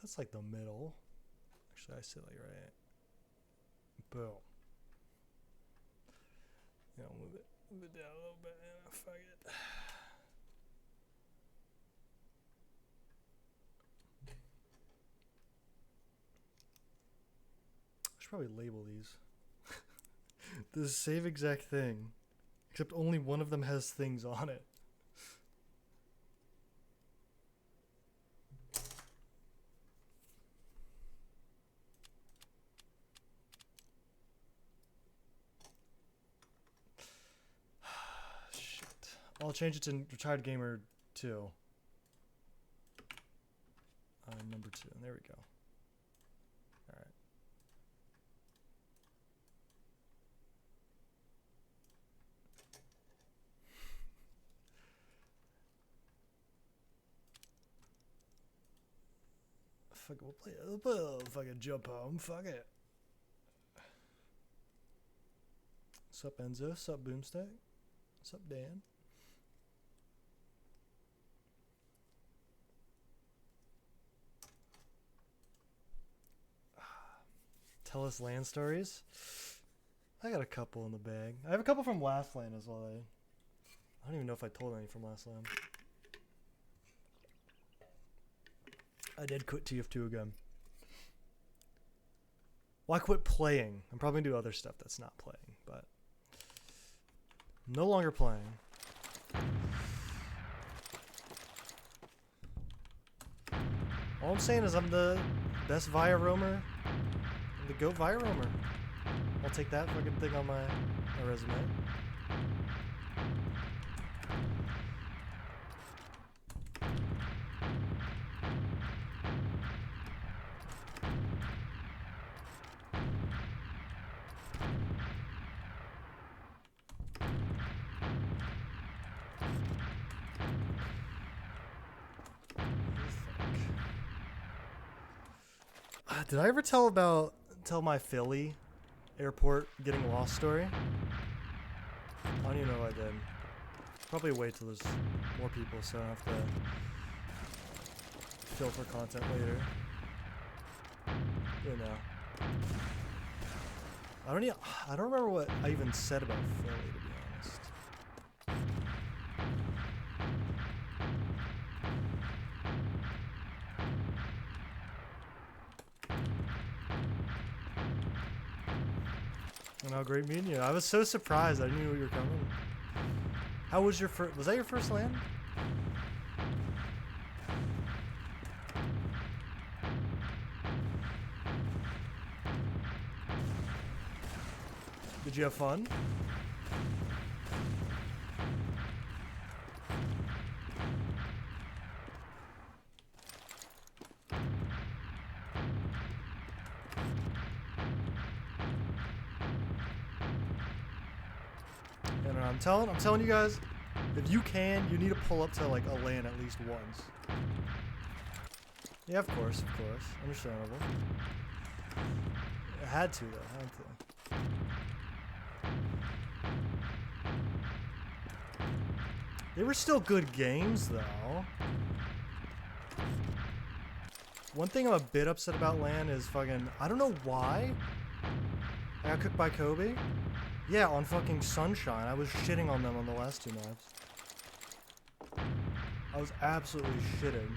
That's like the middle. Actually, I sit like right. Boom. You know, move it down a little bit. And fuck it. I should probably label these. The same exact thing, except only one of them has things on it. Shit. I'll change it to Retired Gamer 2. Number 2. There we go. Alright. Fuck it, we'll play a little fucking jump home. Fuck it. Sup Enzo? Sup Boomstack? Sup Dan? Tell us LAN stories. I got a couple in the bag. I have a couple from last LAN as well. I don't even know if I told any from last LAN. I did quit TF2 again. Well, I quit playing. I'm probably gonna do other stuff that's not playing, but no longer playing. All I'm saying is I'm the best Via roamer. I'm the GOAT Via roamer. I'll take that fucking thing on my resume. Did I ever tell my Philly airport getting lost story? I don't even know if I did. Probably wait till there's more people so I don't have to filter content later. You know. I don't remember what I even said about Philly, to be honest. And how great meeting you. I was so surprised. I knew you were coming. How was your first? Was that your first LAN? Did you have fun? I'm telling you guys, if you can, you need to pull up to like a LAN at least once. Yeah, of course, understandable. I had to though, They were still good games though. One thing I'm a bit upset about LAN is fucking, I don't know why. I got cooked by Kobe. Yeah, on fucking Sunshine. I was shitting on them on the last 2 maps. I was absolutely shitting.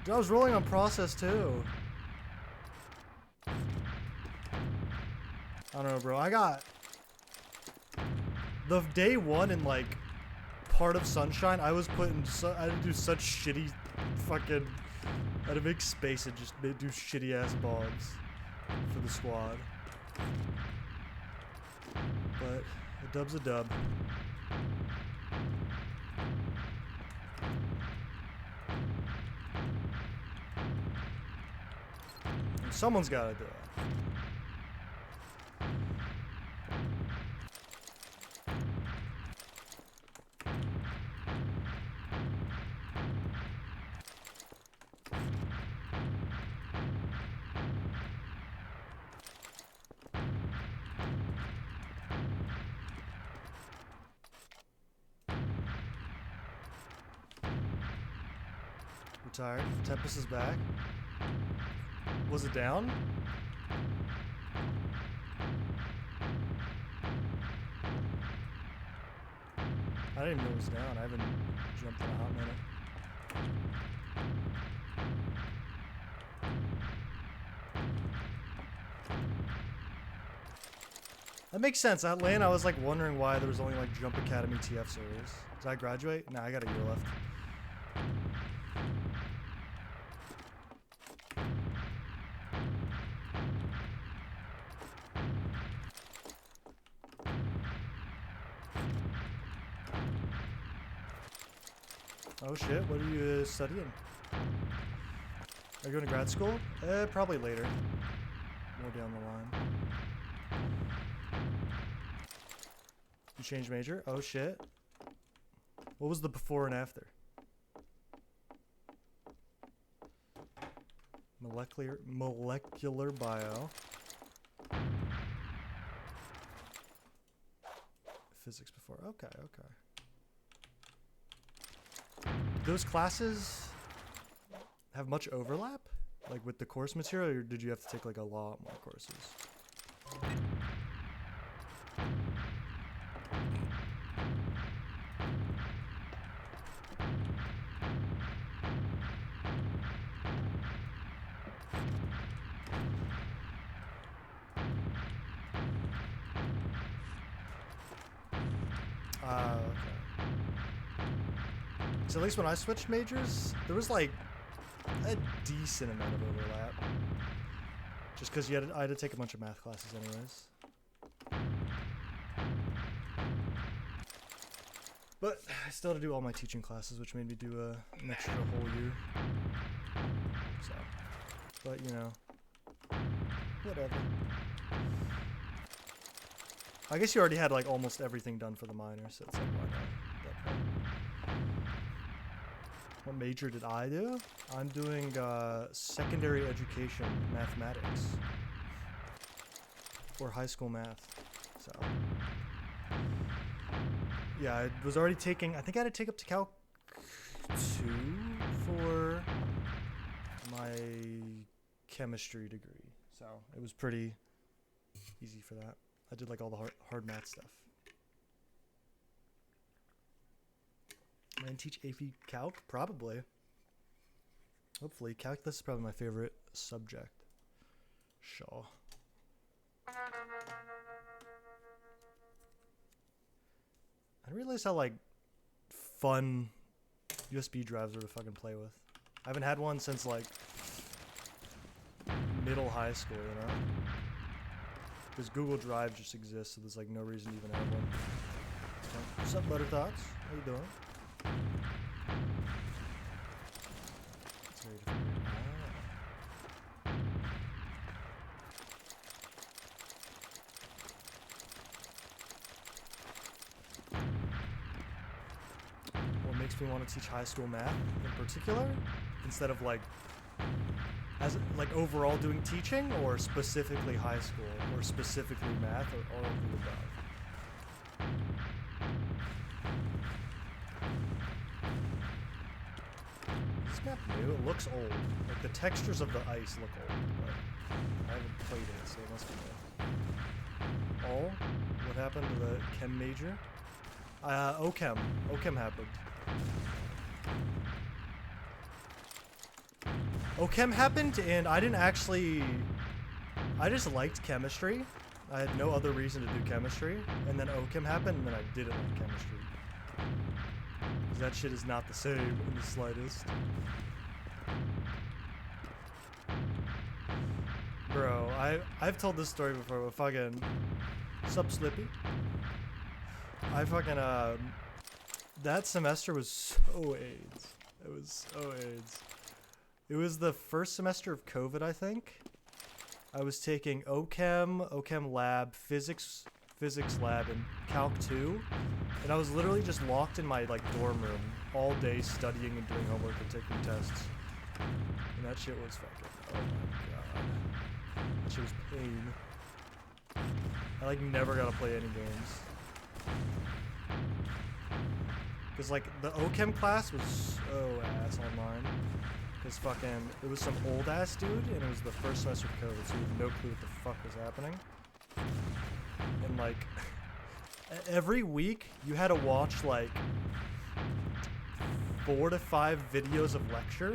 Dude, I was rolling on process too. I don't know, bro. I got the day 1 in like part of Sunshine. I was putting I had to do such shitty fucking. I had to make space and just do shitty ass bombs for the squad. But a dub's a dub. And someone's gotta do it. Retired. Tempest is back. Was it down? I didn't even know it was down. I haven't jumped in a hot minute. That makes sense. That lane, I was like wondering why there was only like Jump Academy TF series. Did I graduate? Nah, I got a year left. Oh shit, what are you studying? Are you going to grad school? Probably later. More down the line. You changed major? Oh shit. What was the before and after? Molecular bio. Physics before. Okay, okay. Those classes have much overlap? Like with the course material, or did you have to take like a lot more courses? Okay. So at least when I switched majors, there was like a decent amount of overlap. Just because I had to take a bunch of math classes anyways. But I still had to do all my teaching classes, which made me do an extra whole year. So, but you know, whatever. I guess you already had like almost everything done for the minor, so it's like why not? What major did I do? I'm doing secondary education mathematics or high school math. So yeah, I was already taking. I think I had to take up to Calc 2 for my chemistry degree. So it was pretty easy for that. I did like all the hard math stuff. And teach AP Calc? Probably. Hopefully. Calculus is probably my favorite subject. Sure. I didn't realize how, like, fun USB drives are to fucking play with. I haven't had one since, like, middle high school, you know? Because Google Drive just exists, so there's, like, no reason to even have one. So, what's up, Butter Thoughts? How you doing? What makes me want to teach high school math in particular, instead of like as like overall doing teaching, or specifically high school, or specifically math, or all of the above? This map new? It looks old. Like the textures of the ice look old, but I haven't played it, so it must be new. Oh, what happened to the chem major? OChem. OChem happened. OChem happened, and I didn't actually... I just liked chemistry. I had no other reason to do chemistry, and then OChem happened, and then I didn't like chemistry. Because that shit is not the same in the slightest. Bro, I've told this story before, but fucking... Sup, Slippy? I fucking, that semester was so AIDS. It was so AIDS. It was the first semester of COVID, I think. I was taking OChem lab, physics lab, and Calc 2. And I was literally just locked in my, like, dorm room all day studying and doing homework and taking tests. And that shit was fucking, oh my god. That shit was pain. I, like, never got to play any games. Because, like, the OChem class was so ass online. Because fucking, it was some old ass dude, and it was the first semester of COVID, so we had no clue what the fuck was happening. And like, every week you had to watch like 4 to 5 videos of lecture,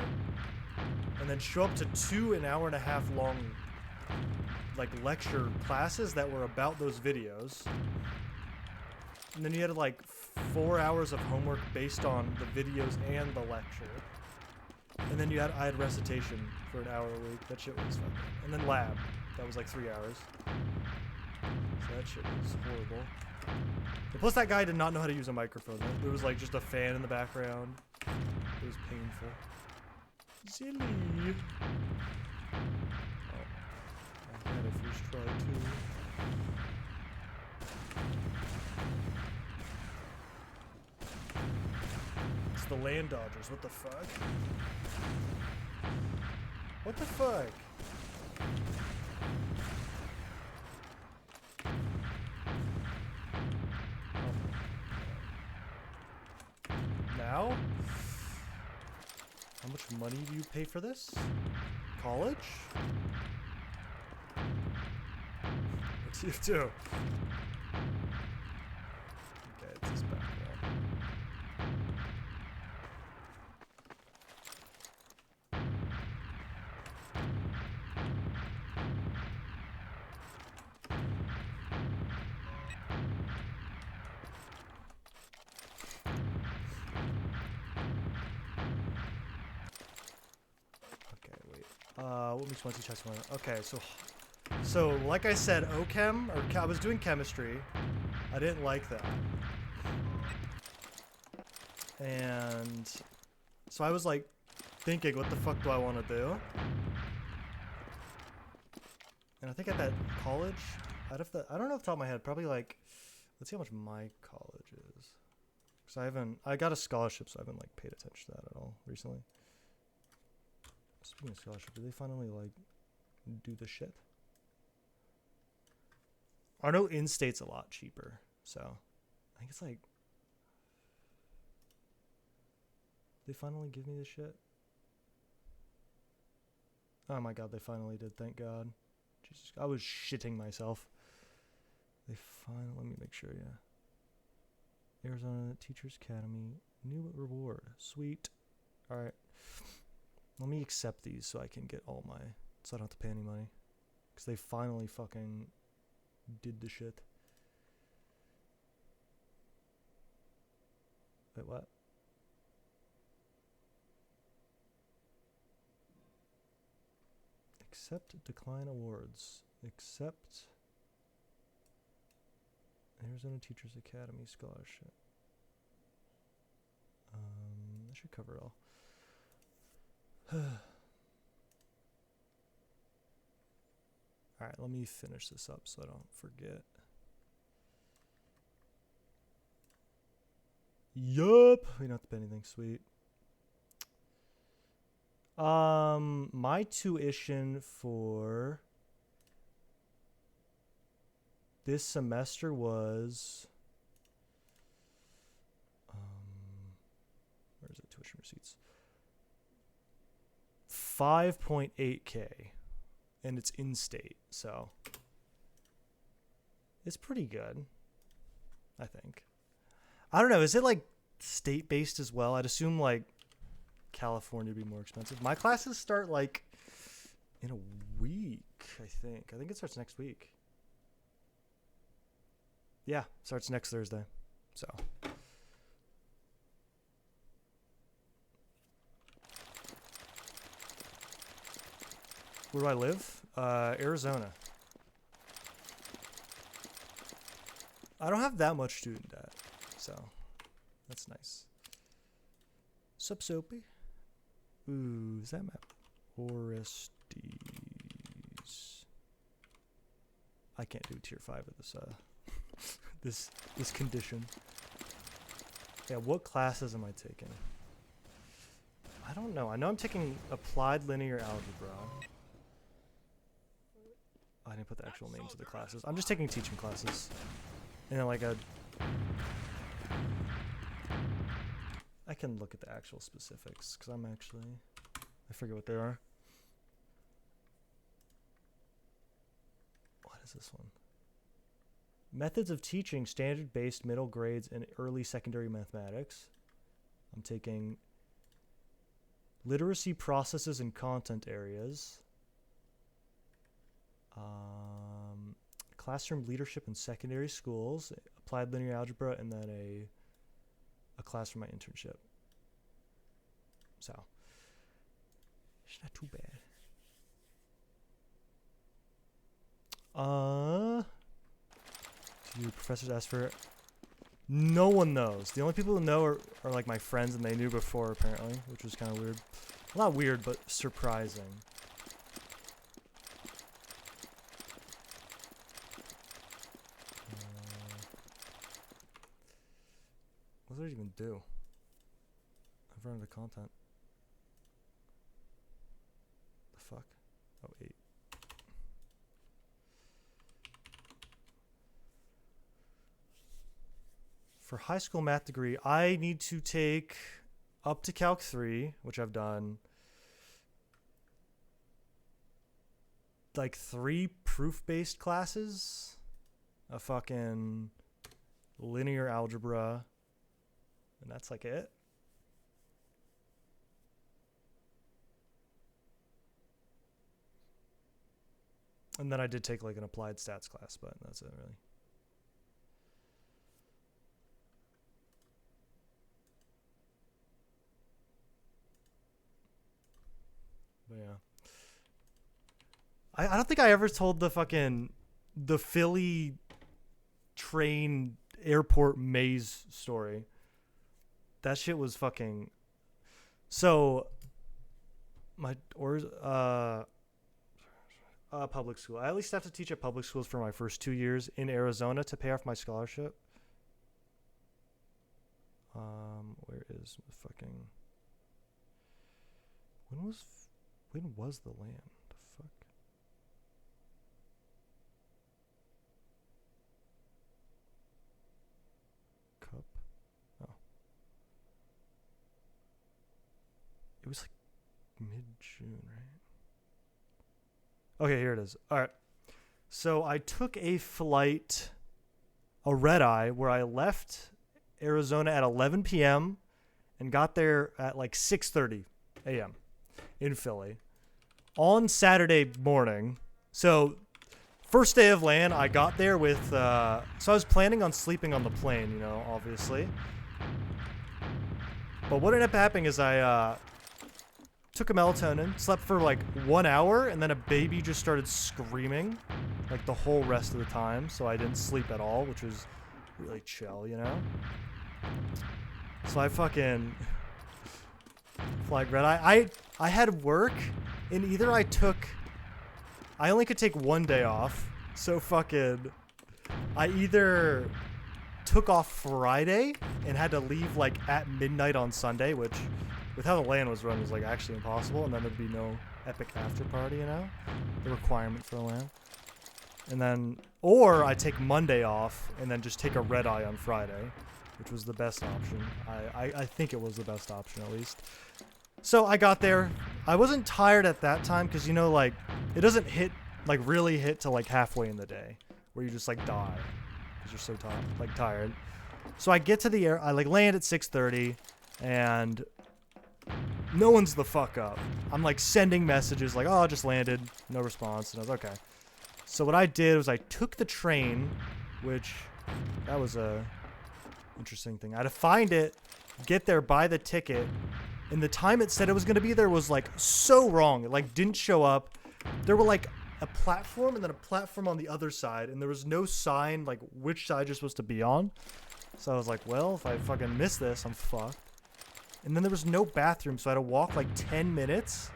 and then show up to 2 1.5 hour long like lecture classes that were about those videos. And then you had like 4 hours of homework based on the videos and the lecture. And then I had recitation for an hour a week. That shit was fucking. And then lab. That was like 3 hours. So that shit was horrible. And plus that guy did not know how to use a microphone. There was like just a fan in the background. It was painful. Silly. Oh. I had a first try too. It's the Land Dodgers. What the fuck? What the fuck? Now? How much money do you pay for this? College? What's you do? Okay, it's this back wall. What makes one two checks one? Okay, so like I said, OChem, or I was doing chemistry. I didn't like that. And so I was like thinking, what the fuck do I want to do? And I think at that college, I don't know off the top of my head, probably like, let's see how much my college is. Because I got a scholarship, so I haven't like paid attention to that at all recently. Speaking of scholarship, did they finally like do the shit? I know in-state's a lot cheaper, so I think it's like, they finally give me the shit. Oh my god, they finally did, thank god. Jesus, I was shitting myself. They finally, let me make sure, yeah. Arizona Teachers Academy, new reward, sweet. Alright. Let me accept these so I can get all my, so I don't have to pay any money. Because they finally fucking did the shit. Wait, what? Accept decline awards. Accept Arizona Teachers Academy scholarship. That should cover it all. Alright, let me finish this up so I don't forget. Yup! We don't have to pay anything, sweet. My tuition for this semester was where's it? Tuition receipts. 5.8K, and it's in-state, so it's pretty good, I think. I don't know, is it like state-based as well? I'd assume like California would be more expensive. My classes start like in a week, I think. I think it starts next week. Yeah, starts next Thursday, so. Where do I live? Arizona. I don't have that much student debt, so that's nice. Sup, Soapy? Ooh, is that map? Orestes. I can't do tier 5 of this this condition. Yeah, what classes am I taking? I don't know. I know I'm taking applied linear algebra. I didn't put the actual names of the classes. I'm just taking teaching classes. And then like I can look at the actual specifics because I'm actually I forget what they are. What is this one? Methods of teaching standard-based middle grades and early secondary mathematics. I'm taking literacy processes and content areas. Classroom leadership in secondary schools, applied linear algebra, and then a class for my internship. So, it's not too bad. Do professors ask for it? No one knows. The only people who know are like my friends, and they knew before apparently, which was kind of weird. Well, not weird, but surprising. What does it even do? I've run out of content. The fuck? Oh, 8. For high school math degree, I need to take up to Calc 3, which I've done. Like 3 proof-based classes. A fucking linear algebra. And that's like it. And then I did take like an applied stats class, but that's it really. But yeah. I don't think I ever told the Philly train airport maze story. That shit was fucking. So, public school. I at least have to teach at public schools for my first 2 years in Arizona to pay off my scholarship. Where is the fucking? When was the LAN? The fuck? Cup? Oh. It was like mid-June, right? Okay, here it is. All right. So I took a flight, a red eye, where I left Arizona at 11 p.m. and got there at like 6:30 a.m. in Philly on Saturday morning. So first day of LAN, I got there with, so I was planning on sleeping on the plane, you know, obviously. But what ended up happening is I took a melatonin, slept for like 1 hour, and then a baby just started screaming like the whole rest of the time. So I didn't sleep at all, which was really chill, you know? So I fucking flagged red eye. I had work, and either I only could take 1 day off. So fucking, I either took off Friday and had to leave like at midnight on Sunday, which with how the LAN was run was like actually impossible, and then there'd be no epic after party, you know, the requirement for the LAN. And then, or I take Monday off and then just take a red eye on Friday, which was the best option. I think it was the best option at least. So I got there. I wasn't tired at that time because, you know, like it doesn't hit, like really hit to like halfway in the day where you just like die because you're so tired. So I get to the air, I like land at 6:30 and no one's the fuck up. I'm like sending messages like, oh, I just landed, no response. And I was okay. So what I did was I took the train, which that was a interesting thing. I had to find it, get there, buy the ticket, and the time it said it was going to be there was like so wrong. It like didn't show up. There were like a platform and then a platform on the other side, and there was no sign like which side you're supposed to be on. So I was like, well, if I fucking miss this, I'm fucked. And then there was no bathroom, so I had to walk like 10 minutes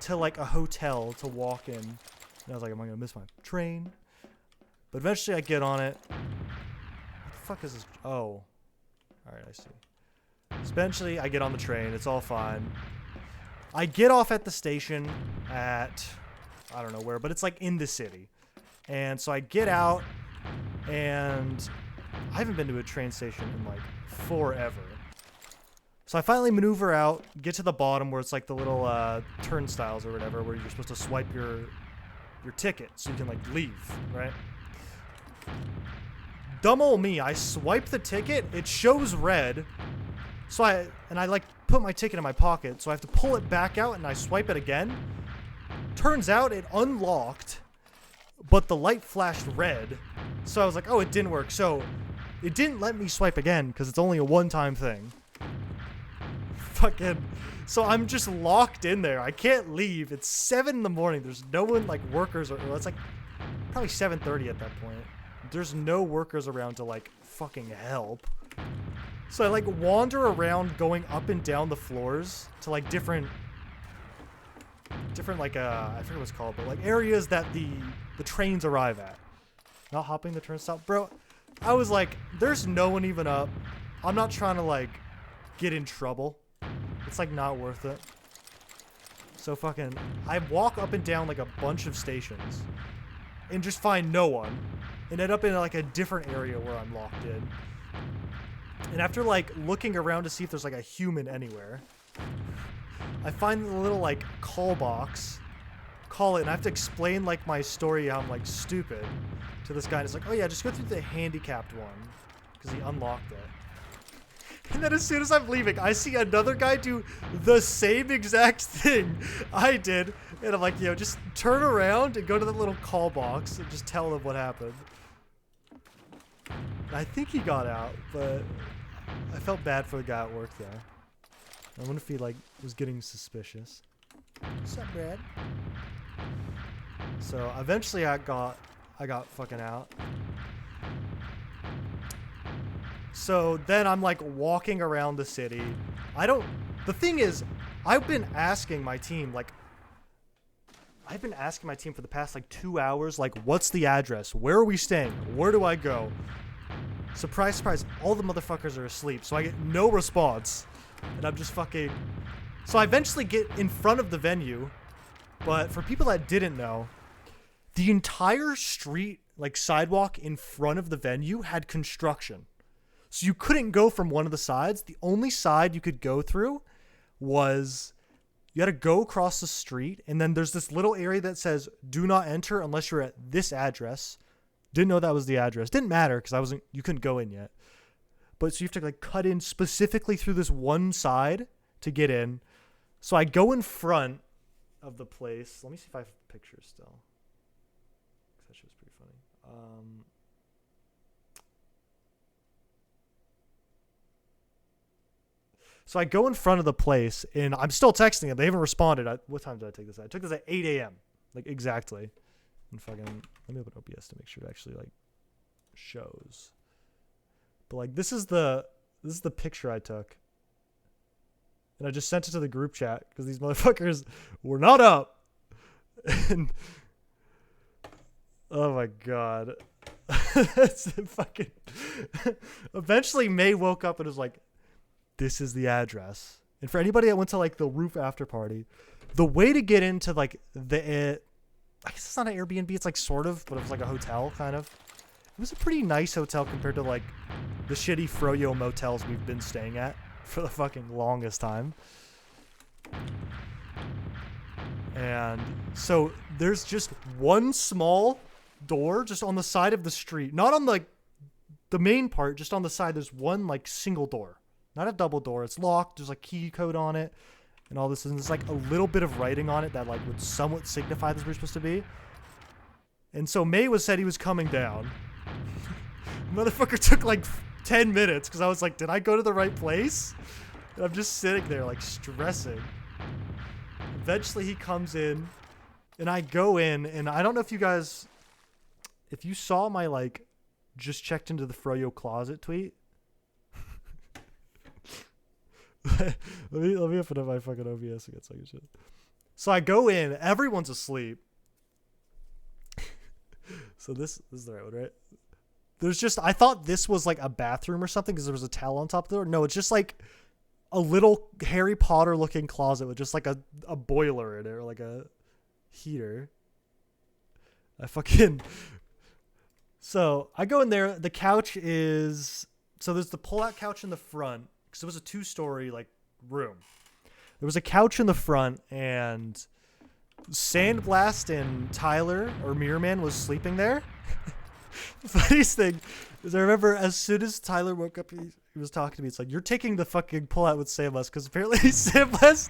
to like a hotel to walk in. And I was like, am I gonna miss my train? But eventually I get on it. What the fuck is this? Oh. Alright, I see. So eventually I get on the train. It's all fine. I get off at the station at, I don't know where, but it's like in the city. And so I get out, and I haven't been to a train station in like forever. So I finally maneuver out, get to the bottom where it's like the little turnstiles or whatever, where you're supposed to swipe your ticket so you can like leave, right? Dumb old me, I swipe the ticket, it shows red. So I like put my ticket in my pocket, so I have to pull it back out and I swipe it again. Turns out it unlocked, but the light flashed red. So I was like, oh, it didn't work. So it didn't let me swipe again because it's only a one-time thing. Fucking, so I'm just locked in there. I can't leave. It's 7 in the morning. There's no one, like, workers, or it's like probably 7:30 at that point. There's no workers around to like fucking help. So I like wander around going up and down the floors to like different like I forget what it's called, but like areas that the trains arrive at. Not hopping the turnstile. Bro, I was like, there's no one even up. I'm not trying to like get in trouble. It's like not worth it. So fucking, I walk up and down like a bunch of stations and just find no one and end up in like a different area where I'm locked in. And after like looking around to see if there's like a human anywhere, I find the little like call box, call it, and I have to explain like my story, how I'm like stupid to this guy. And it's like, oh yeah, just go through the handicapped one because he unlocked it. And then as soon as I'm leaving, I see another guy do the same exact thing I did. And I'm like, yo, just turn around and go to the little call box and just tell them what happened. I think he got out, but I felt bad for the guy at work there. I wonder if he like was getting suspicious. What's up, Brad? So eventually I got fucking out. So then I'm like walking around the city. The thing is, I've been asking my team for the past like 2 hours, like, what's the address? Where are we staying? Where do I go? Surprise, surprise, all the motherfuckers are asleep, so I get no response. And I'm just fucking... So I eventually get in front of the venue, but for people that didn't know, the entire street, like sidewalk in front of the venue had construction. So you couldn't go from one of the sides. The only side you could go through was you had to go across the street, and then there's this little area that says do not enter unless you're at this address. Didn't know that was the address. Didn't matter because you couldn't go in yet. But so you have to like cut in specifically through this one side to get in. So I go in front of the place. Let me see if I have pictures still. That shit was pretty funny. So I go in front of the place, and I'm still texting them. They haven't responded. What time did I take this at? I took this at 8 a.m. Like, exactly. And fucking... Let me open OBS to make sure it actually, like, shows. But, like, this is the picture I took. And I just sent it to the group chat, because these motherfuckers were not up. And... Oh, my God. That's fucking... Eventually, May woke up and was like... This is the address. And for anybody that went to like the roof after party, the way to get into like I guess it's not an Airbnb, it's like sort of, but it was like a hotel kind of. It was a pretty nice hotel compared to like the shitty froyo motels we've been staying at for the fucking longest time. And so there's just one small door just on the side of the street, not on like the main part, just on the side. There's one like single door. Not a double door. It's locked. There's like key code on it and all this. And there's like a little bit of writing on it that like would somewhat signify this is where you're supposed to be. And so May said he was coming down. Motherfucker took like 10 minutes because I was like, did I go to the right place? And I'm just sitting there like stressing. Eventually he comes in and I go in, and I don't know if you saw my like just checked into the froyo closet tweet. let me open up my fucking OBS again so I can shit. So I go in, everyone's asleep. So this is the right one, right? There's just, I thought this was like a bathroom or something because there was a towel on top of the door. No, it's just like a little Harry Potter looking closet with just like a boiler in it or like a heater. So I go in there. The couch is, so there's the pull-out couch in the front. So it was a 2-story, like room. There was a couch in the front, and Sandblast and Tyler, or Mirrorman, was sleeping there. The funniest thing is I remember as soon as Tyler woke up, he was talking to me. It's like, you're taking the fucking pull out with Sandblast, because apparently Sandblast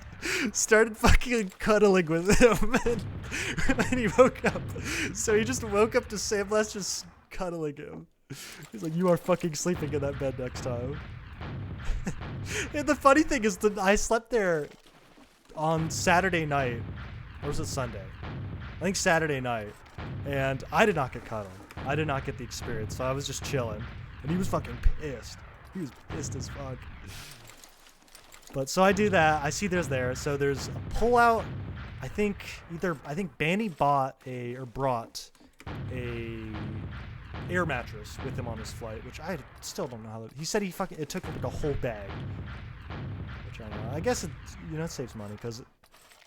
started fucking cuddling with him when he woke up. So he just woke up to Sandblast just cuddling him. He's like, you are fucking sleeping in that bed next time. And the funny thing is that I slept there on Saturday night, or was it Sunday? I think Saturday night, and I did not get cuddled. I did not get the experience, so I was just chilling, and he was fucking pissed. He was pissed as fuck. But so I do that. I see there's there. So there's a pullout. I think Banny brought a air mattress with him on his flight, which I still don't know how. He said it took like a whole bag, which I don't know. I guess it saves money because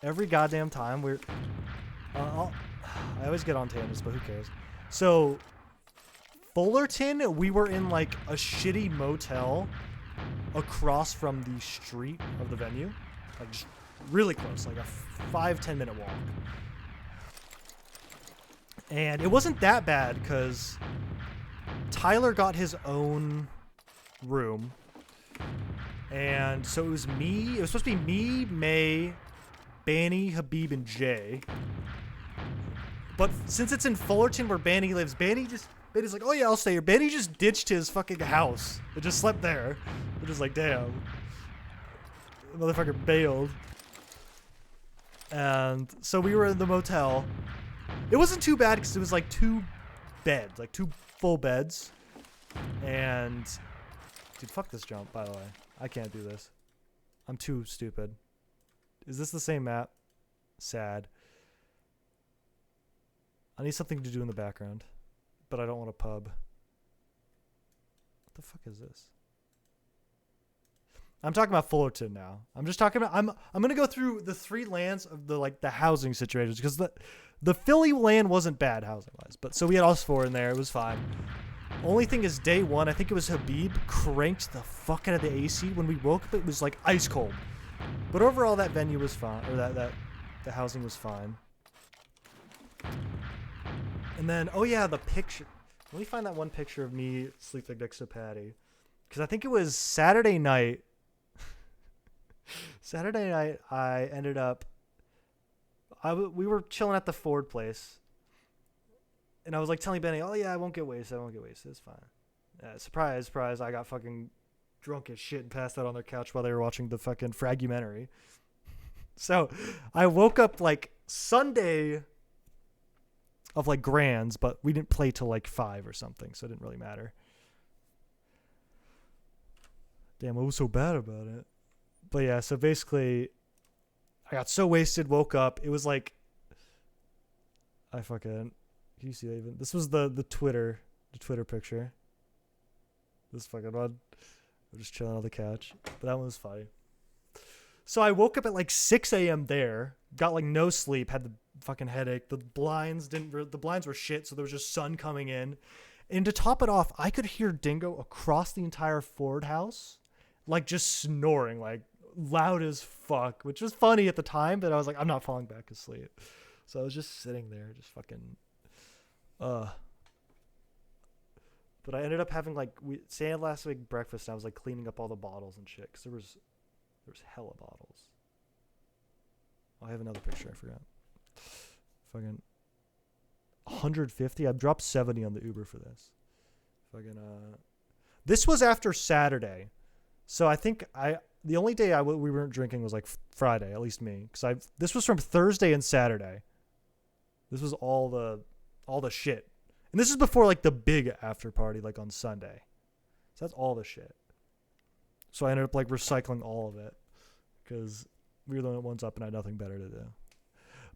every goddamn time I always get on tangents, but who cares? So Fullerton, we were in like a shitty motel across from the street of the venue, like just really close, like a 5-10 minute walk. And it wasn't that bad because Tyler got his own room. And so it was supposed to be me, May, Banny, Habib, and Jay. But since it's in Fullerton where Banny lives, Banny's like, oh yeah, I'll stay here. Banny just ditched his fucking house and just slept there. We're just like, damn. The motherfucker bailed. And so we were in the motel. It wasn't too bad because it was like 2 beds, like 2 full beds. And dude, fuck this jump, by the way. I can't do this. I'm too stupid. Is this the same map? Sad. I need something to do in the background, but I don't want a pub. What the fuck is this? I'm talking about Fullerton now. I'm just talking about I'm gonna go through the 3 lands of the housing situations because the Philly land wasn't bad housing wise, but so we had us 4 in there. It was fine. Only thing is day 1, I think it was Habib cranked the fuck out of the AC. When we woke up, it was like ice cold. But overall, that venue was fine, or the housing was fine. And then, oh yeah, the picture. Let me find that one picture of me sleeping next to Patty, because I think it was Saturday night. Saturday night, I ended up. We were chilling at the Ford place. And I was like telling Benny, oh yeah, I won't get wasted. It's fine. Surprise, surprise. I got fucking drunk as shit and passed out on their couch while they were watching the fucking Fragumentary. So I woke up like Sunday of like grands, but we didn't play till like 5 or something. So it didn't really matter. Damn, what was so bad about it? But yeah, so basically I got so wasted, woke up. It was like, can you see that even? This was the Twitter picture. This fucking one. I'm just chilling on the couch. But that one was funny. So I woke up at like 6 a.m. there. Got like no sleep. Had the fucking headache. The blinds were shit. So there was just sun coming in. And to top it off, I could hear Dingo across the entire Ford house. Like just snoring. Like loud as fuck. Which was funny at the time. But I was like, I'm not falling back asleep. So I was just sitting there. Just fucking... But I ended up having last week breakfast and I was like cleaning up all the bottles and shit because there was hella bottles. Oh, I have another picture, I forgot. Fucking 150. I've dropped 70 on the Uber for this. Fucking this was after Saturday. So I think the only day we weren't drinking was like Friday, at least me, because this was from Thursday and Saturday. This was all the shit. And this is before like the big after party, like on Sunday. So that's all the shit. So I ended up like recycling all of it because we were the only ones up and I had nothing better to do.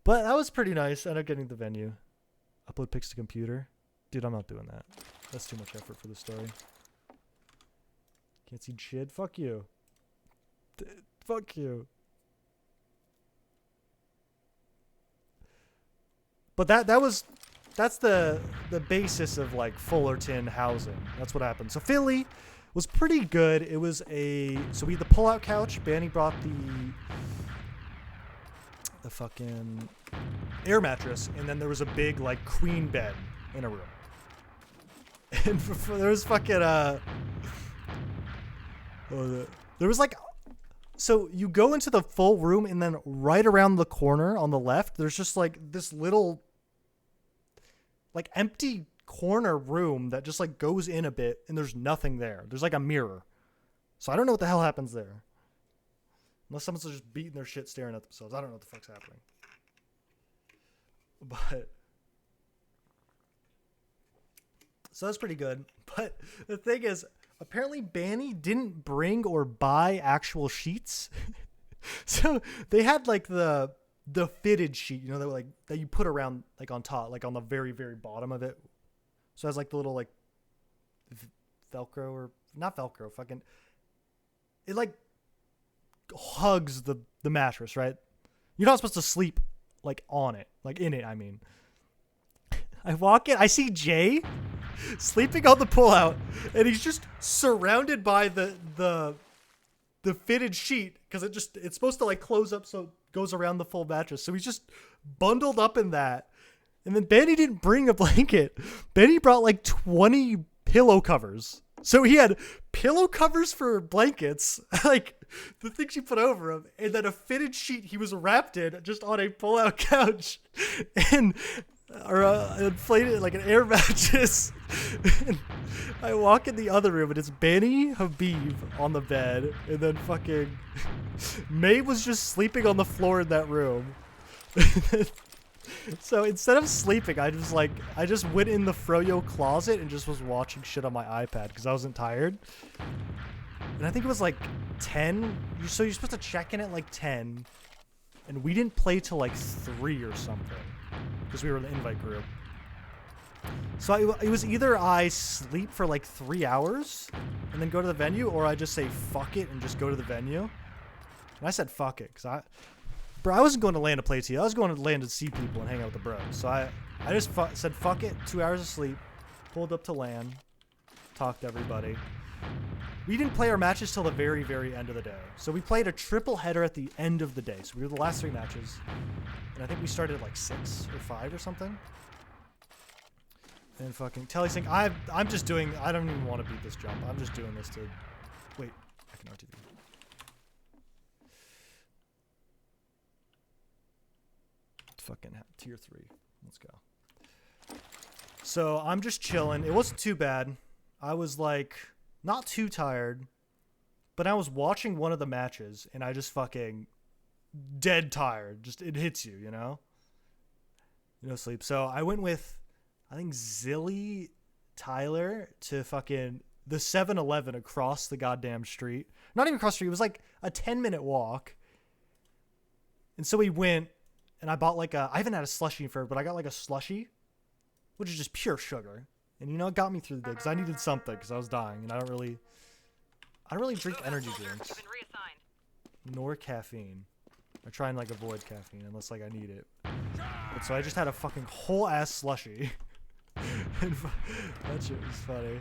But that was pretty nice. I ended up getting the venue. Upload pics to computer. Dude, I'm not doing that. That's too much effort for the story. Can't see shit. Fuck you. Fuck you. But that's the basis of like Fullerton housing. That's what happened. So Philly, was pretty good. It was so we had the pull-out couch. Banny brought the fucking air mattress, and then there was a big like queen bed in a room. And there was fucking there was like, so you go into the full room, and then right around the corner on the left, there's just like this little like empty corner room that just like goes in a bit, and there's nothing there. There's like a mirror. So I don't know what the hell happens there. Unless someone's just beating their shit staring at themselves. I don't know what the fuck's happening. But so that's pretty good. But the thing is, apparently Banny didn't bring or buy actual sheets. So they had like the fitted sheet, you know, that you put around like on top, like on the very, very bottom of it. So it has like the little like Velcro, or not Velcro, fucking, it like hugs the mattress, right? You're not supposed to sleep like on it, like in it, I mean. I walk in, I see Jay sleeping on the pullout, and he's just surrounded by the fitted sheet, because it's supposed to like close up so it goes around the full mattress. So he's just bundled up in that. And then Banny didn't bring a blanket. Banny brought like 20 pillow covers. So he had pillow covers for blankets, like the things you put over him, and then a fitted sheet he was wrapped in just on a pull-out couch, and inflated like an air mattress. And I walk in the other room, and it's Banny, Habib on the bed, and then fucking May was just sleeping on the floor in that room. So instead of sleeping, I just went in the froyo closet and just was watching shit on my iPad because I wasn't tired. And I think it was like 10. So you're supposed to check in at like 10. And we didn't play till like 3 or something because we were in the invite group. So it was either I sleep for like 3 hours and then go to the venue, or I just say fuck it and just go to the venue. And I said fuck it because I wasn't going to LAN to play T. I was going to LAN to see people and hang out with the bros. So I just said fuck it, 2 hours of sleep, pulled up to LAN, talked to everybody. We didn't play our matches till the very, very end of the day. So we played a triple header at the end of the day. So we were the last 3 matches. And I think we started at like 6 or 5 or something. And fucking Telly's saying, I'm just doing, I don't even want to beat this jump. I'm just doing this to, wait, I can RTV. Fucking tier 3. Let's go. So I'm just chilling. It wasn't too bad. I was like not too tired, but I was watching one of the matches and I just fucking dead tired. Just it hits you, you know? No sleep. So I went with, I think, Zilly Tyler to fucking the 7-Eleven across the goddamn street. Not even across the street. It was like a 10-minute walk. And so we went. And I bought like I haven't had a slushie for, but I got like a slushie, which is just pure sugar. And you know, it got me through the day because I needed something because I was dying. And I don't really drink energy drinks. Nor caffeine. I try and like avoid caffeine unless like I need it. But so I just had a fucking whole ass slushie. And that shit was funny.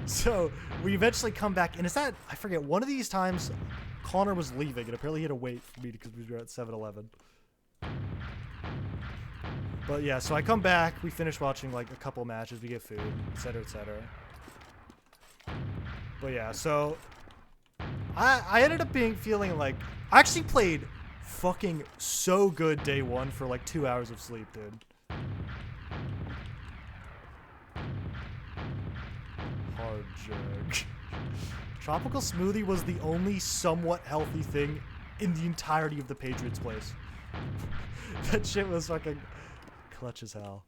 So we eventually come back, and I forget, one of these times Connor was leaving, and apparently he had to wait for me because we were at 7-Eleven. But yeah, so I come back, we finish watching like a couple matches, we get food, etc., etc. But yeah, so I ended up feeling like I actually played fucking so good day 1 for like 2 hours of sleep, dude. Hard jug. Tropical smoothie was the only somewhat healthy thing in the entirety of the Patriots place. That shit was fucking clutch as hell.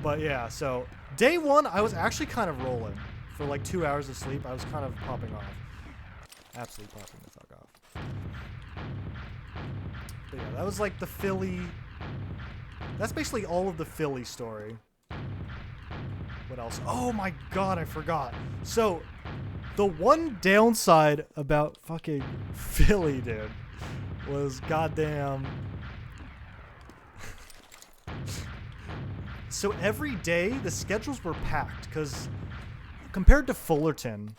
But yeah, so day 1, I was actually kind of rolling. For like 2 hours of sleep, I was kind of popping off. Absolutely popping the fuck off. But yeah, that was like the Philly. That's basically all of the Philly story. What else? Oh my god, I forgot. So, the one downside about fucking Philly, dude, was goddamn. So every day the schedules were packed because compared to Fullerton,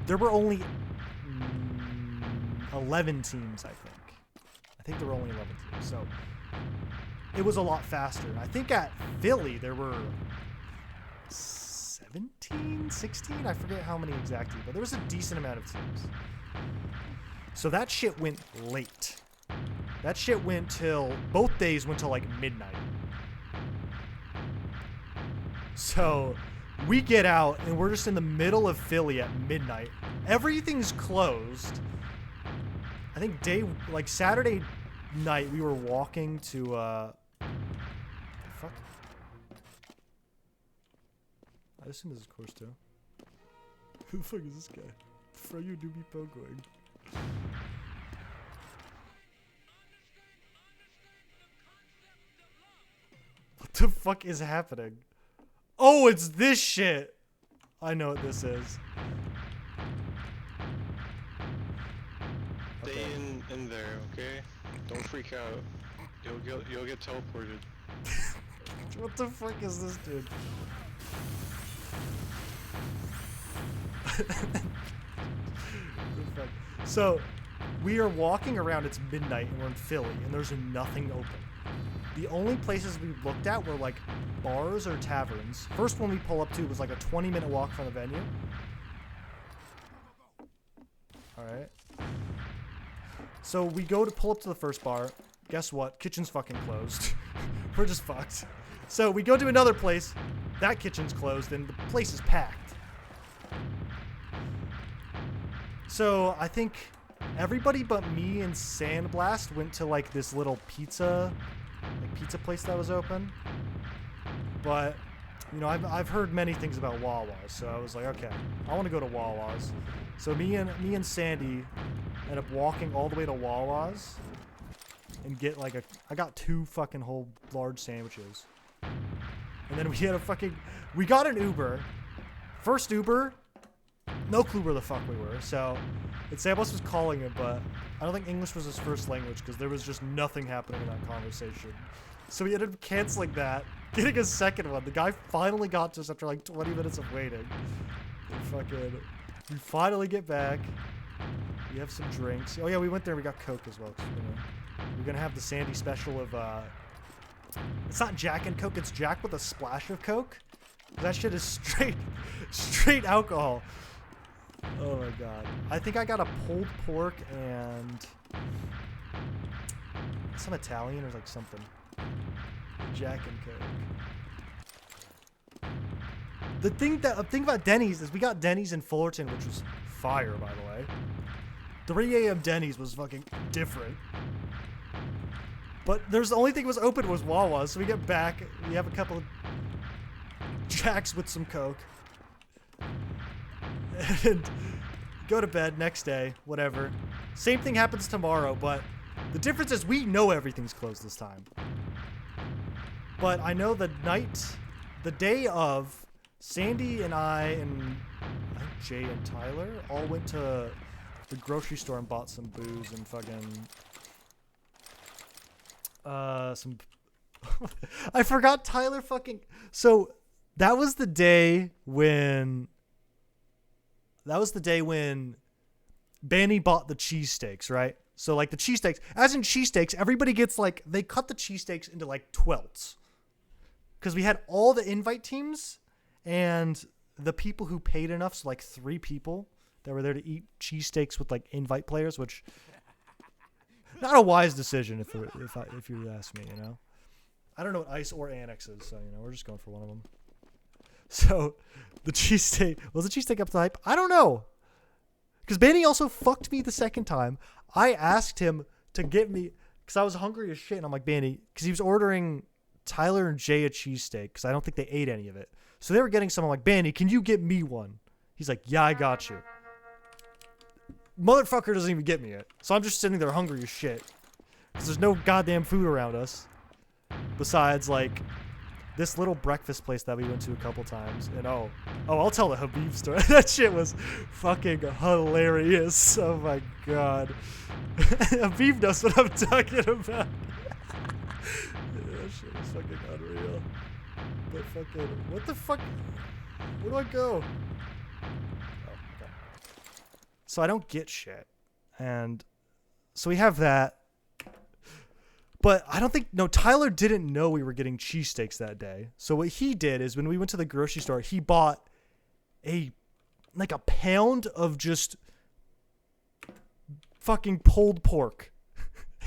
there were only 11 teams, I think. I think there were only 11 teams, so it was a lot faster. And I think at Philly there were 17, 16, I forget how many exactly, but there was a decent amount of teams. So that shit went late. That shit went till, both days went till like midnight. So we get out and we're just in the middle of Philly at midnight. Everything's closed. I think Saturday night we were walking to, the fuck? I assume this is course 2. Who the fuck is this guy? Fro you do be pogoing. What the fuck is happening? Oh, it's this shit. I know what this is. Stay in there, okay? Don't freak out. You'll get teleported. What the fuck is this, dude? So, we are walking around, it's midnight, and we're in Philly, and there's nothing open. The only places we looked at were, like, bars or taverns. First one we pull up to was, like, a 20-minute walk from the venue. Alright. So, we go to pull up to the first bar. Guess what? Kitchen's fucking closed. We're just fucked. So, we go to another place. That kitchen's closed, and the place is packed. So, I think everybody but me and Sandblast went to, like, this little pizza place that was open. But, you know, I've heard many things about Wawa's, so I was like, okay, I want to go to Wawa's. So me and Sandy ended up walking all the way to Wawa's and get like I got 2 fucking whole large sandwiches. And then we got an Uber. First Uber, no clue where the fuck we were. So Sandblast was calling him, but I don't think English was his first language because there was just nothing happening in that conversation. So we ended up canceling that, getting a second one. The guy finally got to us after like 20 minutes of waiting. We finally get back. We have some drinks. Oh yeah, we went there. We got Coke as well. We're gonna have the Sandy special of. It's not Jack and Coke. It's Jack with a splash of Coke. That shit is straight alcohol. Oh my god. I think I got a pulled pork and some Italian or like something. Jack and Coke. The thing about Denny's is we got Denny's in Fullerton, which was fire, by the way. 3 a.m. Denny's was fucking different. But the only thing that was open was Wawa, so we get back, we have a couple of Jacks with some Coke. And go to bed next day, whatever. Same thing happens tomorrow, but the difference is we know everything's closed this time. But I know the day of, Sandy and I think Jay and Tyler all went to the grocery store and bought some booze and fucking some I forgot Tyler fucking. So that was the day when Benny bought the cheesesteaks, right? So like the cheesesteaks, as in cheesesteaks, everybody gets like, they cut the cheesesteaks into like 12s. Because we had all the invite teams and the people who paid enough, so like 3 people that were there to eat cheesesteaks with like invite players, which not a wise decision if you ask me, you know. I don't know what ice or annex is, so you know we're just going for one of them. So the cheesesteak was the cheesesteak up to the hype. I don't know, because Benny also fucked me the second time. I asked him to get me because I was hungry as shit, and I'm like, Benny, because he was ordering Tyler and Jay a cheesesteak because I don't think they ate any of it. So they were getting some. I'm like, Benny, can you get me one? He's like, yeah, I got you. Motherfucker doesn't even get me it. So I'm just sitting there hungry as shit because there's no goddamn food around us besides like this little breakfast place that we went to a couple times, and oh, I'll tell the Habib story. That shit was fucking hilarious. Oh my god. Habib knows what I'm talking about. That shit was fucking unreal. But fucking, what the fuck? Where do I go? Oh, okay. So I don't get shit. And so we have that. But I don't think, no, Tyler didn't know we were getting cheesesteaks that day. So what he did is when we went to the grocery store, he bought a pound of just fucking pulled pork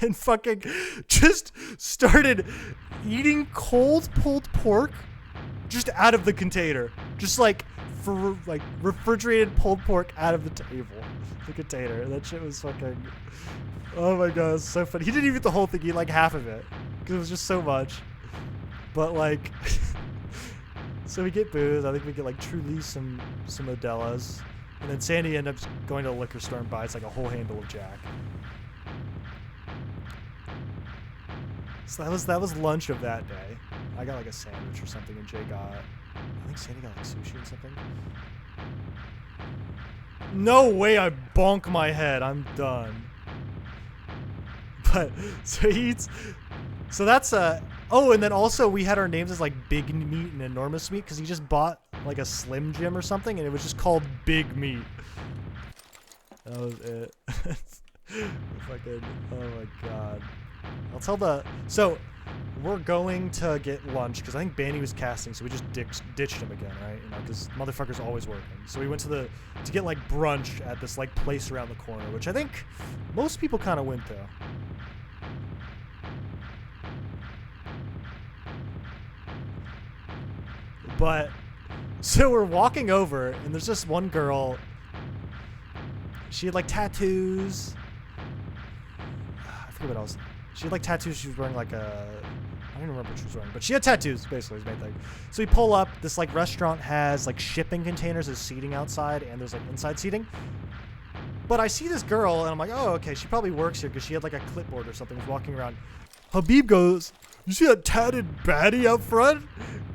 and fucking just started eating cold pulled pork just out of the container. Just like for like refrigerated pulled pork out of the the container. That shit was fucking, oh my god, it's so funny. He didn't even eat the whole thing, he ate like half of it because it was just so much. But like, so we get booze. I think we get like truly some Modelo's, and then Sandy ended up going to a liquor store and buys like a whole handle of Jack. So that was lunch of that day. I got like a sandwich or something, and Jay got, I think Sandy got like sushi or something. No way I bonk my head. I'm done. But so he eats. So that's oh, and then also we had our names as like Big Meat and Enormous Meat because he just bought like a Slim Jim or something, and it was just called Big Meat. That was it. Fucking, oh my god. I'll tell the, so we're going to get lunch because I think Banny was casting, so we just ditched him again, right? You know, because motherfucker's always working. So we went to get like brunch at this like place around the corner, which I think most people kind of went to. But so we're walking over, and there's this one girl. She had like tattoos. I forget what else. She had like tattoos. She was wearing like a, I don't even remember what she was wearing, but she had tattoos, basically, is the main thing. So we pull up. This like restaurant has like shipping containers as seating outside, and there's like inside seating. But I see this girl, and I'm like, oh, okay, she probably works here because she had like a clipboard or something, was walking around. Habib goes, you see that tatted baddie out front?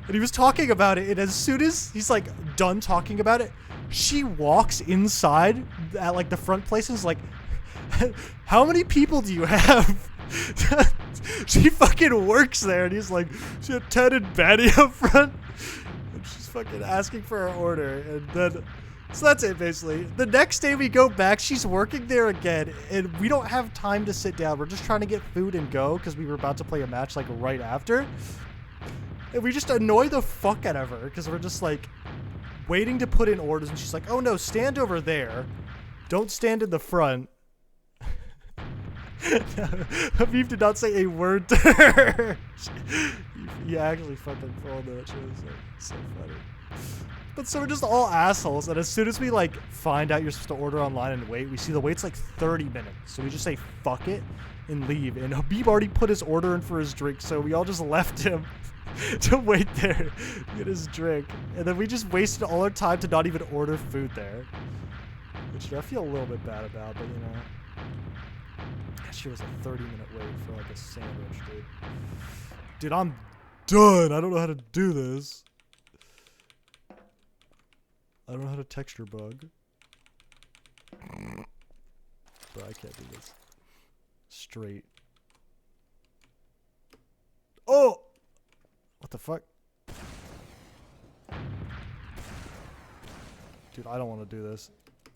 And he was talking about it, and as soon as he's like done talking about it, she walks inside at like the front place and is like, how many people do you have? She fucking works there, and he's like, she had tatted baddie out front, and she's fucking asking for her order, and then, so that's it basically. The next day we go back, she's working there again, and we don't have time to sit down. We're just trying to get food and go because we were about to play a match like right after. And we just annoy the fuck out of her because we're just like waiting to put in orders, and she's like, oh no, stand over there. Don't stand in the front. Habib did not say a word to her. He actually fucking pulled it. She was like, so funny. But so we're just all assholes, and as soon as we like find out you're supposed to order online and wait, we see the wait's like 30 minutes. So we just say fuck it and leave. And Habib already put his order in for his drink, so we all just left him to wait there to get his drink. And then we just wasted all our time to not even order food there, which I feel a little bit bad about, but you know. That shit was a 30-minute wait for like a sandwich, dude. Dude, I'm done. I don't know how to do this. I don't know how to texture bug. Bro, I can't do this. Straight. Oh! What the fuck? Dude, I don't want to do this.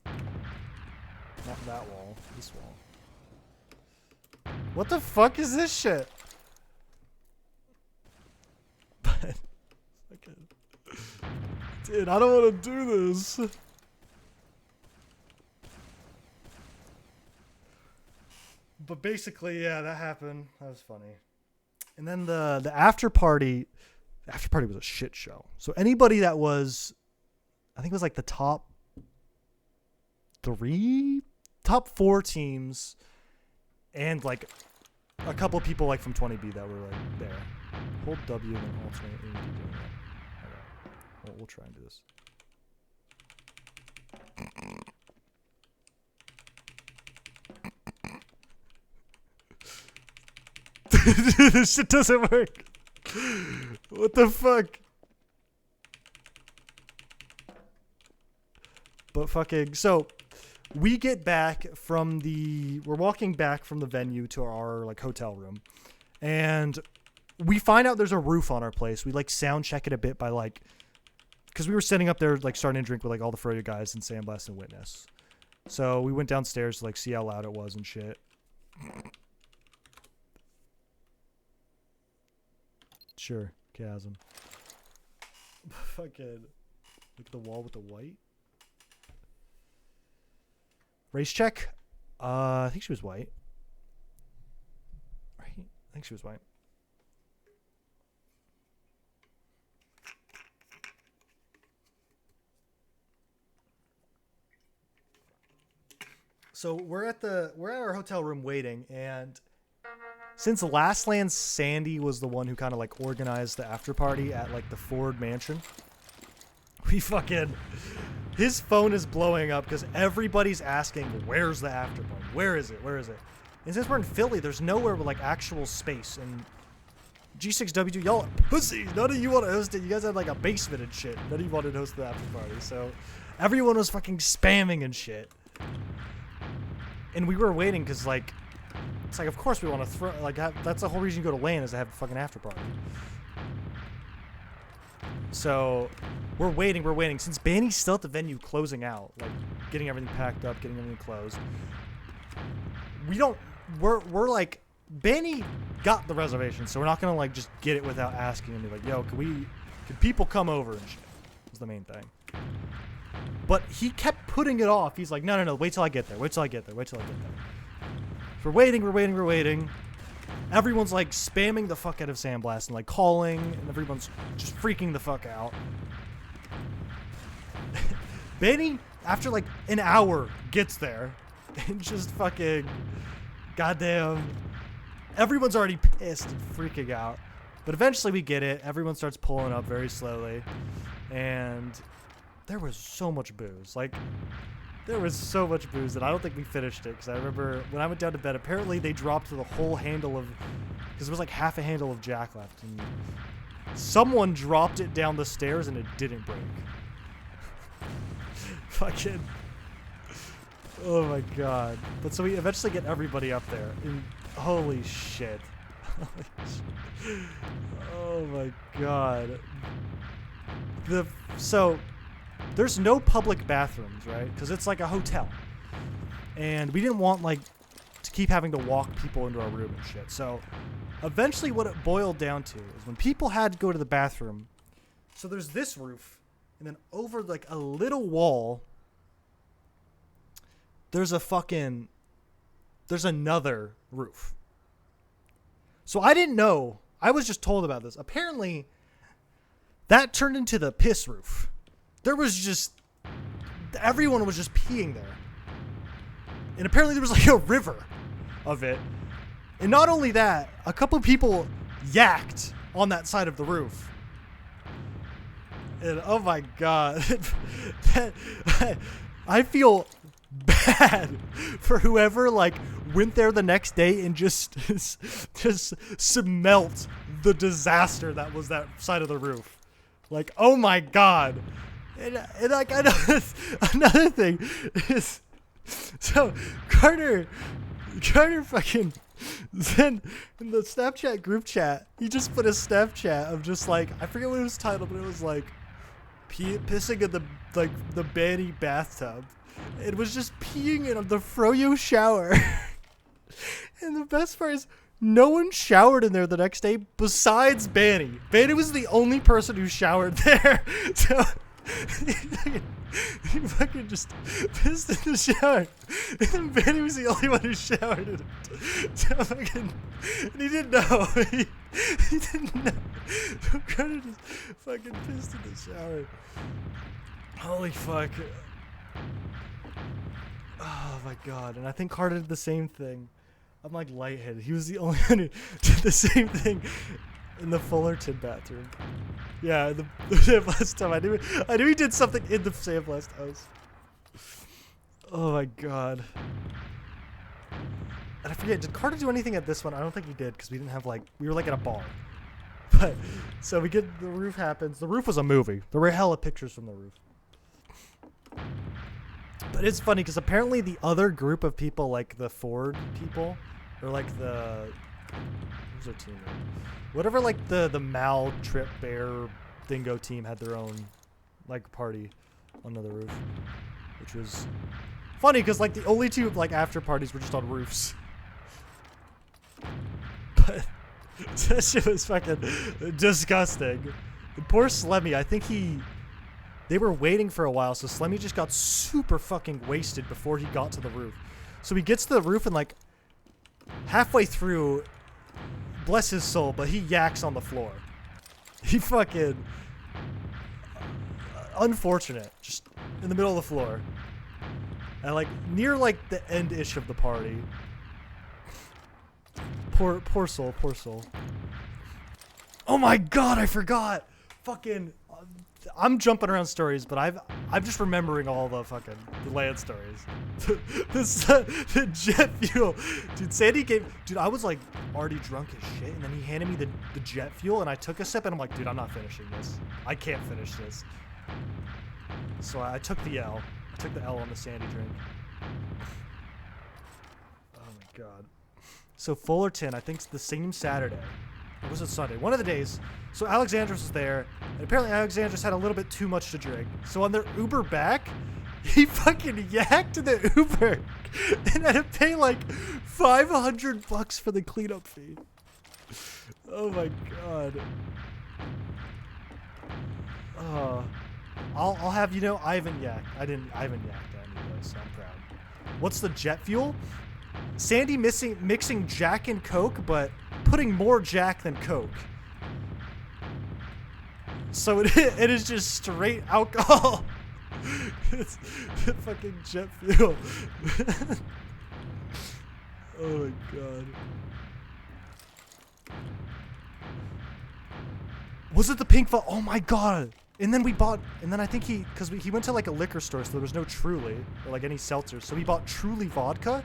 Not that wall. This wall. What the fuck is this shit? But, okay. Dude, I don't want to do this. But basically, yeah, that happened. That was funny. And then the after party was a shit show. So anybody that was, I think it was like the top 4 teams, and like a couple people like from 20B that were like there. Hold W and then alternate and keep doing that. Okay. Well, we'll try and do this. This shit doesn't work. What the fuck? But fucking, so we get back from we're walking back from the venue to our like hotel room, and we find out there's a roof on our place. We like sound check it a bit by like, because we were sitting up there like starting to drink with like all the Froyo guys and Sandblast and Witness. So we went downstairs to like see how loud it was and shit. Sure, chasm. Fucking look at the wall with the white. Race check? I think she was white. Right? I think she was white. So we're at our hotel room waiting, and since last LAN, Sandy was the one who kind of like organized the after party at like the Ford mansion. We fucking, his phone is blowing up because everybody's asking, where's the after party? Where is it? Where is it? And since we're in Philly, there's nowhere with like actual space. And G6W2, y'all are pussies. None of you want to host it. You guys have like a basement and shit. None of you wanted to host the after party. So everyone was fucking spamming and shit. And we were waiting because like, it's like, of course we want to throw, like, that's the whole reason you go to LAN is to have a fucking after party. So we're waiting. Since Banny's still at the venue closing out, like getting everything packed up, getting everything closed. We're like, Banny got the reservation, so we're not going to like just get it without asking and be like, yo, can people come over and shit? Was the main thing. But he kept putting it off. He's like, no, wait till I get there. So we're waiting. Everyone's like spamming the fuck out of Sandblast and like calling, and everyone's just freaking the fuck out. Benny, after like an hour, gets there and just fucking, goddamn, everyone's already pissed and freaking out. But eventually we get it. Everyone starts pulling up very slowly, and there was so much booze. Like, there was so much booze that I don't think we finished it, because I remember when I went down to bed, apparently they dropped the whole handle of, because there was like half a handle of Jack left, and someone dropped it down the stairs and it didn't break. Fucking, oh my god. But so we eventually get everybody up there, and holy shit. Oh my god. So there's no public bathrooms, right? Because it's like a hotel. And we didn't want, like, to keep having to walk people into our room and shit. So eventually what it boiled down to is when people had to go to the bathroom, so there's this roof, and then over, like, a little wall, there's another roof. So I didn't know. I was just told about this. Apparently, that turned into the piss roof. There was just, everyone was just peeing there. And apparently there was like a river of it. And not only that, a couple people yacked on that side of the roof. And oh my god. I feel bad for whoever like went there the next day and just smelt the disaster that was that side of the roof. Like, oh my god. And like, another thing is, so Carter fucking then in the Snapchat group chat, he just put a Snapchat of just like, I forget what it was titled, but it was like pissing in the Banny bathtub. It was just peeing in the Froyo shower. And the best part is, no one showered in there the next day besides Banny. Banny was the only person who showered there. So he fucking just pissed in the shower. And Banny was the only one who showered in it. So fucking, and he didn't know. He didn't know. So Carter just fucking pissed in the shower. Holy fuck. Oh my god. And I think Carter did the same thing. I'm like lightheaded. He was the only one who did the same thing in the Fullerton bathroom. Yeah, the Sandblast time. I knew he did something in the Sandblast house. Oh my god. And I forget, did Carter do anything at this one? I don't think he did, because we didn't have like, we were like at a bar. But so we get the roof happens. The roof was a movie. There were hella pictures from the roof. But it's funny because apparently the other group of people, like the Ford people, or like the who's their team name? Whatever, like the Mal Trip Bear Dingo team had their own like party on the roof, which was funny because like the only two like after parties were just on roofs. But that shit was fucking disgusting. And poor Slemmy, I think they were waiting for a while, so Slemmy just got super fucking wasted before he got to the roof. So he gets to the roof and like halfway through, bless his soul, but he yaks on the floor. He fucking unfortunate, just in the middle of the floor. And like near like the end-ish of the party. Poor soul, poor soul. Oh my god, I forgot. Fucking I'm jumping around stories, but I'm just remembering all the fucking LAN stories. The jet fuel. Dude, Sandy dude, I was like already drunk as shit, and then he handed me the jet fuel, and I took a sip, and I'm like, dude, I'm not finishing this. I can't finish this. So I took the L. I took the L on the Sandy drink. Oh my god. So Fullerton, I think it's the same Saturday. Or was it Sunday? One of the days. So Alexandros was there, and apparently Alexandros had a little bit too much to drink. So on their Uber back, he fucking yacked the Uber and had to pay like $500 for the cleanup fee. Oh my god. I'll have you know, I haven't yacked. I haven't yacked any of those, so I'm proud. What's the jet fuel? Sandy mixing Jack and Coke, but putting more Jack than Coke. So it is just straight alcohol. It's fucking jet fuel. Oh my god. Was it the pink vodka? Oh my god. And then I think because he went to like a liquor store, so there was no Truly or like any seltzers. So he bought Truly vodka,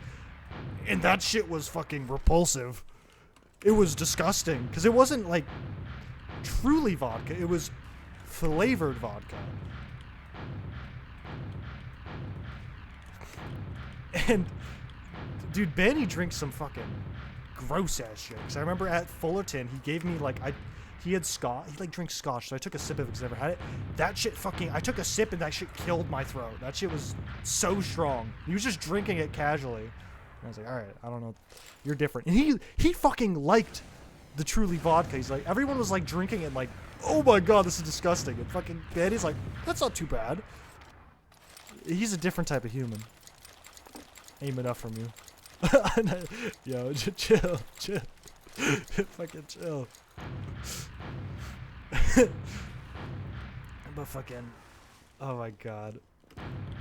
and that shit was fucking repulsive. It was disgusting because it wasn't like Truly vodka. It was flavored vodka. And dude, Benny drinks some fucking gross ass shit. Because I remember at Fullerton, he gave me like he had scotch. He like drinks scotch, so I took a sip of it because I never had it. That shit fucking, I took a sip and that shit killed my throat. That shit was so strong. He was just drinking it casually. And I was like, all right, I don't know, you're different. And he fucking liked the Truly vodka. He's like, everyone was like drinking it like, oh my god, this is disgusting. And fucking Betty's like, that's not too bad. He's a different type of human. Aim enough from you. Yo, chill. Fucking chill. But fucking, oh my god.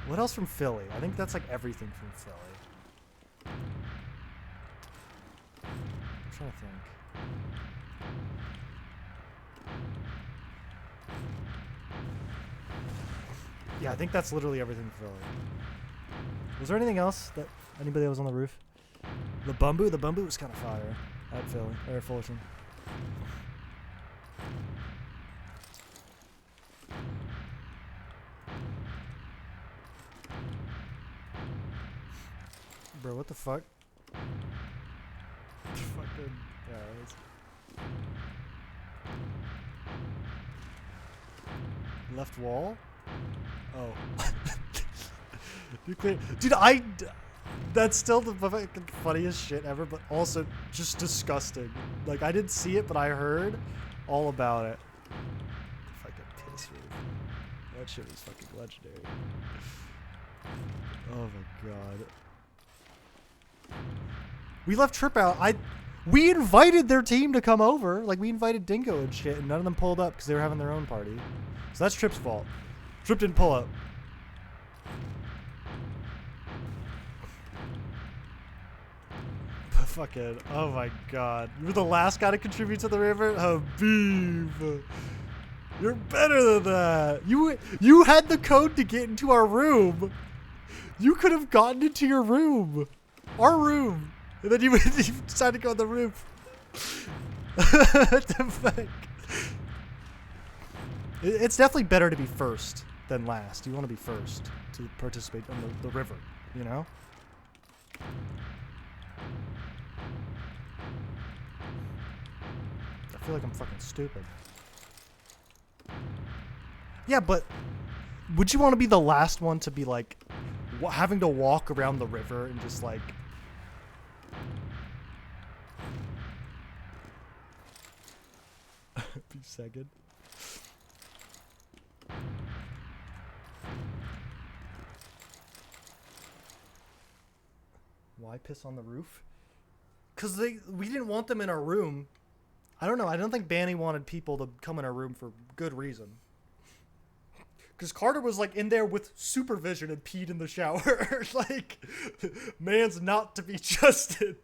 What else from Philly? I think that's like everything from Philly. I'm trying to think. Yeah, I think that's literally everything from Philly. Was there anything else that anybody that was on the roof? The bamboo was kind of fire at Philly or Fullerton. Bro, what the fuck? Fucking, yeah, left wall? Oh. Dude, that's still the fucking funniest shit ever, but also just disgusting. Like, I didn't see it, but I heard all about it. Fucking piss roof. That shit was fucking legendary. Oh my god. We left Trip out. We invited their team to come over. Like, we invited Dingo and shit, and none of them pulled up because they were having their own party. So that's Trip's fault. Trip didn't pull up. Fucking, oh my god. You were the last guy to contribute to the river? Habib. You're better than that. You had the code to get into our room. You could have gotten into your room. Our room. And then you decided to go on the roof. What the fuck? It's definitely better to be first than last. You want to be first to participate on the river, you know? I feel like I'm fucking stupid. Yeah, but would you want to be the last one to be like having to walk around the river and just like be second? Why piss on the roof? Cause we didn't want them in our room. I don't know. I don't think Banny wanted people to come in our room for good reason. Because Carter was like in there with supervision and peed in the shower. Like, man's not to be trusted.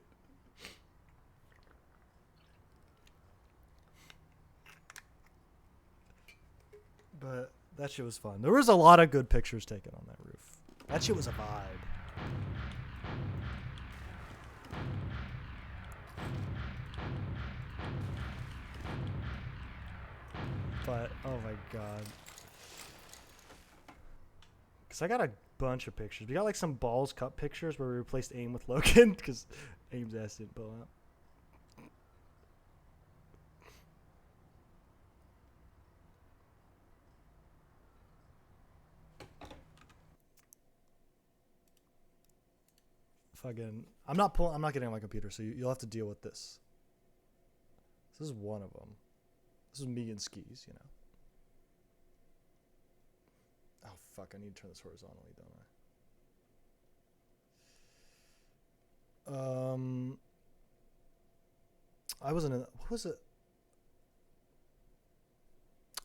But that shit was fun. There was a lot of good pictures taken on that roof. That shit was a vibe. But, oh my god. Because I got a bunch of pictures. We got like some balls cup pictures where we replaced AIM with Logan because AIM's ass didn't pull out. Fucking, I'm not getting on my computer, so you'll have to deal with this. This is one of them. This is me and skis, you know. Oh fuck! I need to turn this horizontally, don't I? I wasn't in. What was it?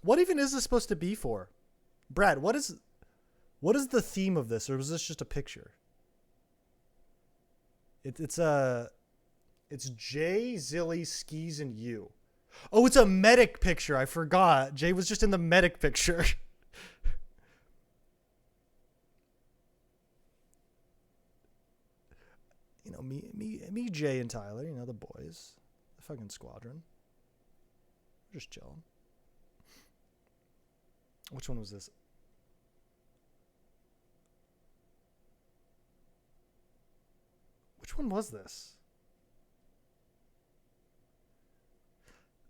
What even is this supposed to be for, Brad? What is the theme of this, or was this just a picture? It's Jay, Zilly, Skis, and you. Oh, it's a medic picture. I forgot. Jay was just in the medic picture. You know, me, Jay, and Tyler. You know, the boys, the fucking squadron. We're just chilling. Which one was this? Which one was this?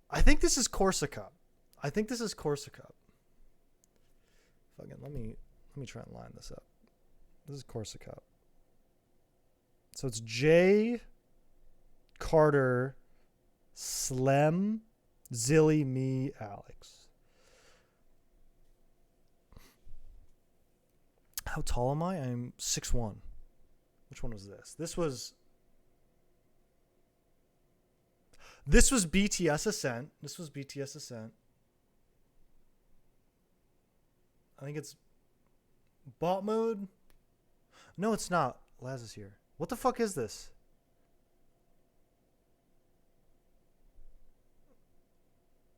I think this is Corsica. Fucking let me try and line this up. This is Corsica. So it's Jay, Carter, Slem, Zilly, me, Alex. How tall am I? I'm 6'1". Which one was this? This was BTS Ascent. I think it's bot mode. No, it's not. Laz is here. What the fuck is this?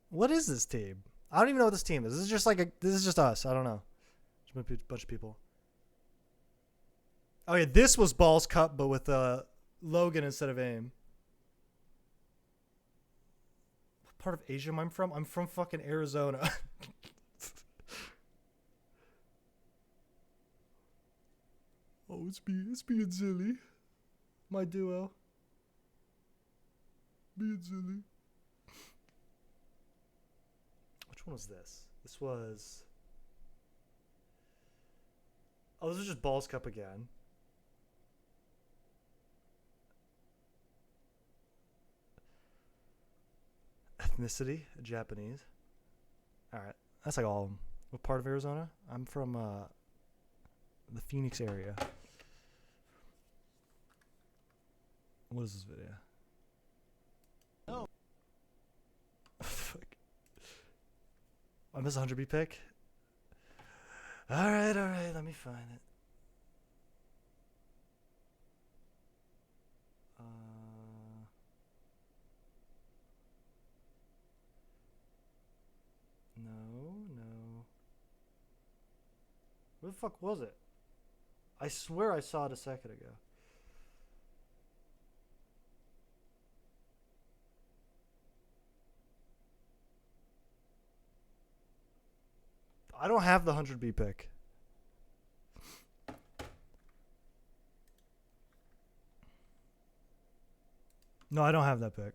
What is this team? I don't even know what this team is. This is just like this is just us. I don't know. Just a bunch of people. Oh yeah, this was Balls Cup, but with Logan instead of AIM. What part of Asia am I from? I'm from fucking Arizona. Oh, it's me and Zilly. My duo. Me and Zilly. Which one was this? This was... Oh, this was just Balls Cup again. Ethnicity, Japanese. Alright, that's like all of them. What part of Arizona? I'm from the Phoenix area. What is this video? No. Fuck. I miss a 100B pick? Alright, let me find it. No. Where the fuck was it? I swear I saw it a second ago. I don't have the 100B pick. No, I don't have that pick.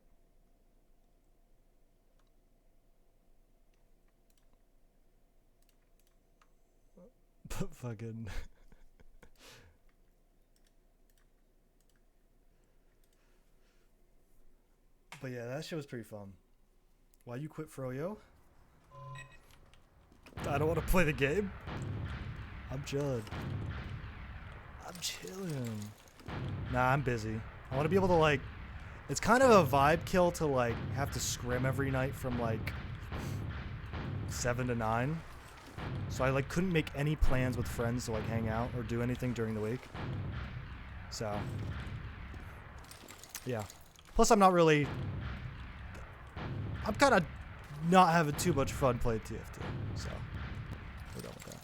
But fucking... But yeah, that shit was pretty fun. Why you quit Froyo? I don't want to play the game. I'm chilling. I'm chilling. Nah, I'm busy. I want to be able to like... It's kind of a vibe kill to like have to scrim every night from like 7 to 9. So I like couldn't make any plans with friends to like hang out or do anything during the week. So... Yeah. Plus, I'm not really... I'm kind of not having too much fun playing TFT, so we're done with that.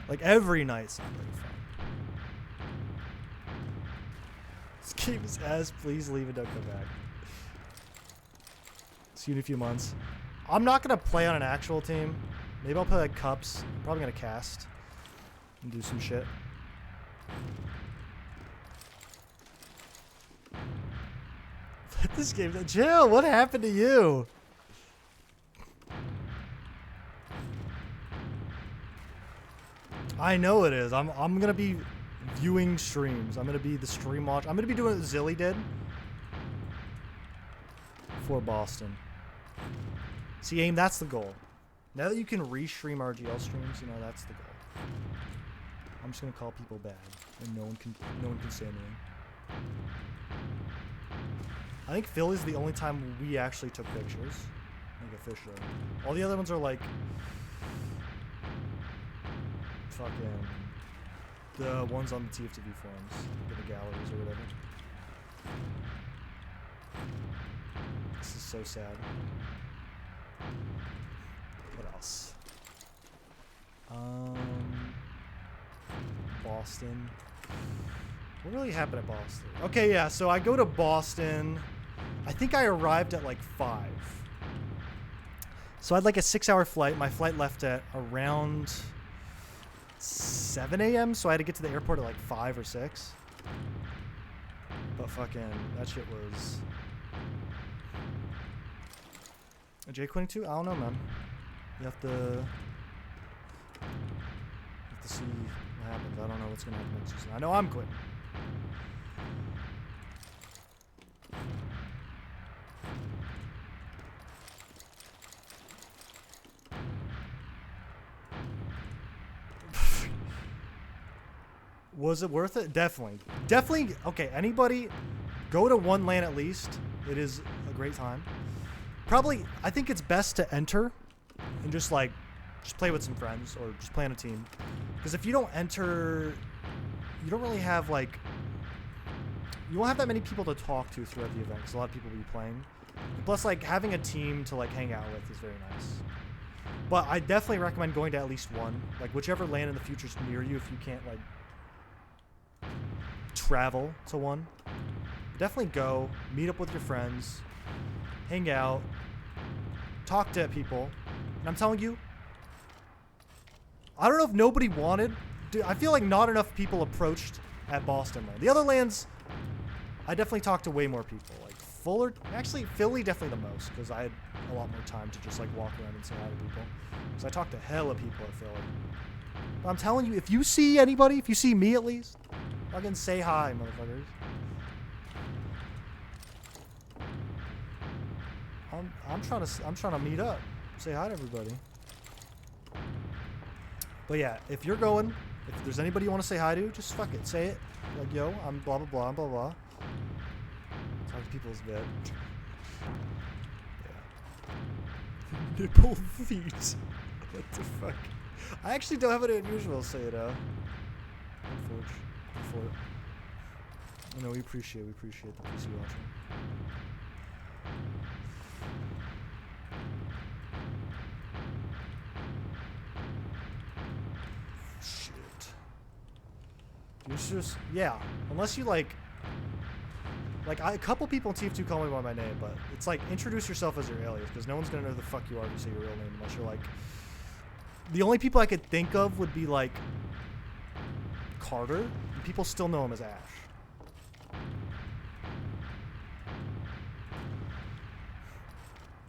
Like, every night's not very fun. This game is ass. Please leave and don't come back. See you in a few months. I'm not going to play on an actual team. Maybe I'll play, like, cups. I'm probably going to cast and do some shit. Let this game... Jill, what happened to you? I know it is. I'm going to be viewing streams. I'm going to be the stream watch. I'm going to be doing what Zilly did for Boston. See, AIM, that's the goal. Now that you can re-stream RGL streams, you know, that's the goal. I'm just going to call people bad, and no one can say anything. I think Philly's the only time we actually took pictures, like officially. All the other ones are like fucking the ones on the TFTV forums, the galleries or whatever. This is so sad. What else? Boston. What really happened at Boston? Okay, yeah, so I go to Boston. I think I arrived at like 5. So I had like a 6-hour flight. My flight left at around 7 a.m. So I had to get to the airport at like 5 or 6. But fucking, that shit was... A J quitting too? I don't know, man. You have to see what happens. I don't know what's going to happen next season. I know I'm quitting. Was it worth it? Definitely. Definitely. Okay, anybody go to one LAN at least. It is a great time. Probably, I think it's best to enter and just play with some friends or just play on a team. Because if you don't enter, you don't really have you won't have that many people to talk to throughout the event because a lot of people will be playing. And plus, having a team to hang out with is very nice. But I definitely recommend going to at least one. Whichever LAN in the future is near you if you can't travel to one. Definitely go, meet up with your friends, hang out, talk to people. And I'm telling you, I don't know if nobody wanted. Dude, I feel like not enough people approached at Boston LAN. The other LANs, I definitely talked to way more people. Fullerton, actually Philly definitely the most because I had a lot more time to just walk around and say hi to people. Because I talked to hella people at Philly. But I'm telling you, if you see anybody, if you see me at least, fucking say hi, motherfuckers. I'm trying to meet up, say hi to everybody. But yeah, if you're going, if there's anybody you want to say hi to, just fuck it, say it. Yo, I'm blah blah blah blah blah. Talk to people's bed. Yeah. Nipple feet. What the fuck? I actually don't have any unusual say it out. Unfortunately. No, we appreciate the PC watching. Shit. It's just, yeah. Unless you Like, a couple people in TF2 call me by my name, but it's like, introduce yourself as your alias, because no one's gonna know who the fuck you are if you say your real name, unless you're like... The only people I could think of would be, like, Carter, and people still know him as Ash.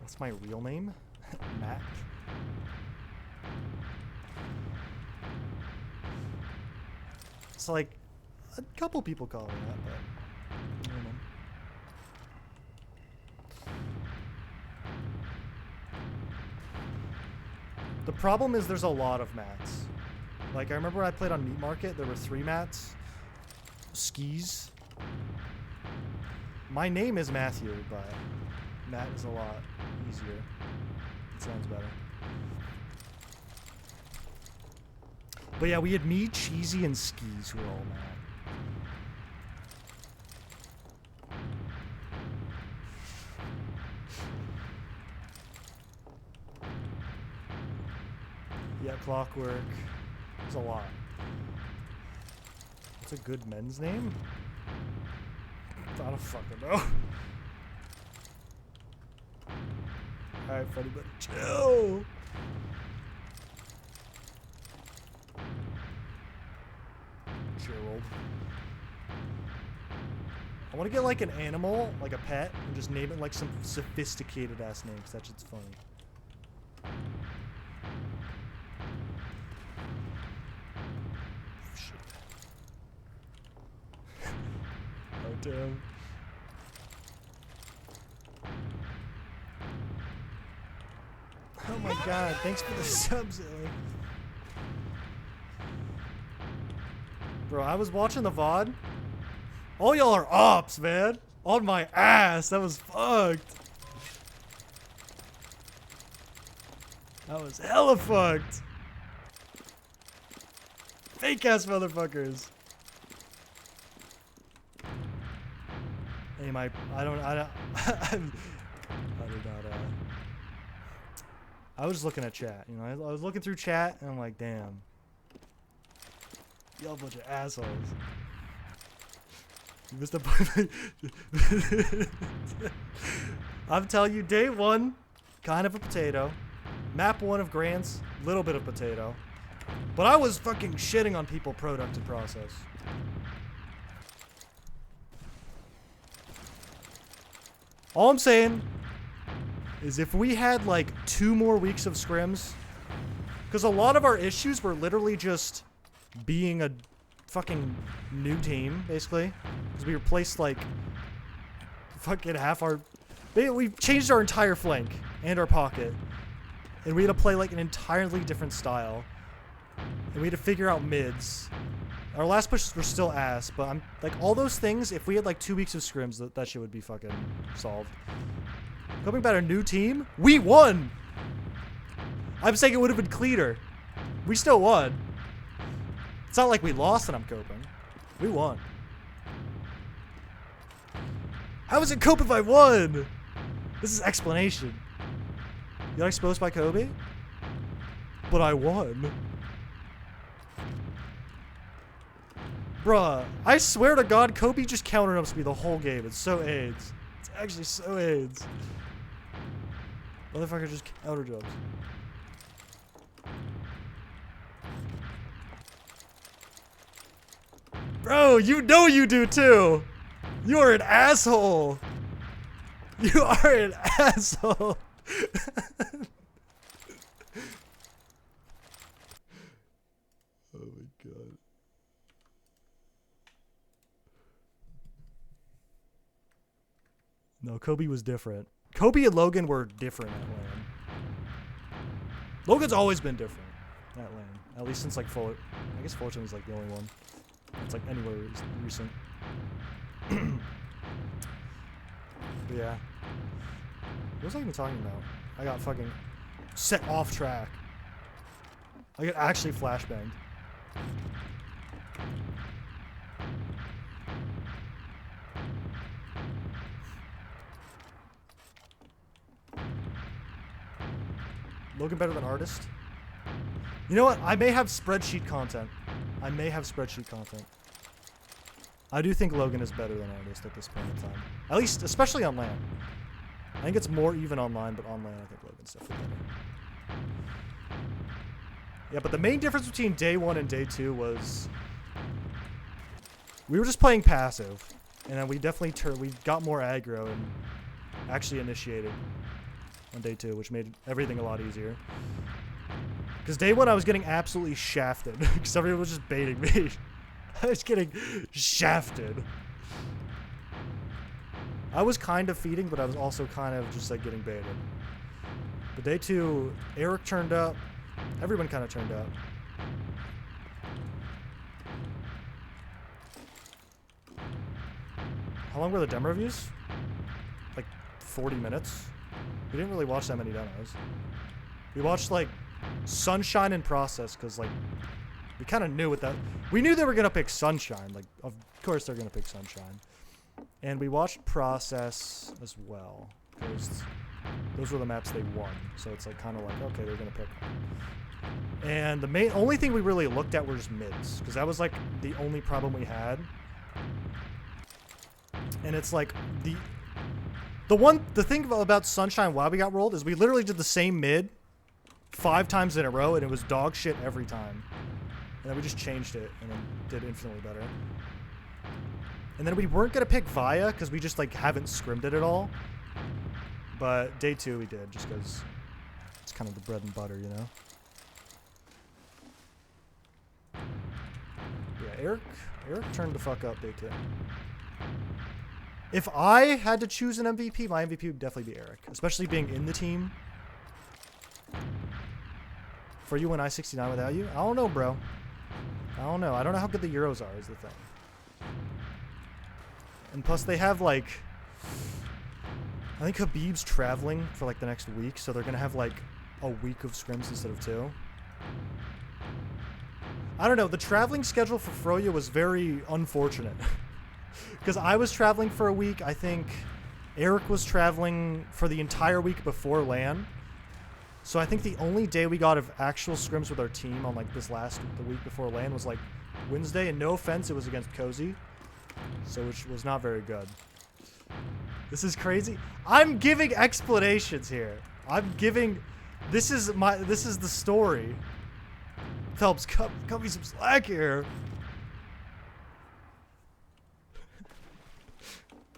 What's my real name? Matt. It's like, a couple people call me that, but... I don't know. The problem is there's a lot of mats. Like, I remember when I played on Meat Market, there were 3 mats. Skis. My name is Matthew, but Matt is a lot easier. It sounds better. But yeah, we had me, Cheesy, and Skis who were all Matt. Yeah, Clockwork. There's a lot. What's a good men's name? I don't fucking know. Alright, funny, but chill. Gerald. I want to get like an animal, like a pet, and just name it like some sophisticated ass name, because that shit's funny. Oh, damn. Oh my god, thanks for the subs, Illy. Bro, I was watching the VOD. All y'all are ops, man. On my ass. That was fucked. That was hella fucked. Fake ass motherfuckers. Hey, I don't, I do not, I was just looking at chat, you know, I was looking through chat, and I'm like, damn. Y'all a bunch of assholes. You missed a point. I'm telling you, day 1, kind of a potato. Map 1 of Grants, little bit of potato. But I was fucking shitting on people product and process. All I'm saying is if we had like 2 more weeks of scrims, because a lot of our issues were literally just being a fucking new team, basically. Because we replaced like fucking half our... We changed our entire flank and our pocket. And we had to play like an entirely different style. And we had to figure out mids. Our last pushes were still ass, but I'm like all those things, if we had like 2 weeks of scrims, that shit would be fucking solved. Coming about a new team, we won! I'm saying it would have been cleaner. We still won. It's not like we lost and I'm coping. We won. How is it cope if I won? This is explanation. You got exposed by Kobe? But I won. Bruh, I swear to God, Kobe just counter ups me the whole game. It's so AIDS. It's actually so AIDS. Motherfucker just counter jumps. Bro, you know you do too. You are an asshole. You are an asshole. Oh my god. No, Kobe was different. Kobe and Logan were different at LAN. Logan's always been different at LAN. At least since like Fullerton. I guess Fullerton was like the only one. It's like anywhere recent. But yeah. What was I even talking about? I got fucking set off track. I got actually flashbanged. Logan better than artist? You know what? I may have spreadsheet content. I may have spreadsheet content. I do think Logan is better than Artist at this point in time. At least, especially on LAN. I think it's more even online, but on LAN, I think Logan's definitely better. Yeah, but the main difference between day 1 and day 2 was we were just playing passive, and then we definitely we got more aggro and actually initiated on day 2, which made everything a lot easier. Because day 1, I was getting absolutely shafted because everyone was just baiting me. I was getting shafted. I was kind of feeding, but I was also kind of just like getting baited. But day 2, Eric turned up. Everyone kind of turned up. How long were the demo reviews? Like 40 minutes. We didn't really watch that many demos. We watched like Sunshine and Process because like we kind of knew what that. We knew they were gonna pick Sunshine. Like of course they're gonna pick Sunshine. And we watched Process as well because those were the maps they won. So it's like kind of like okay, they're gonna pick one. And the only thing we really looked at were just mids because that was like the only problem we had. And it's like the thing about Sunshine why we got rolled is we literally did the same mid 5 times in a row and it was dog shit every time. And then we just changed it and then did infinitely better. And then we weren't gonna pick Via because we just like haven't scrimmed it at all. But day 2 we did just because it's kind of the bread and butter, you know. Yeah, Eric turned the fuck up day 2. If I had to choose an MVP, my MVP would definitely be Eric, especially being in the team. For you and I-69 without you? I don't know, bro. I don't know. I don't know how good the Euros are is the thing. And plus they have like, I think Habib's traveling for like the next week, so they're going to have like a week of scrims instead of 2. I don't know. The traveling schedule for Froya was very unfortunate. Because I was traveling for a week. I think Eric was traveling for the entire week before LAN. So I think the only day we got of actual scrims with our team on like the week before LAN was like Wednesday. And no offense, it was against Cozy. So which was not very good. This is crazy. I'm giving explanations here. This is the story. Phelps, cut me some slack here.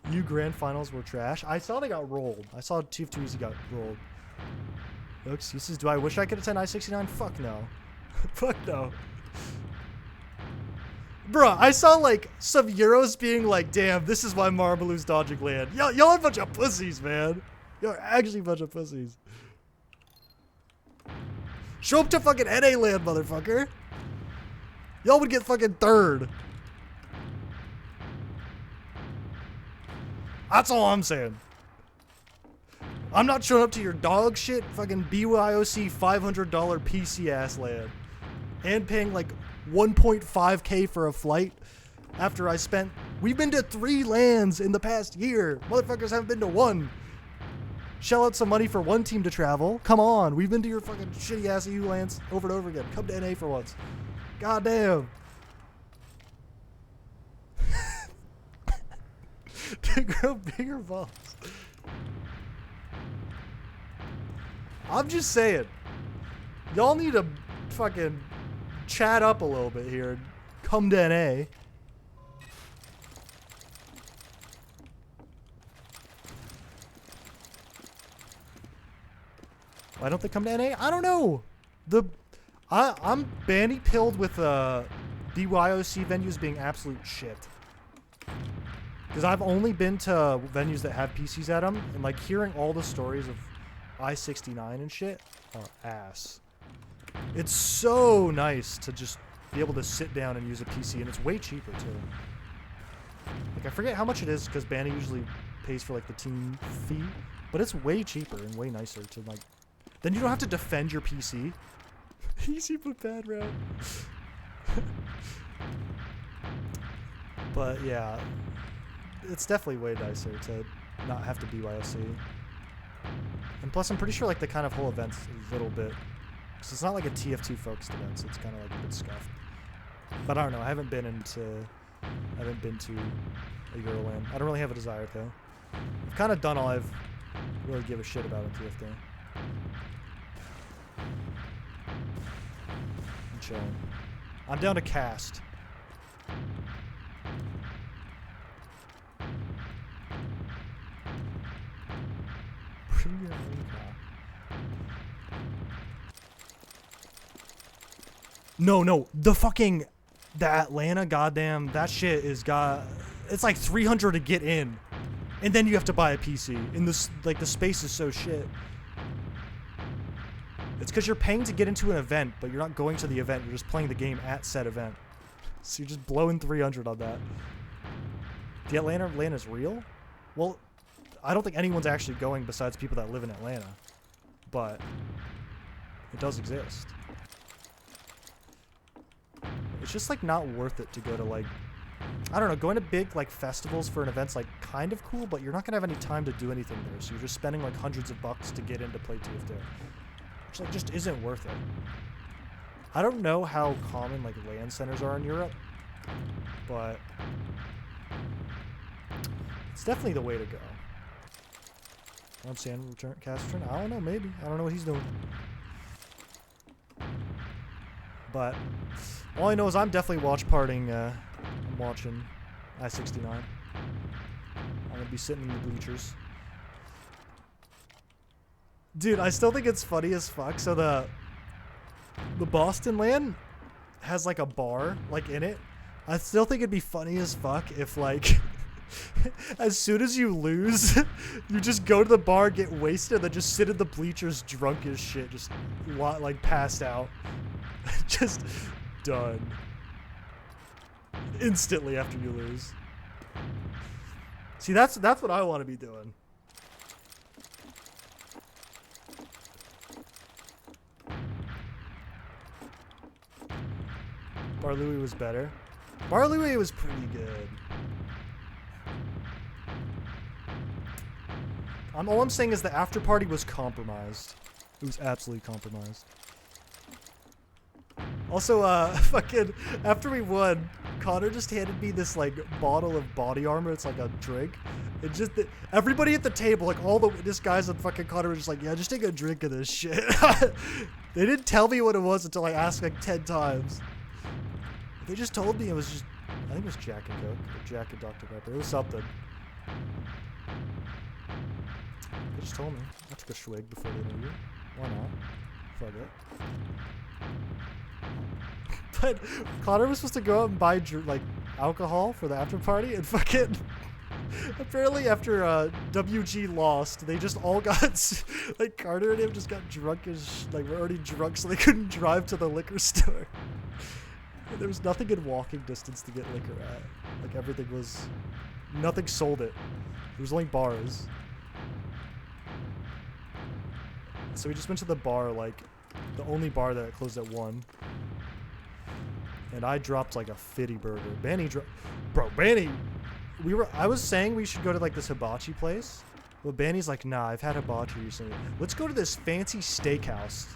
You grand finals were trash. I saw they got rolled. I saw Chief Tweezy got rolled. No excuses. Do I wish I could attend I-69? Fuck no. Fuck no. Bruh, I saw like some Euros being like, damn, this is why Marmaloo's dodging land. Y'all are a bunch of pussies, man. Y'all are actually a bunch of pussies. Show up to fucking NA land, motherfucker. Y'all would get fucking 3rd. That's all I'm saying. I'm not showing up to your dog shit fucking BYOC $500 PC ass land and paying like 1.5K for a flight after we've been to 3 lands in the past year. Motherfuckers haven't been to 1. Shell out some money for 1 team to travel. Come on. We've been to your fucking shitty ass EU lands over and over again. Come to NA for once. God damn. To grow bigger balls. I'm just saying. Y'all need to fucking chat up a little bit here and come to NA. Why don't they come to NA? I don't know. I'm bandy pilled with BYOC venues being absolute shit. Because I've only been to venues that have PCs at them, and like hearing all the stories of I-69 and shit are ass. It's so nice to just be able to sit down and use a PC, and it's way cheaper too. Like I forget how much it is because Bandy usually pays for like the team fee, but it's way cheaper and way nicer to like. Then you don't have to defend your PC. Easy but bad route. But yeah. It's definitely way nicer to not have to BYOC. And plus, I'm pretty sure like the kind of whole event's a little bit... Because it's not like a TF2 focused event, so it's kind of like a bit scuffed. But I don't know, I haven't been into I haven't been to a Euroland. I don't really have a desire to. I've kind of done all I've really give a shit about in TFT. I'm chilling. I'm down to cast. Bring your own car. No, the fucking, the Atlanta, goddamn, that shit is it's like 300 to get in. And then you have to buy a PC. And this, like, the space is so shit. It's because you're paying to get into an event, but you're not going to the event. You're just playing the game at said event. So you're just blowing 300 on that. The Atlanta land is real? Well, I don't think anyone's actually going besides people that live in Atlanta. But it does exist. It's just, like, not worth it to go to, like, I don't know, going to big, like, festivals for an event's, like, kind of cool, but you're not going to have any time to do anything there, so you're just spending, like, hundreds of bucks to get in to play TFT. Which, like, just isn't worth it. I don't know how common, like, LAN centers are in Europe, but it's definitely the way to go. I'm saying return, cast return. I don't know, maybe. I don't know what he's doing. But all I know is I'm definitely watch partying, I'm watching I-69. I'm gonna be sitting in the bleachers. Dude, I still think it's funny as fuck. So the Boston LAN has like a bar like in it. I still think it'd be funny as fuck if like as soon as you lose, you just go to the bar, get wasted, and then just sit in the bleachers drunk as shit, just like passed out. Just done. Instantly after you lose. See, that's what I want to be doing. Bar Louie was better. Bar Louie was pretty good. All I'm saying is the after party was compromised. It was absolutely compromised. Also, fucking, after we won, Connor just handed me this, like, bottle of body armor. It's like a drink. It just, everybody at the table, like, all the witness guys and fucking Connor were just like, yeah, just take a drink of this shit. They didn't tell me what it was until I asked, like, 10 times. They just told me it was just, I think it was Jack and Coke, or Jack and Dr. Pepper. It was something. They just told me. I took a swig before the interview. Why not? Fuck it. But Connor was supposed to go out and buy like alcohol for the after party, and fucking apparently after WG lost, they just all got like Carter and him just got drunk as like we're already drunk, so they couldn't drive to the liquor store. And there was nothing in walking distance to get liquor at. Like everything was, nothing sold it. There was only bars. So we just went to the bar, like the only bar that closed at 1. And I dropped like a fitty burger. Banny, I was saying we should go to like this hibachi place. Well, Banny's like, nah, I've had hibachi recently. Let's go to this fancy steakhouse.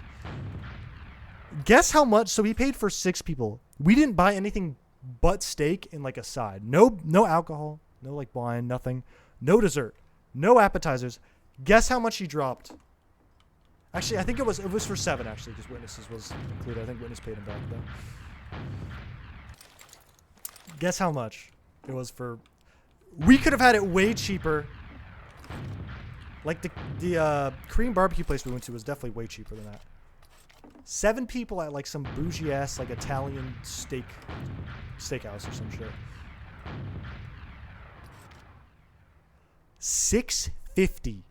Guess how much? So we paid for 6 people. We didn't buy anything but steak and like a side. No alcohol, no like wine, nothing. No dessert, no appetizers. Guess how much he dropped? Actually, I think it was for 7 actually, because Witnesses was included. I think Witness paid him back though. Guess how much it was for? We could have had it way cheaper. Like the Korean barbecue place we went to was definitely way cheaper than that. 7 people at like some bougie ass like Italian steakhouse or some shit. $650.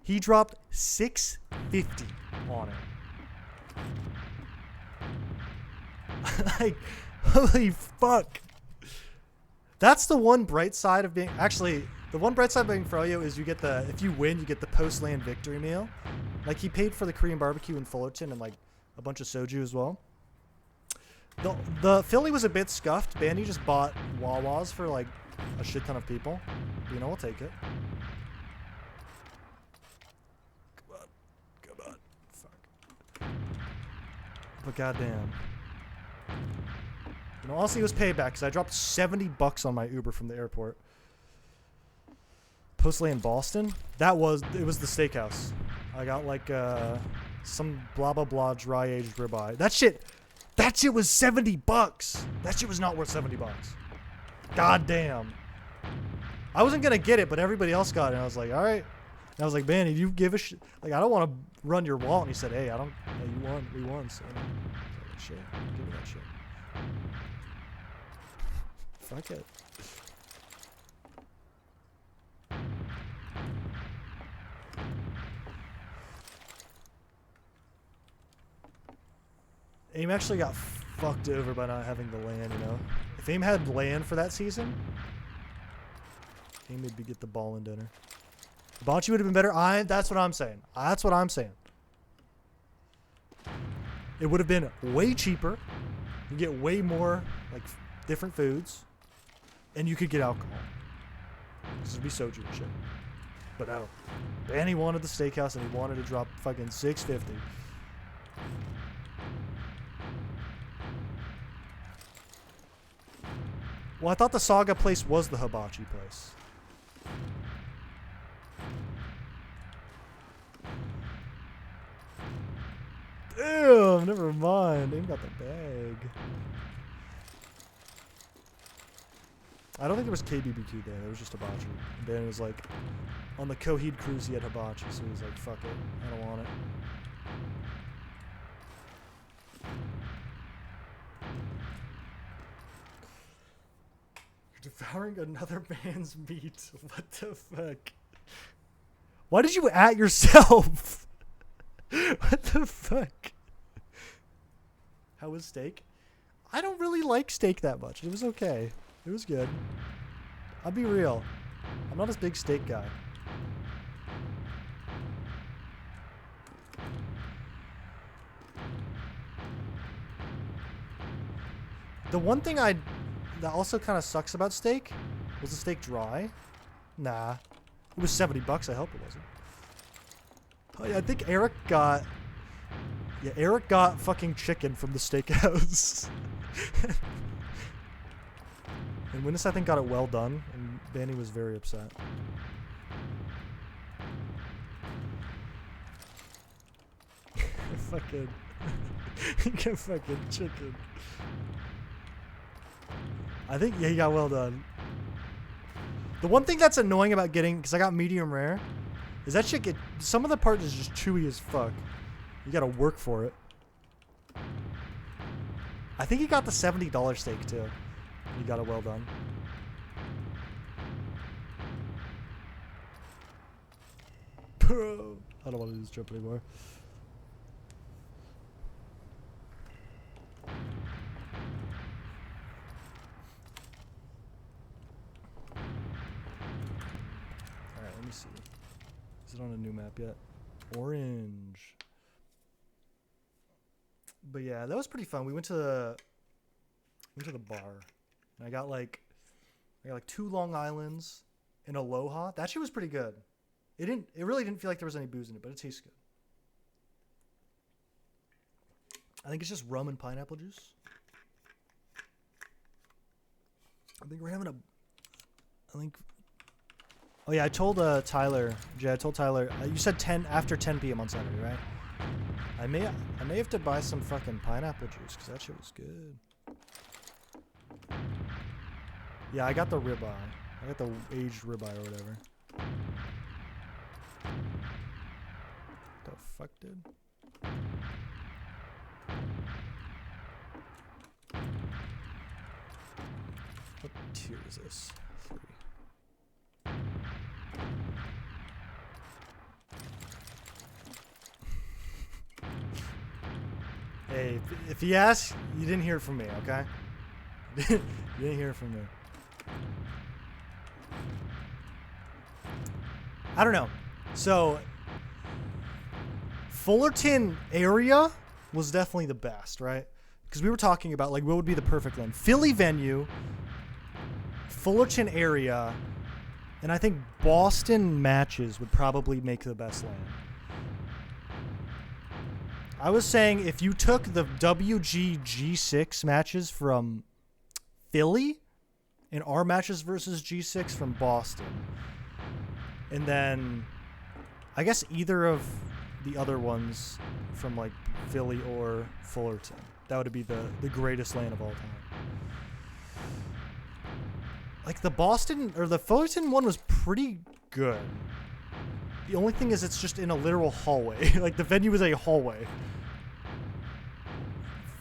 He dropped $650 on it. Like, holy fuck. That's the one bright side of being, actually, the one bright side of being Froyo is you get the, if you win, you get the post-LAN victory meal. Like, he paid for the Korean barbecue in Fullerton and, like, a bunch of soju as well. The Philly was a bit scuffed. Bandy just bought Wawas for, like, a shit ton of people. You know, we'll take it. Come on. Fuck. But goddamn. And honestly, it was payback because I dropped $70 on my Uber from the airport. Post-LAN Boston. It was the Steakhouse. I got like some blah blah blah dry aged ribeye. That shit was $70. That shit was not worth $70. God damn. I wasn't gonna get it, but everybody else got it. And I was like, all right. And I was like, man, if you give a shit, like I don't want to run your wallet. And he said, hey, I don't. Hey, you won. We won. So I was like, shit, give me that shit. Fuck it. AIM actually got fucked over by not having the LAN, you know? If AIM had LAN for that season, AIM would get the ball in dinner. Hibachi would have been better. That's what I'm saying. That's what I'm saying. It would have been way cheaper. You get way more, like, different foods. And you could get alcohol. This would be soju and shit. But no. And he wanted the Steakhouse and he wanted to drop fucking $6.50. Well, I thought the Saga place was the hibachi place. Damn, never mind. They got the bag. I don't think there was KBBQ there. There was just hibachi. And Danny was like, on the Coheed cruise he had hibachi, so he was like, fuck it. I don't want it. Devouring another man's meat. What the fuck? Why did you at yourself? What the fuck? How was steak? I don't really like steak that much. It was okay. It was good. I'll be real. I'm not a big steak guy. The one thing that also kind of sucks about steak was the steak dry. Nah, it was $70. I hope it wasn't. Oh yeah, I think Eric got fucking chicken from the Steakhouse. And Winnis I think got it well done, and Danny was very upset. Fucking get fucking chicken. I think, yeah, he got well done. The one thing that's annoying about getting, because I got medium rare, is that shit some of the part is just chewy as fuck. You gotta work for it. I think he got the $70 steak too. He got it well done. Bro, I don't want to do this trip anymore. Let me see. Is it on a new map yet? Orange. But yeah, that was pretty fun. We went to the bar. And I got like 2 Long Islands and Aloha. That shit was pretty good. It really didn't feel like there was any booze in it, but it tastes good. I think it's just rum and pineapple juice. Oh yeah, I told Tyler, Jay, you said after 10 p.m. on Saturday, right? I may have to buy some fucking pineapple juice because that shit was good. Yeah, I got the ribeye. I got the aged ribeye or whatever. The fuck, dude? What tier is this? 3. Hey, if he asks, you didn't hear it from me, okay? You didn't hear it from me. I don't know. So, Fullerton area was definitely the best, right? Because we were talking about, like, what would be the perfect LAN. Philly venue, Fullerton area, and I think Boston matches would probably make the best LAN. I was saying if you took the WG G6 matches from Philly, and our matches versus G6 from Boston. And then I guess either of the other ones from like Philly or Fullerton. That would be the greatest LAN of all time. Like the Boston or the Fullerton one was pretty good. The only thing is it's just in a literal hallway. Like the venue is a hallway.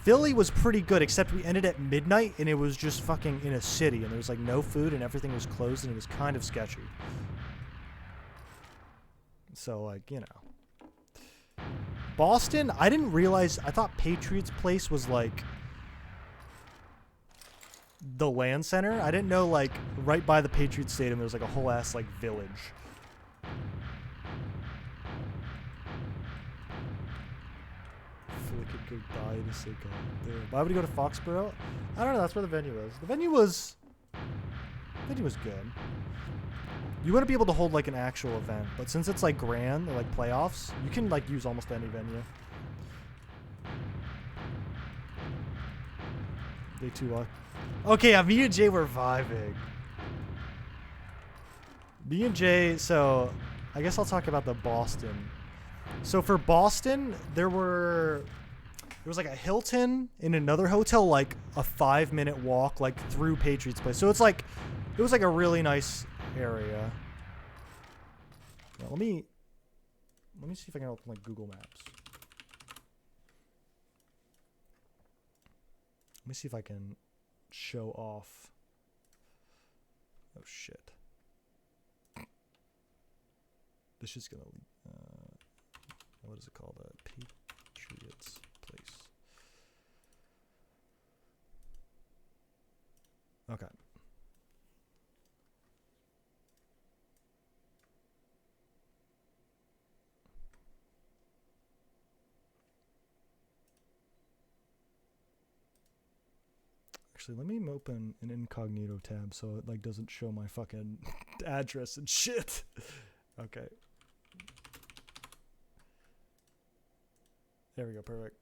Philly was pretty good, except we ended at midnight and it was just fucking in a city and there was like no food and everything was closed and it was kind of sketchy. So like, you know. Boston, I didn't realize, I thought Patriots Place was like the LAN center. I didn't know like right by the Patriots Stadium there was like a whole ass like village. I feel like I could go die to say God damn. Why would he go to Foxborough? I don't know, that's where the venue was. The venue was good. You wouldn't be able to hold like an actual event, but since it's like grand or like playoffs, you can like use almost any venue. Day 2 Okay, yeah, me and Jay were vibing. Me and Jay, so I guess I'll talk about the Boston. So for Boston, there was like a Hilton in another hotel, like a 5-minute walk like through Patriots Place. So it's like, it was like a really nice area. Yeah, let me see if I can open like Google Maps. Let me see if I can show off. Oh shit. This is gonna what is it called? Patriots Place. Okay. Actually, let me open an incognito tab so it like doesn't show my fucking address and shit. Okay. There we go, perfect.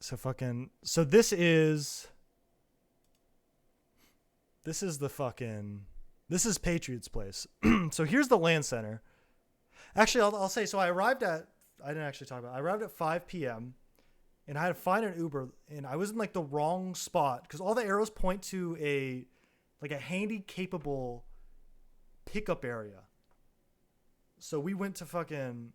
So this is Patriots Place. So here's the LAN center. Actually, I'll say, so I arrived at 5 p.m. and I had to find an Uber and I was in like the wrong spot because all the arrows point to a handy capable pickup area. So we went to fucking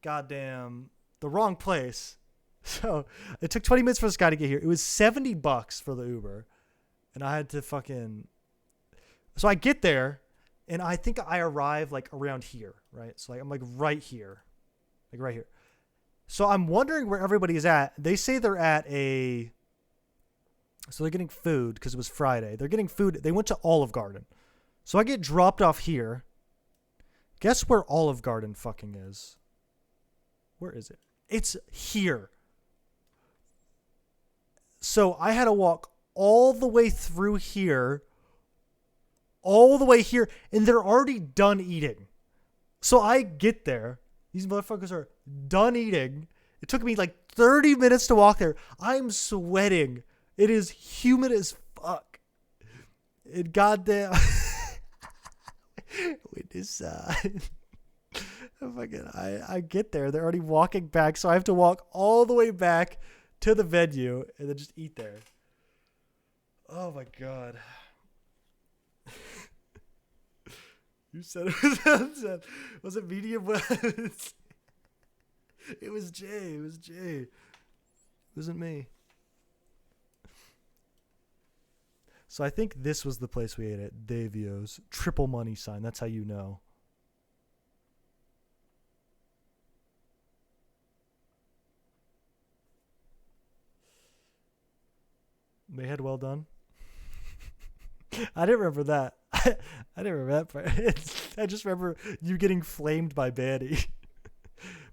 goddamn the wrong place. So it took 20 minutes for this guy to get here. It was $70 for the Uber. And I had to fucking, so I get there and I think I arrive like around here, right? So like, I'm like right here, like right here. So I'm wondering where everybody is at. They say they're at so they're getting food because it was Friday. They're getting food. They went to Olive Garden. So I get dropped off here. Guess where Olive Garden fucking is? Where is it? It's here. So I had to walk all the way through here, and they're already done eating. So I get there. These motherfuckers are done eating. It took me like 30 minutes to walk there. I'm sweating. It is humid as fuck. It goddamn. Wait, this I get there. They're already walking back, so I have to walk all the way back to the venue and then just eat there. Oh my god. You said it was it medium well? It was Jay. It wasn't me. So I think this was the place we ate at, Davio's. Triple money sign. That's how you know. Mayhead well done. I didn't remember that. I didn't remember that part. I just remember you getting flamed by Banny.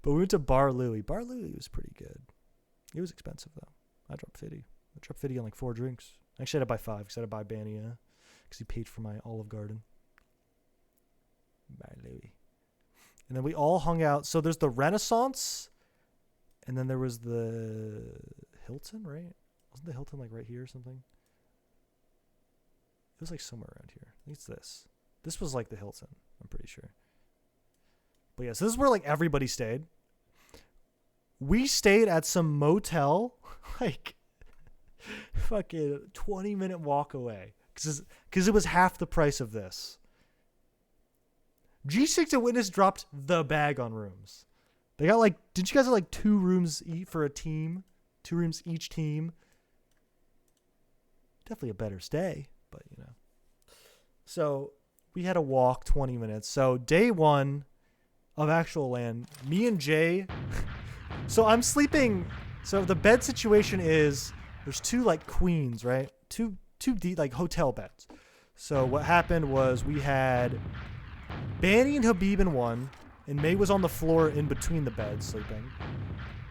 But we went to Bar Louie. Bar Louie was pretty good. It was expensive though. I dropped 50. I dropped 50 on like 4 drinks. Actually, I had to buy 5 because I had to buy Banny because he paid for my Olive Garden. Bar Louie. And then we all hung out. So there's the Renaissance, and then there was the Hilton, right? Wasn't the Hilton like right here or something? It was like somewhere around here. I think it's this. This was like the Hilton, I'm pretty sure. But yeah, so this is where like everybody stayed. We stayed at some motel, like fucking 20-minute walk away. Because it was half the price of this. G6 and Witness dropped the bag on rooms. They got like, did you guys have like 2 rooms for a team? 2 rooms each team. Definitely a better stay, but you know. So we had to walk 20 minutes. So day 1 of actual LAN, me and Jay. So I'm sleeping. So the bed situation is there's 2 like queens, right? Two deep like hotel beds. So what happened was we had Banny and Habib in one, and May was on the floor in between the beds sleeping.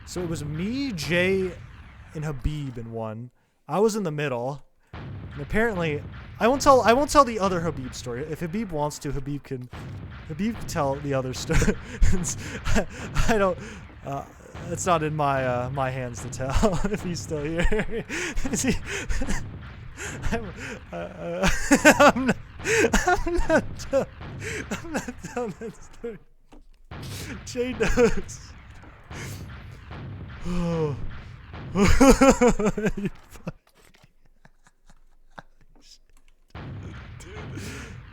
So it was me, Jay, and Habib in one. I was in the middle. And apparently, I won't tell the other Habib story. If Habib wants to, Habib can tell the other story. I don't. It's not in my hands to tell if he's still here. Is he? I'm not telling that story. Jay knows. Oh.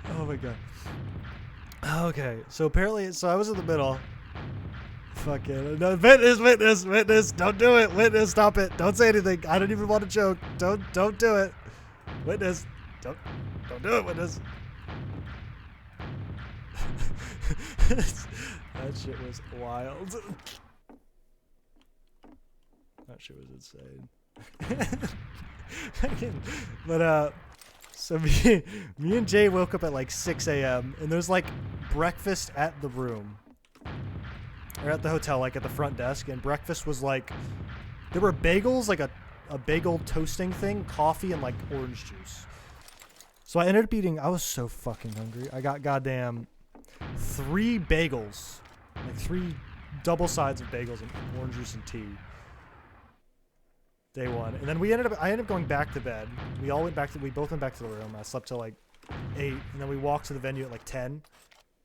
Oh my god. Okay, so apparently, I was in the middle. Fucking no, witness, don't do it. Witness, stop it. Don't say anything. I don't even want to joke. Don't do it. Witness, don't do it, witness. That shit was wild. That shit was insane. But so me and Jay woke up at like 6 a.m. and there's like breakfast at the room. Or at the hotel, like at the front desk, and breakfast was like, there were bagels, like a bagel toasting thing, coffee, and like orange juice. So I ended up eating, I was so fucking hungry. I got goddamn 3 bagels, like 3 double sides of bagels and orange juice and tea. Day 1. And then I ended up going back to bed. We both went back to the room. I slept till like 8, and then we walked to the venue at like 10.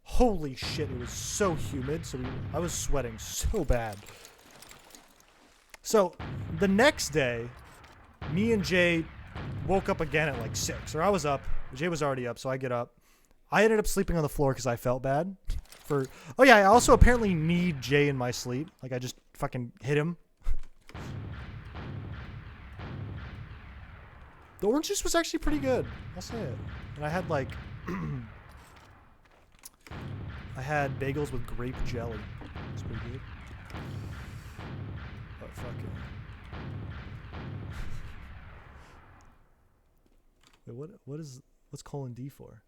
Holy shit, it was so humid, so I was sweating so bad. So, the next day, me and Jay woke up again at like 6, or I was up. Jay was already up, so I get up. I ended up sleeping on the floor because I felt bad. Oh yeah, I also apparently need Jay in my sleep. Like, I just fucking hit him. The orange juice was actually pretty good. I'll say it. And I had like... I had bagels with grape jelly. It's pretty good. But fuck it. Wait, what's colon D for?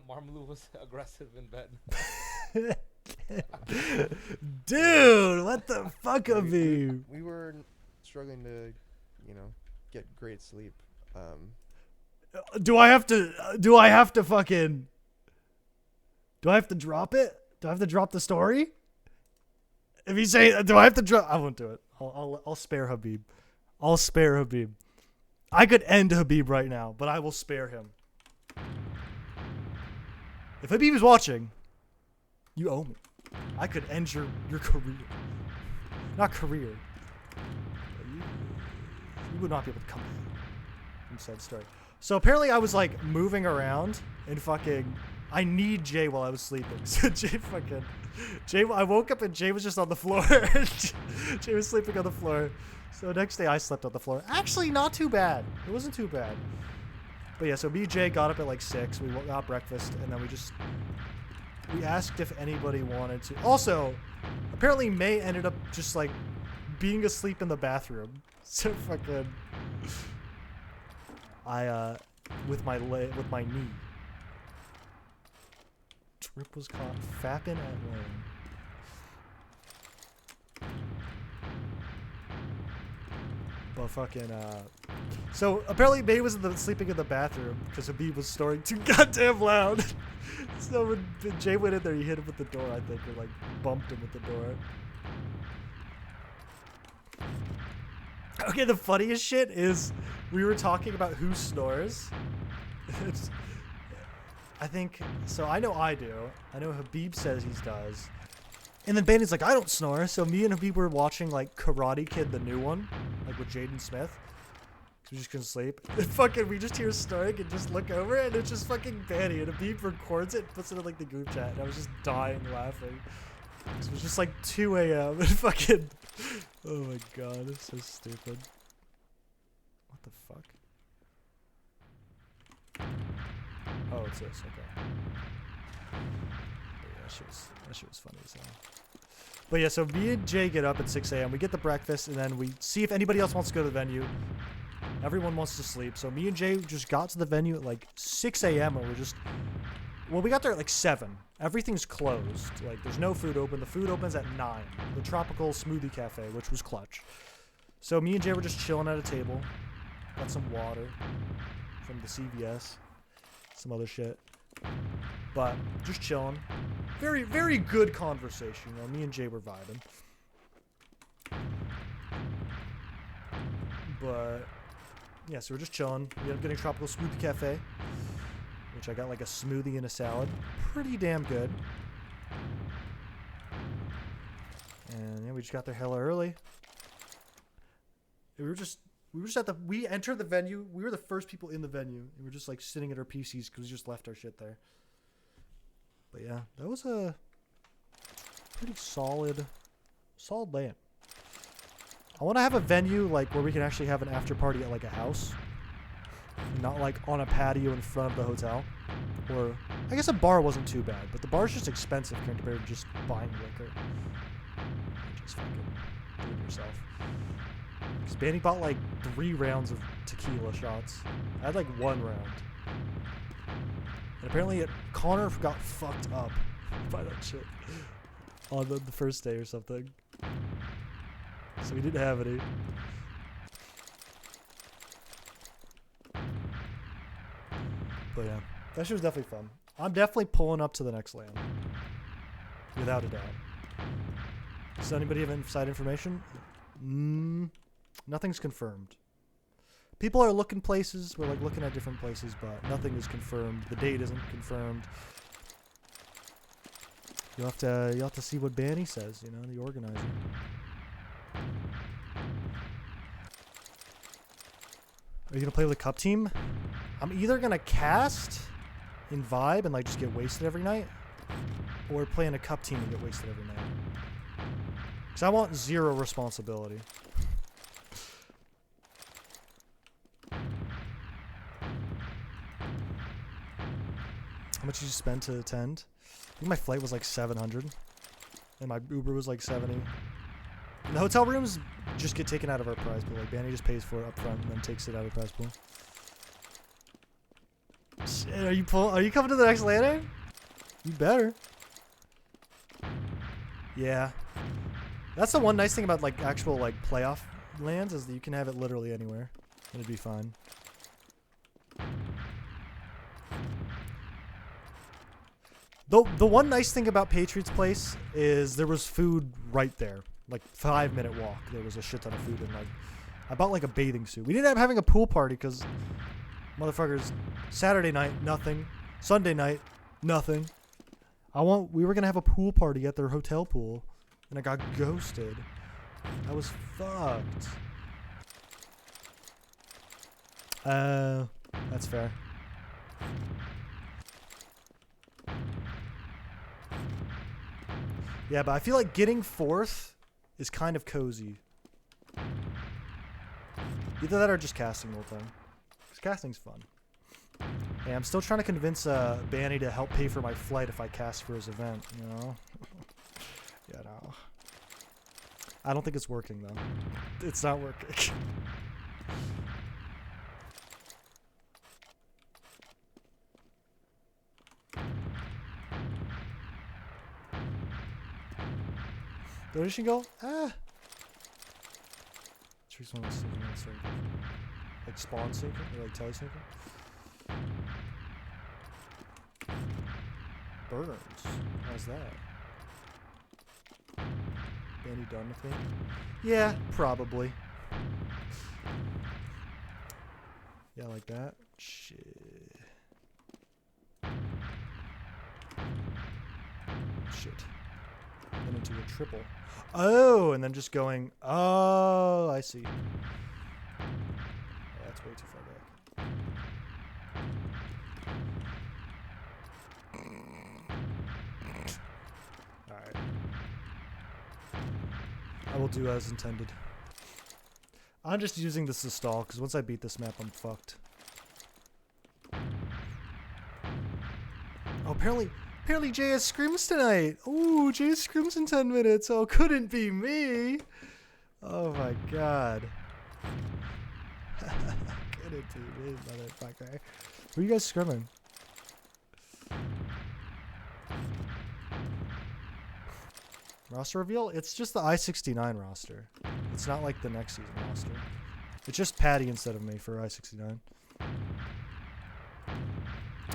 Marmaloo was aggressive in bed. Dude, what the fuck of me? We were struggling to, get great sleep. Do I have to fucking... Do I have to drop it? Do I have to drop the story? If you say, do I have to drop? I won't do it. I'll spare Habib. I'll spare Habib. I could end Habib right now, but I will spare him. If Habib is watching, you owe me. I could end your career. Not career. You would not be able to come from said story. So apparently I was like moving around and fucking... I need Jay while I was sleeping. So I woke up and Jay was just on the floor. Jay was sleeping on the floor. So next day I slept on the floor. Actually, not too bad. It wasn't too bad. But yeah, so me and Jay got up at like 6. We got breakfast, and then we asked if anybody wanted to. Also, apparently May ended up just like being asleep in the bathroom. So fucking... with my knee. Trip was caught fapping at Lane. But fucking, so apparently May was sleeping in the bathroom because Habib was snoring too goddamn loud. So when Jay went in there, he hit him with the door, I think, or like bumped him with the door. Okay, the funniest shit is we were talking about who snores. It's, I think, so I know I do. I know Habib says he does. And then Bandit's like, I don't snore. So me and Habib were watching like Karate Kid, the new one, like with Jaden Smith. Cause we just couldn't sleep. And fucking, we just hear snoring and just look over and it's just fucking Bandit. And Habib records it, puts it in like the group chat. And I was just dying laughing. Cause it was just like 2 a.m. and fucking, oh my god, it's so stupid. What the fuck? Oh, it's this, okay. But yeah, that shit was funny as hell. But yeah, so me and Jay get up at 6 a.m. We get the breakfast, and then we see if anybody else wants to go to the venue. Everyone wants to sleep, so me and Jay just got to the venue at like 6 a.m. and we're just... Well, we got there at like 7. Everything's closed. Like, there's no food open. The food opens at 9. The Tropical Smoothie Cafe, which was clutch. So me and Jay were just chilling at a table. Got some water from the CVS. Some other shit. But just chilling. Very, very good conversation. You know, me and Jay were vibing. But yeah, so we're just chilling. We ended up getting Tropical Smoothie Cafe, which I got like a smoothie and a salad. Pretty damn good. And yeah, we just got there hella early. We entered the venue. We were the first people in the venue. And we were just like sitting at our PCs because we just left our shit there. But yeah, that was a pretty solid land. I want to have a venue like where we can actually have an after party at like a house. Not like on a patio in front of the hotel. Or, I guess a bar wasn't too bad, but the bar's just expensive compared to just buying liquor. And just fucking do it yourself. Because Banny bought like 3 rounds of tequila shots. I had like 1 round. And apparently Connor got fucked up by that shit on the first day or something. So we didn't have any. But yeah, that shit was definitely fun. I'm definitely pulling up to the next LAN. Without a doubt. Does anybody have inside information? Nothing's confirmed. People are looking places. We're like looking at different places, but nothing is confirmed. The date isn't confirmed. You'll have to see what Banny says, you know, the organizer. Are you gonna play with the cup team? I'm either gonna cast in vibe and like just get wasted every night, or play in a cup team and get wasted every night. Cause I want 0 responsibility. How much did you spend to attend? I think my flight was like 700, and my Uber was like 70. And the hotel rooms just get taken out of our prize pool. Like Banny just pays for it up front and then takes it out of the prize pool. Shit, are you coming to the next LAN? You better. Yeah. That's the one nice thing about like actual like playoff lands is that you can have it literally anywhere and it'd be fine. The one nice thing about Patriots Place is there was food right there. Like 5-minute walk. There was a shit ton of food and like I bought like a bathing suit. We ended up having a pool party because motherfuckers Saturday night, nothing. Sunday night, nothing. We were gonna have a pool party at their hotel pool and I got ghosted. I was fucked. That's fair. Yeah, but I feel like getting 4th is kind of cozy. Either that or just casting the whole time. Because casting's fun. Hey, I'm still trying to convince Banny to help pay for my flight if I cast for his event, you know? Yeah, no. I don't think it's working, though. It's not working. Donation goal? Choose one that's syncing and starting. Like spawn syncing or like tele syncing? burns. How's that? Benny done with me? Yeah, probably. Yeah, like that. Shit. Shit. And into a triple. Oh, and then just going. Oh, I see. Oh, that's way too far back. Alright. I will do as intended. I'm just using this to stall, because once I beat this map, I'm fucked. Oh, apparently JS screams tonight. Ooh, JS screams in 10 minutes. Oh, couldn't be me. Oh my god. Couldn't be me, motherfucker. Who are you guys scrimming? Roster reveal? It's just the I-69 roster. It's not like the next season roster. It's just Patty instead of me for I-69.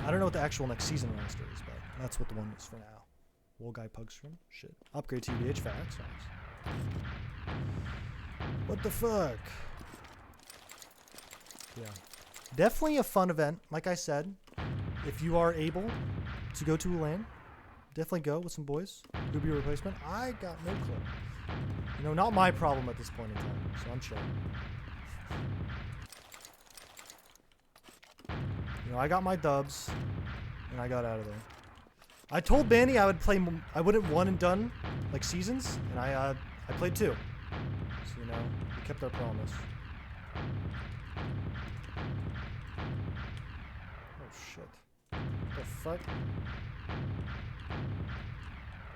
I don't know what the actual next season roster is, but that's what the one is for now. Wool Guy Pugstrom? Shit. Upgrade TBH facts. What the fuck? Yeah. Definitely a fun event. Like I said, if you are able to go to a LAN, definitely go with some boys. Who be your replacement? I got no clue. You know, not my problem at this point in time, so I'm chill. You know, I got my dubs, and I got out of there. I told Banny I wouldn't one and done like seasons, and I played 2. So you know, we kept our promise. Oh shit! What the fuck?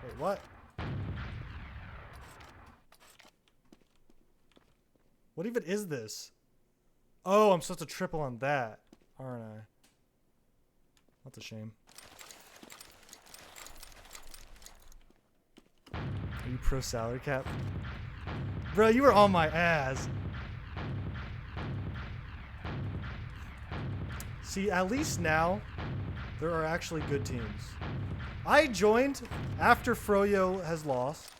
Wait, what? What even is this? Oh, I'm supposed to triple on that, aren't I? That's a shame. Are you pro salary cap? Bro, you were on my ass. See, at least now, there are actually good teams. I joined after Froyo has lost.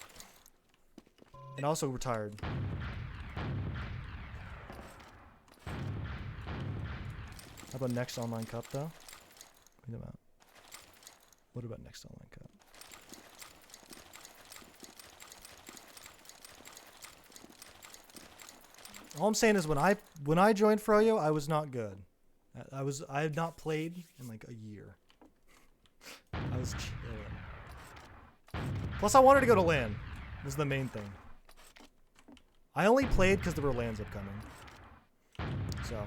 And also retired. How about next online cup though? What about next online cup? All I'm saying is when I joined Froyo, I was not good. I had not played in like a year. I was chilling. Plus I wanted to go to LAN. Was the main thing. I only played because there were LANs upcoming. So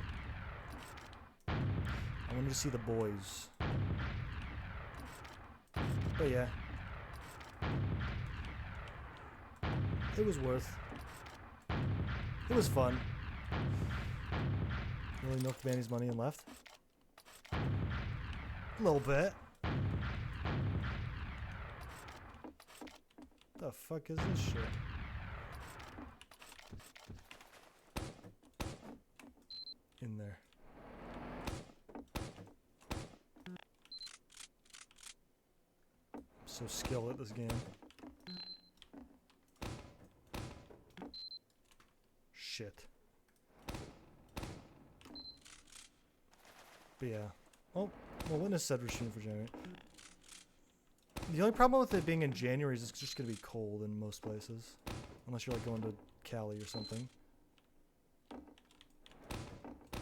I wanted to see the boys. But yeah. It was worth. It was fun. Really milked Manny's money and left? A little bit. The fuck is this shit? In there. I'm so skilled at this game. Shit. But yeah. Oh, well, Witness said we're shooting for January. The only problem with it being in January is it's just going to be cold in most places. Unless you're like going to Cali or something.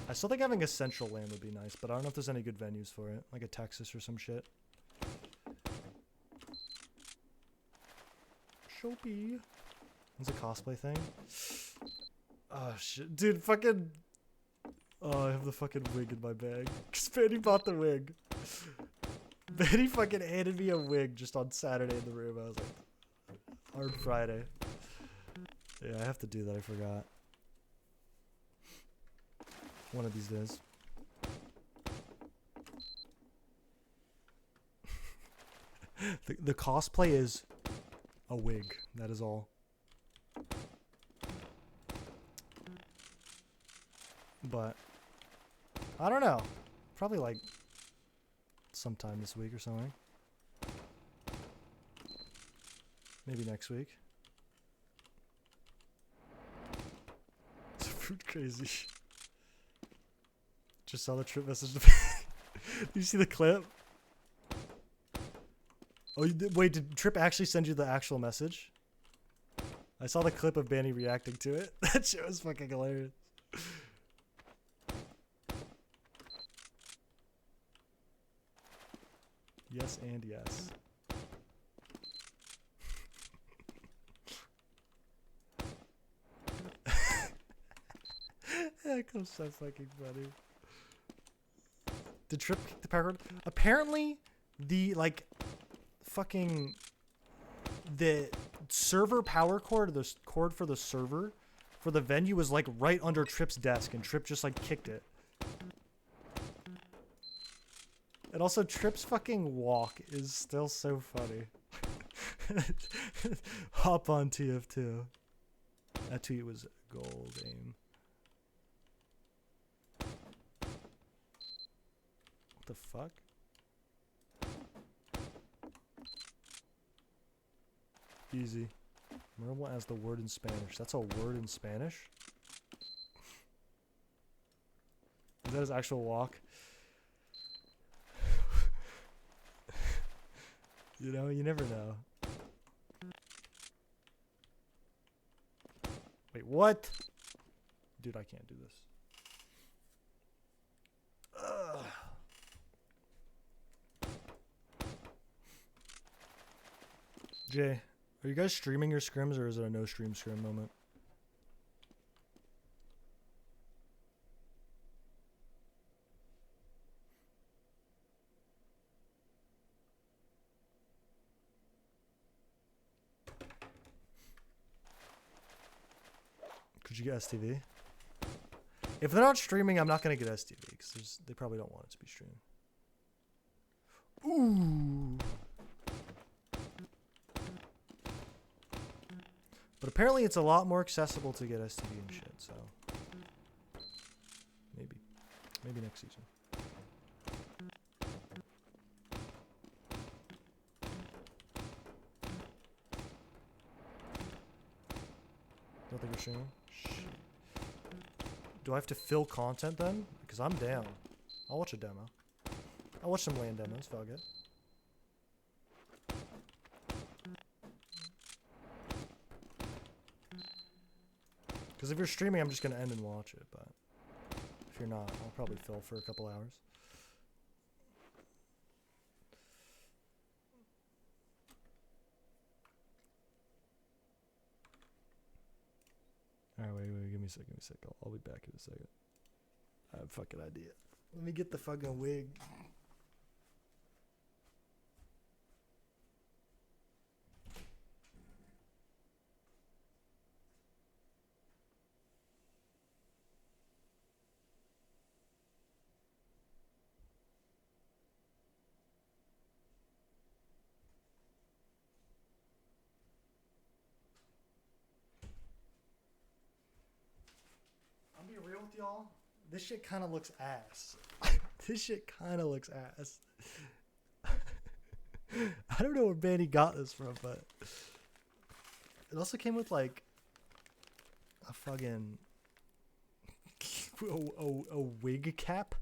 I still think having a central LAN would be nice, but I don't know if there's any good venues for it. Like a Texas or some shit. Shopee. It's a cosplay thing. Oh shit. Dude, fucking... Oh, I have the fucking wig in my bag. Cause Benny bought the wig. Benny fucking handed me a wig just on Saturday in the room. I was like... Hard Friday. Yeah, I have to do that. I forgot. One of these days. The cosplay is a wig. That is all. But I don't know. Probably like sometime this week or something. Maybe next week. It's fruit crazy. Just saw the trip message. Did you see the clip? Oh, you did, wait, did Trip actually send you the actual message? I saw the clip of Banny reacting to it. That shit was fucking hilarious. Yes and yes. That comes so fucking funny. Did Trip kick the power cord? Apparently, the fucking the server power cord, the cord for the server for the venue was like right under Trip's desk, and Trip just like kicked it. And also, Trip's fucking walk is still so funny. Hop on TF2. That tweet was gold, aim. What the fuck? Easy. Marble as the word in Spanish. That's a word in Spanish? Is that his actual walk? You know, you never know. Wait, what? Dude, I can't do this. Ugh. Jay, are you guys streaming your scrims, or is it a no stream scrim moment? Could you get STV? If they're not streaming, I'm not gonna get STV because they probably don't want it to be streamed. Ooh. But apparently it's a lot more accessible to get STV and shit, so maybe next season. Don't think we're streaming? Shit. Do I have to fill content then? Because I'm down. I'll watch a demo. I'll watch some LAN demos, fuck it. Because if you're streaming, I'm just going to end and watch it, but if you're not, I'll probably fill for a couple hours. Alright, wait, give me a second, I'll be back in a second. I have a fucking idea. Let me get the fucking wig. I'll be real with y'all. This shit kind of looks ass. This shit kind of looks ass. I don't know where Banny got this from, but it also came with like a fucking a wig cap.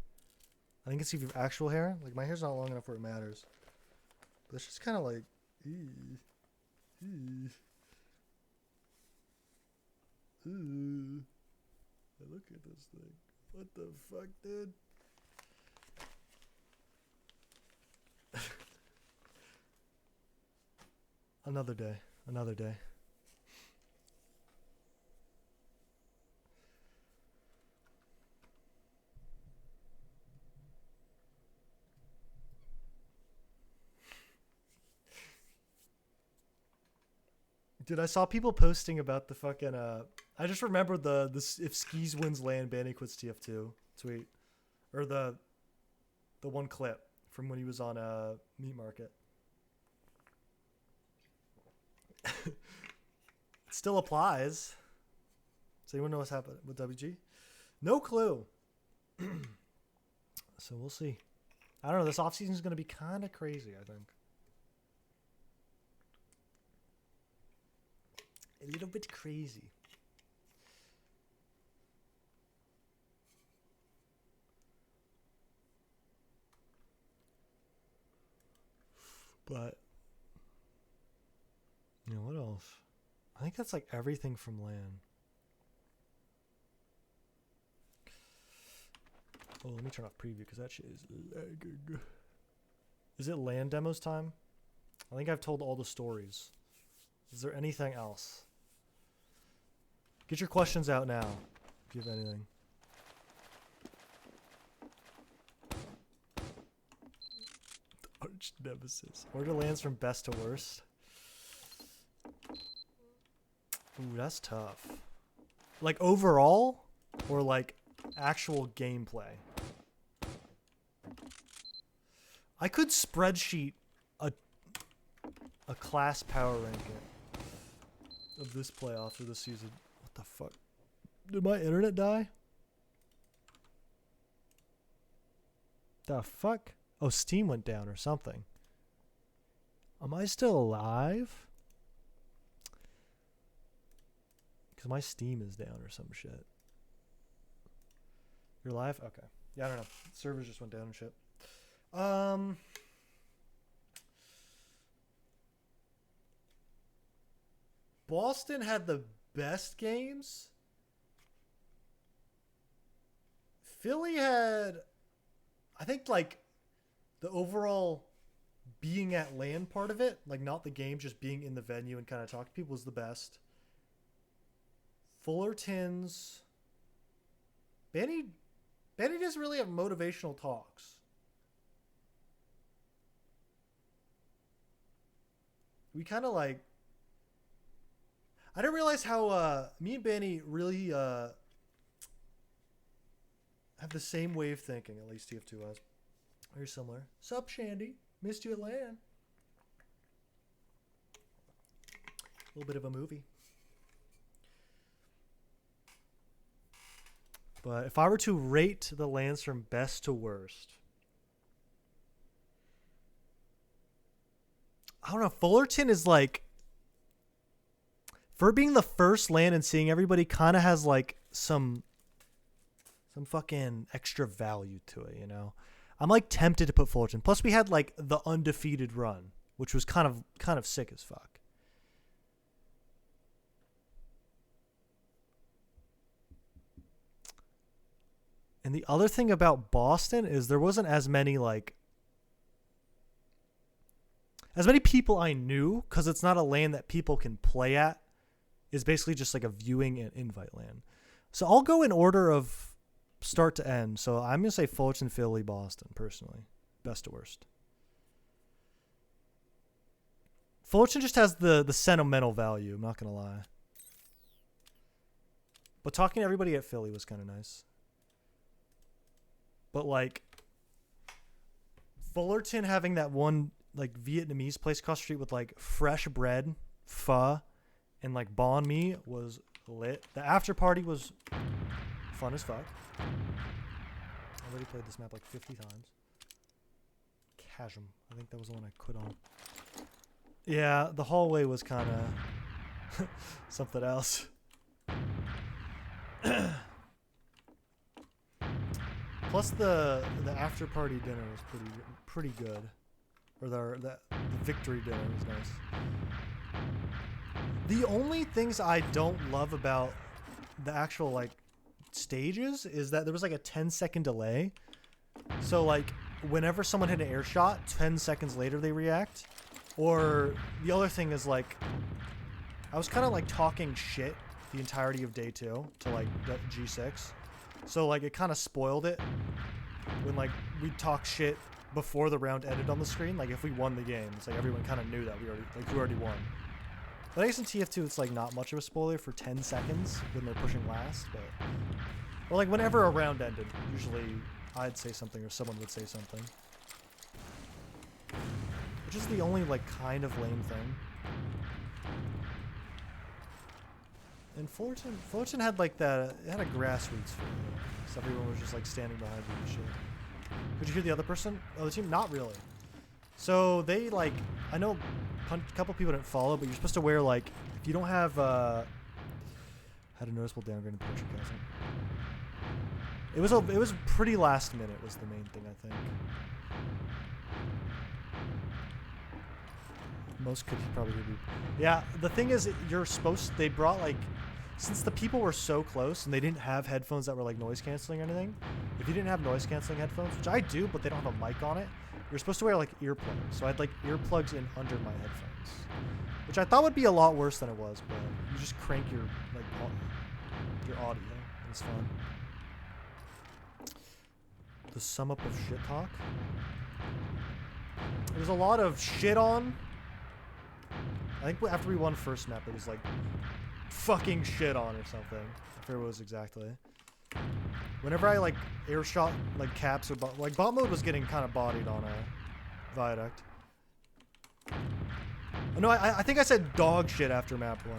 I think it's if you have actual hair. Like my hair's not long enough where it matters. But it's just kind of like, ew. Look at this thing. What the fuck, dude? Another day. Another day. Dude, I saw people posting about the fucking I just remembered the if Skis wins LAN, Banny quits TF2 tweet, or the one clip from when he was on Meat Market. It still applies. Does anyone know what's happening with WG? No clue. So we'll see. I don't know. This offseason is going to be kind of crazy, I think. A little bit crazy. But, you know, what else? I think that's like everything from LAN. Oh, let me turn off preview because that shit is lagging. Is it LAN demos time? I think I've told all the stories. Is there anything else? Get your questions out now, if you have anything. Arch nemesis. Order lands from best to worst. Ooh, that's tough. Like overall, or like actual gameplay? I could spreadsheet a class power ranking of this playoff or this season. What the fuck? Did my internet die? The fuck? Oh, Steam went down or something. Am I still alive? Because my Steam is down or some shit. You're live? Okay. Yeah, I don't know. Servers just went down and shit. Boston had the best games. Philly had, I think, like, the overall being at LAN part of it, like not the game, just being in the venue and kind of talking to people was the best. Fullerton's, Benny doesn't really have motivational talks. We kind of like, I didn't realize how me and Benny really have the same way of thinking, at least TF2 has. Very similar. Sup, Shandy? Missed you at LAN. A little bit of a movie. But if I were to rate the LANs from best to worst, I don't know. Fullerton is like, for being the first LAN and seeing everybody, kind of has like some fucking extra value to it, you know? I'm like tempted to put Fullerton. Plus we had like the undefeated run, which was kind of sick as fuck. And the other thing about Boston is there wasn't as many people I knew, because it's not a LAN that people can play at. It's basically just like a viewing and invite LAN. So I'll go in order of start to end. So I'm going to say Fullerton, Philly, Boston, personally. Best to worst. Fullerton just has the sentimental value, I'm not going to lie. But talking to everybody at Philly was kind of nice. But like, Fullerton having that one like Vietnamese place across the street with like fresh bread, pho, and like banh mi was lit. The after party was fun as fuck. I already played this map like 50 times. Chasm. I think that was the one I quit on. Yeah, the hallway was kind of something else. Plus the after party dinner was pretty good. Or the victory dinner was nice. The only things I don't love about the actual like stages is that there was like a 10-second delay. So like whenever someone hit an air shot, 10 seconds later they react. Or the other thing is like, I was kind of like talking shit the entirety of day 2 to like G6. So like it kind of spoiled it when like we'd talk shit before the round ended on the screen. Like if we won the game, it's like everyone kind of knew that we already won. But I guess in TF2 it's like not much of a spoiler for 10 seconds when they're pushing last, but or like whenever a round ended, usually I'd say something or someone would say something. Which is the only like kind of lame thing. And Fullerton had like that, it had a grassroots feel. So everyone was just like standing behind you and shit. Could you hear the other person? Oh, the team? Not really. So they like, I know couple people didn't follow, but you're supposed to wear like if you don't have had a noticeable downgrade in pressure casting. It was pretty last minute was the main thing I think. Most could probably be. Yeah, the thing is you're supposed they brought like since the people were so close and they didn't have headphones that were like noise canceling or anything. If you didn't have noise canceling headphones, which I do, but they don't have a mic on it, you're supposed to wear like earplugs. So I had like earplugs in under my headphones, which I thought would be a lot worse than it was. But you just crank your like your audio. It's fun. The sum up of shit talk. There's a lot of shit on. I think after we won first map, it was like fucking shit on or something. I forget what it was exactly. Whenever I like air shot like caps or like bot mode was getting kind of bodied on a Viaduct. Oh, no, I think I said dog shit after map 1.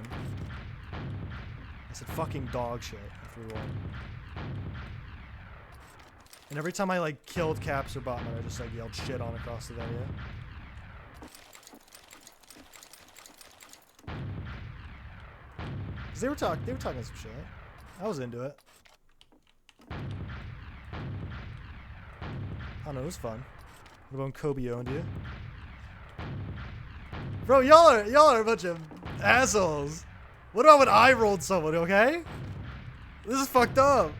I said fucking dog shit after we won. And every time I like killed caps or bot mode, I just like yelled shit on across the venue. Cause they were talking some shit. I was into it. I don't know, it was fun. What about when Kobe owned you? Bro, y'all are a bunch of assholes. What about when I rolled someone, okay? This is fucked up.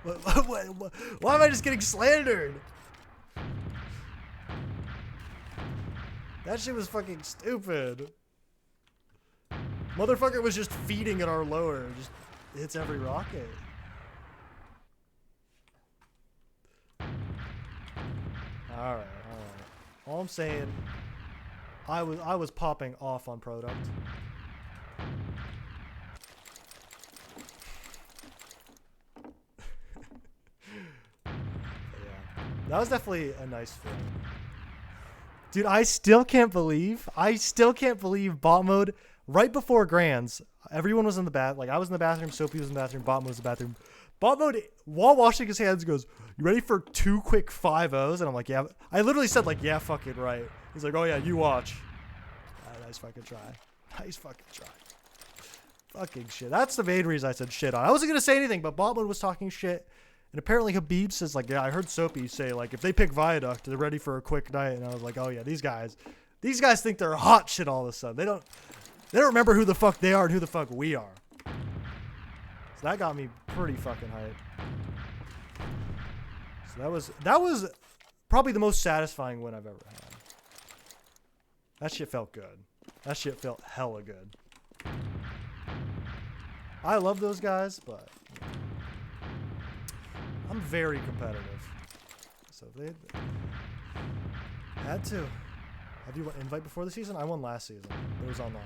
Why am I just getting slandered? That shit was fucking stupid. Motherfucker was just feeding at our lower. Just hits every rocket. Alright. All I'm saying, I was popping off on product. That was definitely a nice film. Dude, I still can't believe bot mode right before Grands. Everyone was in the bath. Like, I was in the bathroom, Sophie was in the bathroom, bot mode was in the bathroom. Bot mode, while washing his hands, goes, "You ready for 2 quick 5-0s?" And I'm like, yeah. I literally said, like, yeah, fucking right. He's like, oh, yeah, you watch. Nice fucking try. Nice fucking try. Fucking shit. That's the main reason I said shit on. I wasn't going to say anything, but bot mode was talking shit. And apparently Habib says, like, yeah, I heard Soapy say, like, if they pick Viaduct, they're ready for a quick night. And I was like, oh, yeah, these guys think they're hot shit all of a sudden. They don't remember who the fuck they are and who the fuck we are. So that got me pretty fucking hyped. So that was probably the most satisfying win I've ever had. That shit felt good. That shit felt hella good. I love those guys, but I'm very competitive. So they had to. Have you won invite before the season? I won last season. It was online.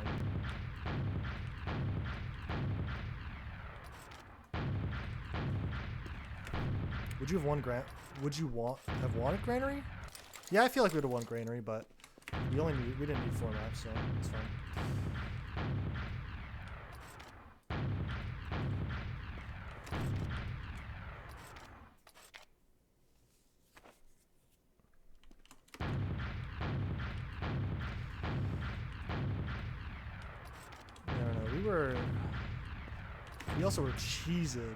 Would you have won have won a granary? Yeah, I feel like we would have won granary, but we didn't need 4 maps, so it's fine. We also were cheesing.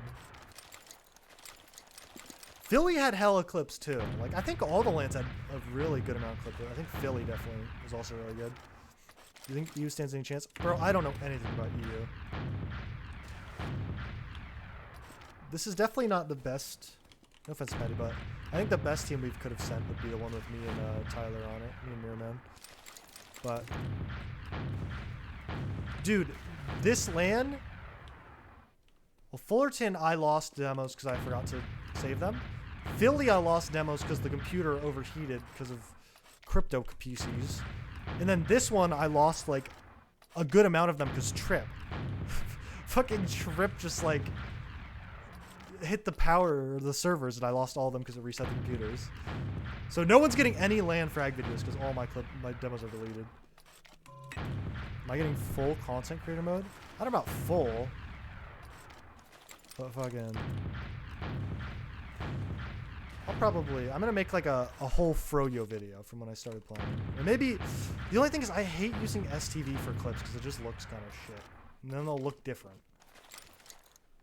Philly had hella clips too. Like, I think all the lands had a really good amount of clips. I think Philly definitely was also really good. Do you think EU stands any chance? Bro, I don't know anything about EU. This is definitely not the best. No offense, Patty, but I think the best team we could have sent would be the one with me and Tyler on it. Me and Mirrorman. But dude, this LAN. Well, Fullerton, I lost demos because I forgot to save them. Philly, I lost demos because the computer overheated because of crypto PCs. And then this one, I lost like a good amount of them because Trip. Fucking Trip just like hit the power or the servers and I lost all of them because it reset the computers. So no one's getting any LAN frag videos because all my demos are deleted. Am I getting full content creator mode? I don't know about full. But fucking... I'm gonna make like a whole Froyo video from when I started playing. And maybe, the only thing is I hate using STV for clips because it just looks kind of shit. And then they'll look different.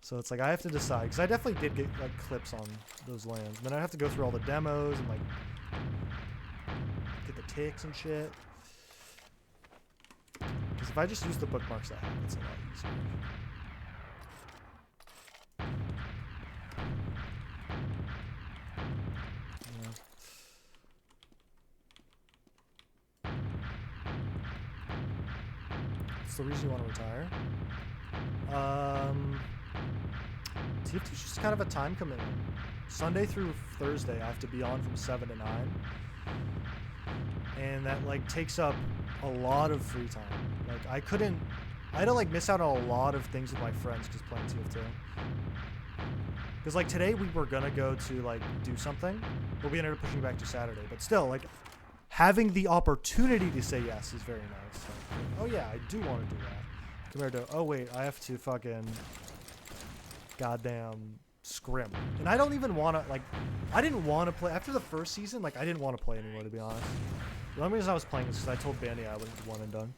So it's like I have to decide, because I definitely did get like clips on those lands. And then I have to go through all the demos and like get the ticks and shit. Because if I just use the bookmarks I have, it's a lot easier. What's the reason you want to retire? TF2 is just kind of a time commitment. Sunday through Thursday, I have to be on from 7 to 9. And that, like, takes up a lot of free time. Like, I had to, like, miss out on a lot of things with my friends because playing TF2. Because, like, today we were gonna go to, like, do something, but we ended up pushing back to Saturday. But still, like, having the opportunity to say yes is very nice. Like, oh yeah, I do want to do that. Compared to, oh wait, I have to fucking goddamn scrim. And I don't even want to, like, I didn't want to play, after the first season, like, I didn't want to play anymore, to be honest. The only reason I was playing is because I told Bandy I was one and done.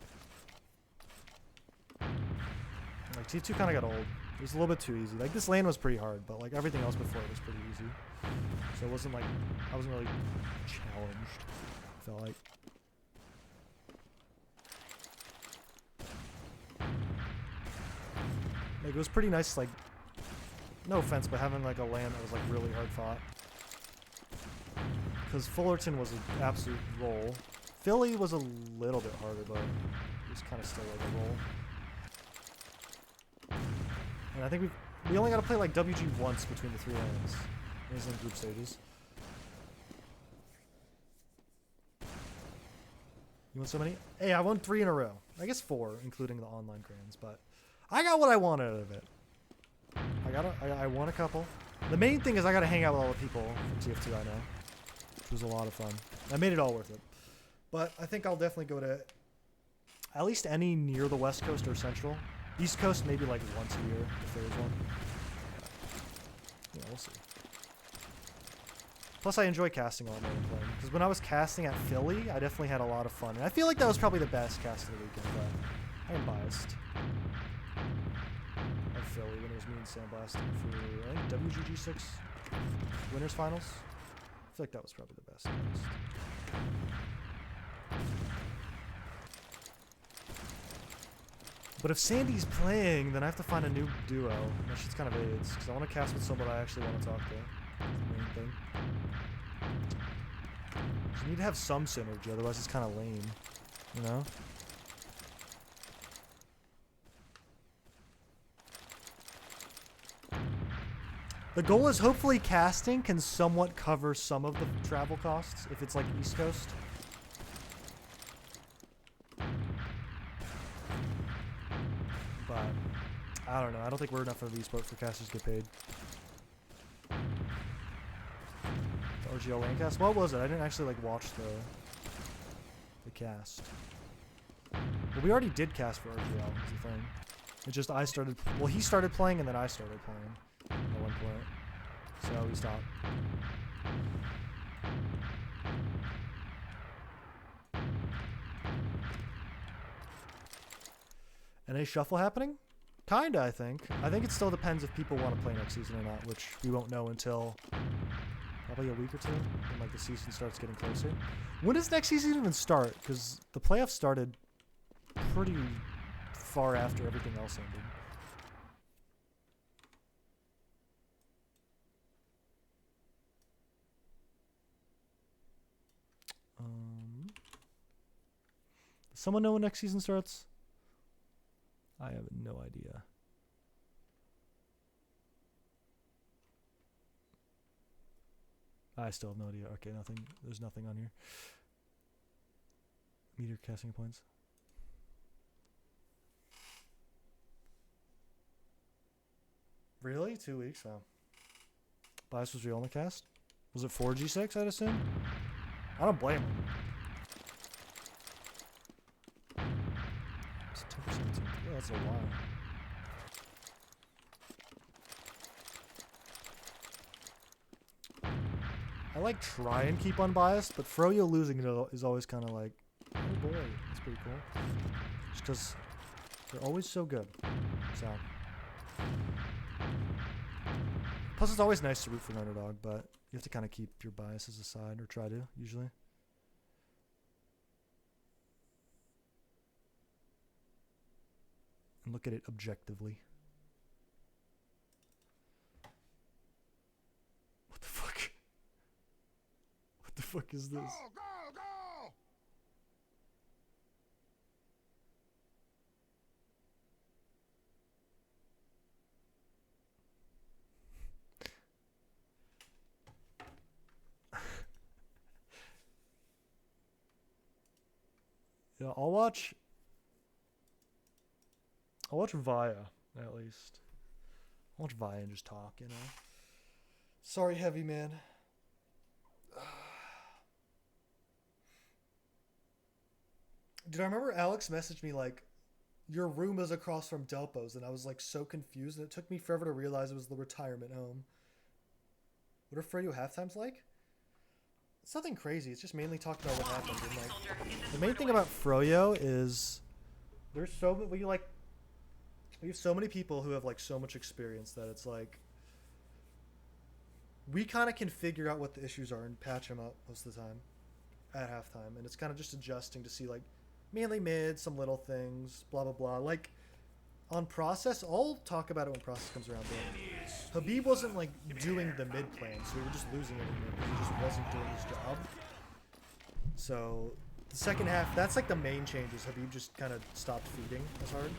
Like, T2 kind of got old. It was a little bit too easy. Like, this lane was pretty hard, but, like, everything else before it was pretty easy. So it wasn't, like, I wasn't really challenged, I felt like. Like, it was pretty nice, like, no offense, but having, like, a lane that was, like, really hard fought. Because Fullerton was an absolute roll. Philly was a little bit harder, but it was kind of still, like, a roll. And I think we only got to play, like, WG once between the 3 lanes. It was in group stages. You want so many? Hey, I won 3 in a row. I guess 4, including the online grands, but I got what I wanted out of it. I won a couple. The main thing is I got to hang out with all the people from TF2 I know, which was a lot of fun. I made it all worth it. But I think I'll definitely go to at least any near the West Coast or Central. East Coast maybe like once a year if there is one. Yeah, we'll see. Plus I enjoy casting a lot more than playing. Because when I was casting at Philly, I definitely had a lot of fun. And I feel like that was probably the best cast of the weekend, but I am biased. At Philly when it was me and Sandblast for, I think, WGG6 Winners Finals. I feel like that was probably the best cast. But if Sandy's playing, then I have to find a new duo. And that shit's kind of AIDS, because I want to cast with someone I actually want to talk to. That's the main thing. You need to have some synergy, otherwise it's kind of lame, you know? The goal is hopefully casting can somewhat cover some of the travel costs, if it's like East Coast. But I don't know. I don't think we're enough of esport for casters to get paid. The RGL lane cast? What was it? I didn't actually like watch the cast. Well, we already did cast for RGL, is the thing. It's just I started, well, he started playing and then I started playing at one point. So we stopped. NA shuffle happening? Kinda, I think. I think it still depends if people want to play next season or not, which we won't know until probably a week or two when like the season starts getting closer. When does next season even start? Because the playoffs started pretty far after everything else ended. Does someone know when next season starts? I have no idea. I still have no idea. Okay, nothing. There's nothing on here. Meter casting points. Really? 2 weeks? Wow. Bias was real on the cast? Was it 4G6, I'd assume? I don't blame him. It's 10%. Yeah, that's a while. I like try and keep unbiased, but Froyo losing it is always kind of like, oh boy, that's pretty cool. Just because they're always so good. So. Plus, it's always nice to root for an underdog, but you have to kind of keep your biases aside, or try to, usually. And look at it objectively. What the fuck? What the fuck is this? Go, go, go! Yeah, I'll watch Via, at least. I'll watch Via and just talk, you know? Sorry, heavy man. Dude, I remember Alex messaged me like, your room is across from Delpo's, and I was like so confused, and it took me forever to realize it was the retirement home. What are Fredo halftimes like? It's nothing crazy. It's just mainly talking about what happened. And, like, the main thing about Froyo is there's we have so many people who have like so much experience that it's like we kind of can figure out what the issues are and patch them up most of the time at halftime, and it's kind of just adjusting to see like mainly mid, some little things, blah blah blah. Like on process, I'll talk about it when process comes around. But Habib wasn't like doing the mid plan, so we were just losing it. He just wasn't doing his job. So the second half, that's like the main changes. Habib just kind of stopped feeding as hard.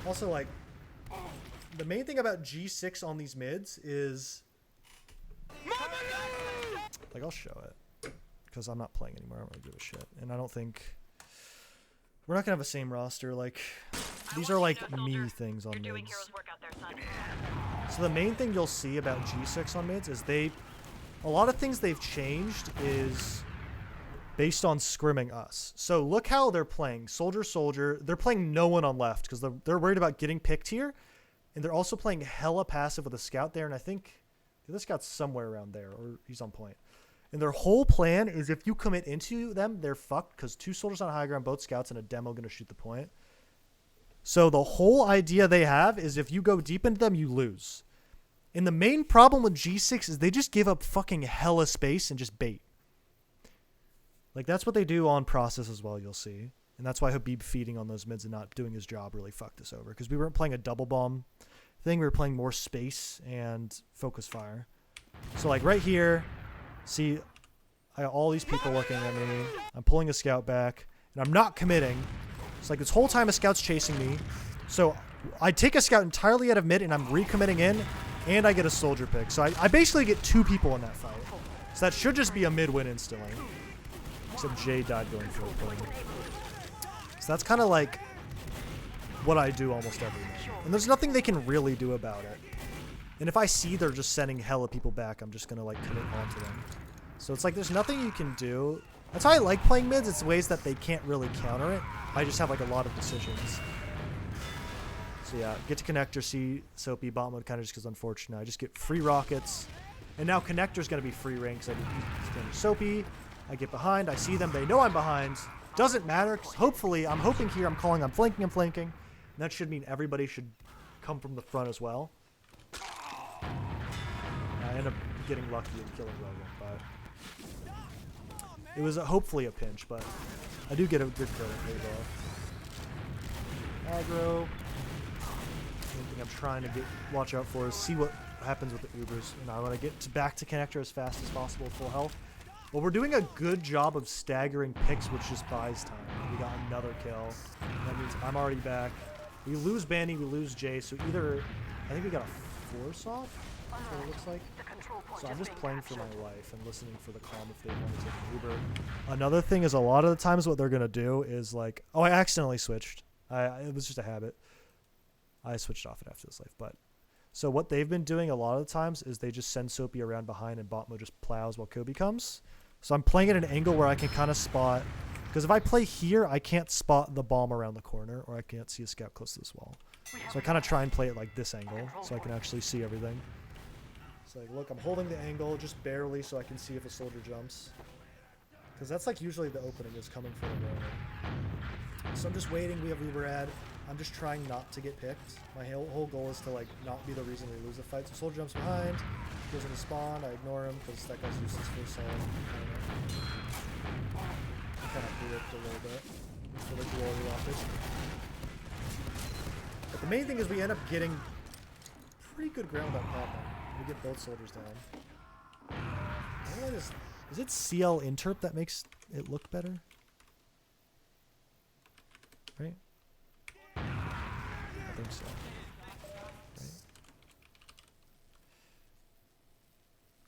Also, like the main thing about G6 on these mids is like I'll show it because I'm not playing anymore. I don't really give a shit, and I don't think. We're not gonna have the same roster. Like, these are like me things on mids. So the main thing you'll see about G6 on mids is a lot of things they've changed is based on scrimming us. So look how they're playing soldier soldier. They're playing no one on left because they're worried about getting picked here, and they're also playing hella passive with a scout there. And I think the other scout's somewhere around there, or he's on point. And their whole plan is if you commit into them, they're fucked because 2 soldiers on high ground, both scouts, and a demo going to shoot the point. So the whole idea they have is if you go deep into them, you lose. And the main problem with G6 is they just give up fucking hella space and just bait. Like that's what they do on process as well, you'll see. And that's why Habib feeding on those mids and not doing his job really fucked us over. Because we weren't playing a double bomb thing. We were playing more space and focus fire. So like right here... See, I got all these people looking at me. I'm pulling a scout back, and I'm not committing. It's like this whole time a scout's chasing me. So I take a scout entirely out of mid, and I'm recommitting in, and I get a soldier pick. So I basically get 2 people in that fight. So that should just be a mid win instantly. Except Jay died going for a point. So that's kind of like what I do almost every night. And there's nothing they can really do about it. And if I see they're just sending hella people back, I'm just going to like commit onto them. So it's like there's nothing you can do. That's how I like playing mids. It's ways that they can't really counter it. I just have like a lot of decisions. So yeah, get to connector, see Soapy, bot mode kind of just because unfortunate. I just get free rockets. And now connector's going to be free rank because I get Soapy. I get behind. I see them. They know I'm behind. Doesn't matter because hopefully, I'm hoping here, I'm calling, I'm flanking. And that should mean everybody should come from the front as well. I end up getting lucky and killing Logan, but it was hopefully a pinch, but I do get a good kill at Aggro. One thing I'm trying to watch out for is see what happens with the Ubers, and I want to get back to connector as fast as possible with full health. Well, we're doing a good job of staggering picks, which just buys time. We got another kill. That means I'm already back. We lose Banny, we lose Jay, so either I think we got a force off. That's what it looks like. So I'm just playing for my life and listening for the calm if they want to take an Uber. Another thing is a lot of the times what they're going to do is like, oh, I accidentally switched. It was just a habit. I switched off it after this life. But so what they've been doing a lot of the times is they just send Soapy around behind and bot mode just plows while Kobe comes. So I'm playing at an angle where I can kind of spot, because if I play here, I can't spot the bomb around the corner or I can't see a scout close to this wall. So I kind of try and play it like this angle so I can actually see everything. It's like, look, I'm holding the angle just barely so I can see if a soldier jumps. Because that's like usually the opening is coming for the roaming. So I'm just waiting. We have Uber ad. I'm just trying not to get picked. My whole goal is to like not be the reason we lose the fight. So soldier jumps behind, goes into spawn. I ignore him because that guy's useless for solid. I kind of bricked a little bit for the glory rockets. But the main thing is we end up getting pretty good ground up top. We get both soldiers down. Is it CL interp that makes it look better? Right? I think so. Right?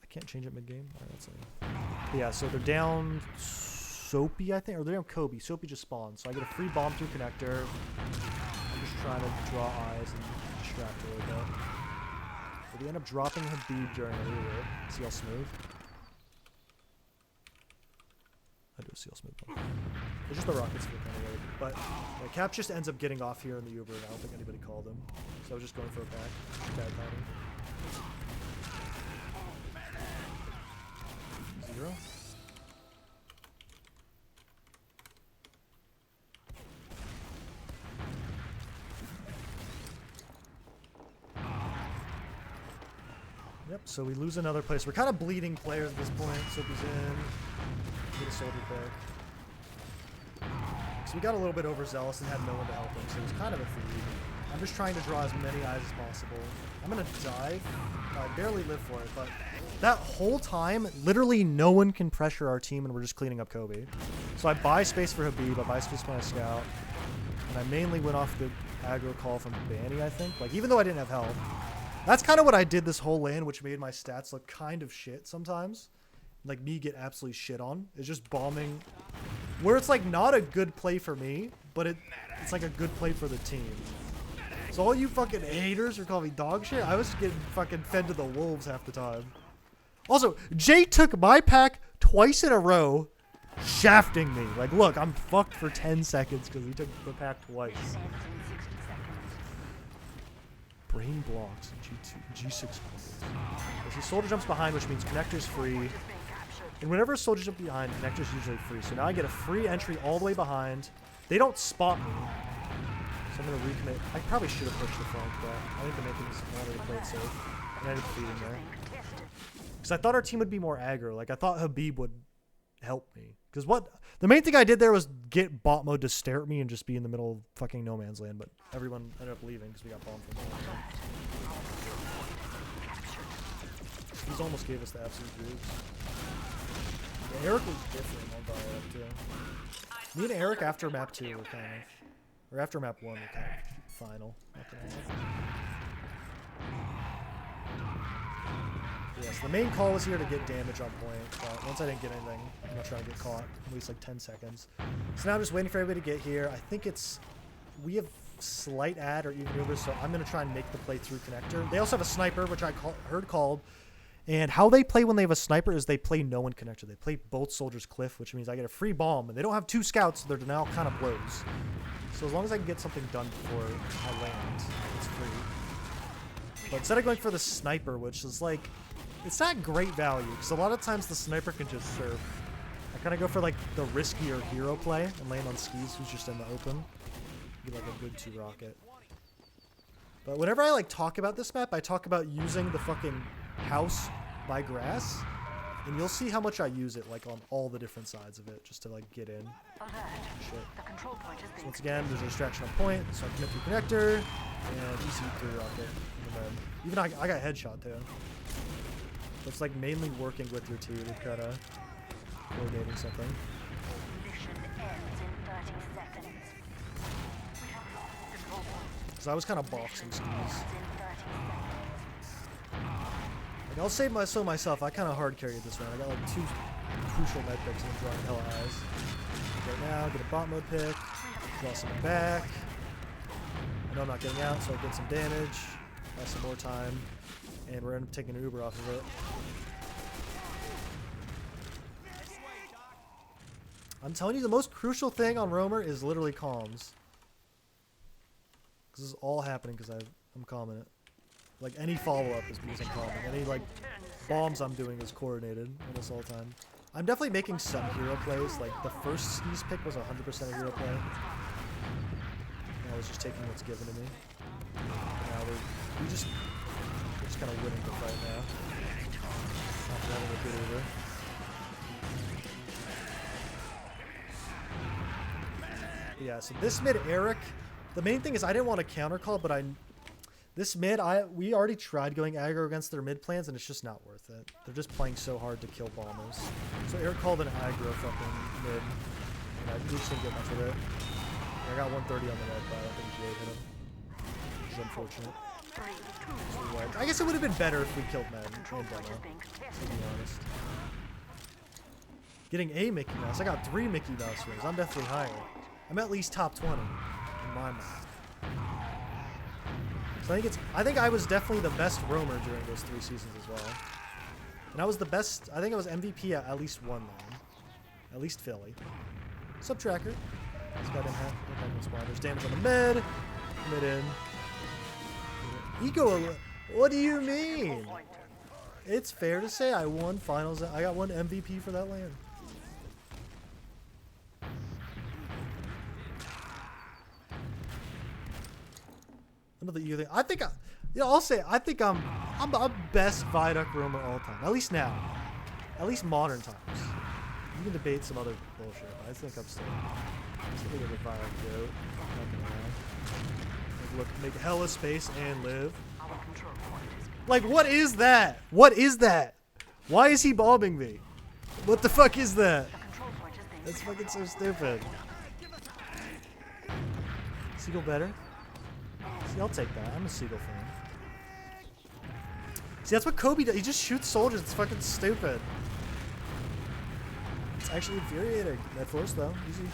I can't change it mid-game. Alright, that's it. Yeah, so they're down Soapy, I think, or they're down Kobe. Soapy just spawned, so I get a free bomb through connector. I'm just trying to draw eyes and distract a little bit. But we end up dropping Habib during a reroll. CL smooth. I do a CL smooth one. It's just the rockets feel kind of weird. But yeah, Cap just ends up getting off here in the Uber, and I don't think anybody called him. So I was just going for a back. Bad timing. 0. Yep, so we lose another place. We're kind of bleeding players at this point. Soapy's in. Get a soldier pick. So we got a little bit overzealous and had no one to help him, so it was kind of a feed. I'm just trying to draw as many eyes as possible. I'm going to dive. I barely live for it, but that whole time, literally no one can pressure our team, and we're just cleaning up Kobe. So I buy space for Habib, I buy space for my scout, and I mainly went off the aggro call from Banny, I think. Like, even though I didn't have health. That's kind of what I did this whole lane, which made my stats look kind of shit sometimes. Like, me get absolutely shit on. It's just bombing. Where it's, like, not a good play for me, but it's like a good play for the team. So all you fucking haters are calling me dog shit. I was getting fucking fed to the wolves half the time. Also, Jay took my pack twice in a row, shafting me. Like, look, I'm fucked for 10 seconds because he took the pack twice. Brain blocks and G6 combos. So soldier jumps behind, which means connector's free. And whenever a soldier jumps behind, connector's usually free. So now I get a free entry all the way behind. They don't spot me. So I'm going to recommit. I probably should have pushed the front, but I think the main thing is I wanted to play it safe. And I ended up feeding there. Because I thought our team would be more aggro. Like, I thought Habib would help me. Because the main thing I did there was get bot mode to stare at me and just be in the middle of fucking no man's land. But everyone ended up leaving because we got bombed from there. He's almost gave us the absolute groups. Yeah, Eric was different on Viaduct too. Me and Eric after map 2 were kind of, or after map 1 were kind of final. Yes, the main call was here to get damage on point, but once I didn't get anything, I'm not trying to get caught. At least like 10 seconds. So now I'm just waiting for everybody to get here. I think we have slight ad or even Uber, so I'm going to try and make the play through connector. They also have a sniper, which I heard called. And how they play when they have a sniper is they play no one connector. They play both soldiers cliff, which means I get a free bomb. And they don't have 2 scouts, so they're now kind of blows. So as long as I can get something done before I land, it's free. But instead of going for the sniper, which is like, it's not great value, because a lot of times the sniper can just surf. I kind of go for like the riskier hero play and land on skis, who's just in the open. Be like a good 2 rocket. But whenever I like talk about this map, I talk about using the fucking house by grass, and you'll see how much I use it like on all the different sides of it just to like get in. Shit. So once again, there's a distraction on point, so I commit through connector and EC3 rocket. And then even I got headshot too. So it's like mainly working with your team to kind of coordinating something. So I was kind of boxing skis. Like I'll save myself. I kind of hard carried this round. I got like 2 crucial med picks and I'm drawing hella eyes. Right now, get a bot mode pick, draw someone back. I know I'm not getting out, so I get some damage, buy some more time, and we're end up taking an Uber off of it. I'm telling you, the most crucial thing on Roamer is literally comms. This is all happening because I'm calming it. Like any follow-up is because I'm calming. Any like bombs I'm doing is coordinated almost all the time. I'm definitely making some hero plays. Like the first skis pick was 100% a hero play. And I was just taking what's given to me. And now we're just kind of winning the fight now. Not having a good either. Yeah, so this mid Eric, the main thing is I didn't want to counter call, but this mid we already tried going aggro against their mid plans and it's just not worth it. They're just playing so hard to kill bombers. So Eric called an aggro fucking mid, and I just didn't get much of it. I got 130 on the net, but I don't think Jay hit him, which is unfortunate. So I guess it would have been better if we killed Med and demo, to be honest. Getting a Mickey Mouse. I got 3 Mickey Mouse rings. I'm definitely higher. I'm at least top 20 in my mind. So I think I was definitely the best roamer during those 3 seasons as well. And I was the best, I think I was MVP at least one lane. At least Philly. Subtracker. This guy didn't have no spawn. There's damage on the mid. Mid in. Ego, what do you mean? It's fair to say I won finals. I got 1 MVP for that lane. Another ego thing. I think I'll say I think I'm the best Viaduct roamer all time. At least now. At least modern times. You can debate some other bullshit, but I think I'm still a Viaduct goat. Look, make hella space and live. Like, what is that? What is that? Why is he bombing me? What the fuck is that? That's fucking so stupid. Seagull better? See, I'll take that. I'm a Seagull fan. See, that's what Kobe does. He just shoots soldiers. It's fucking stupid. It's actually infuriating. Net force, though. Easy.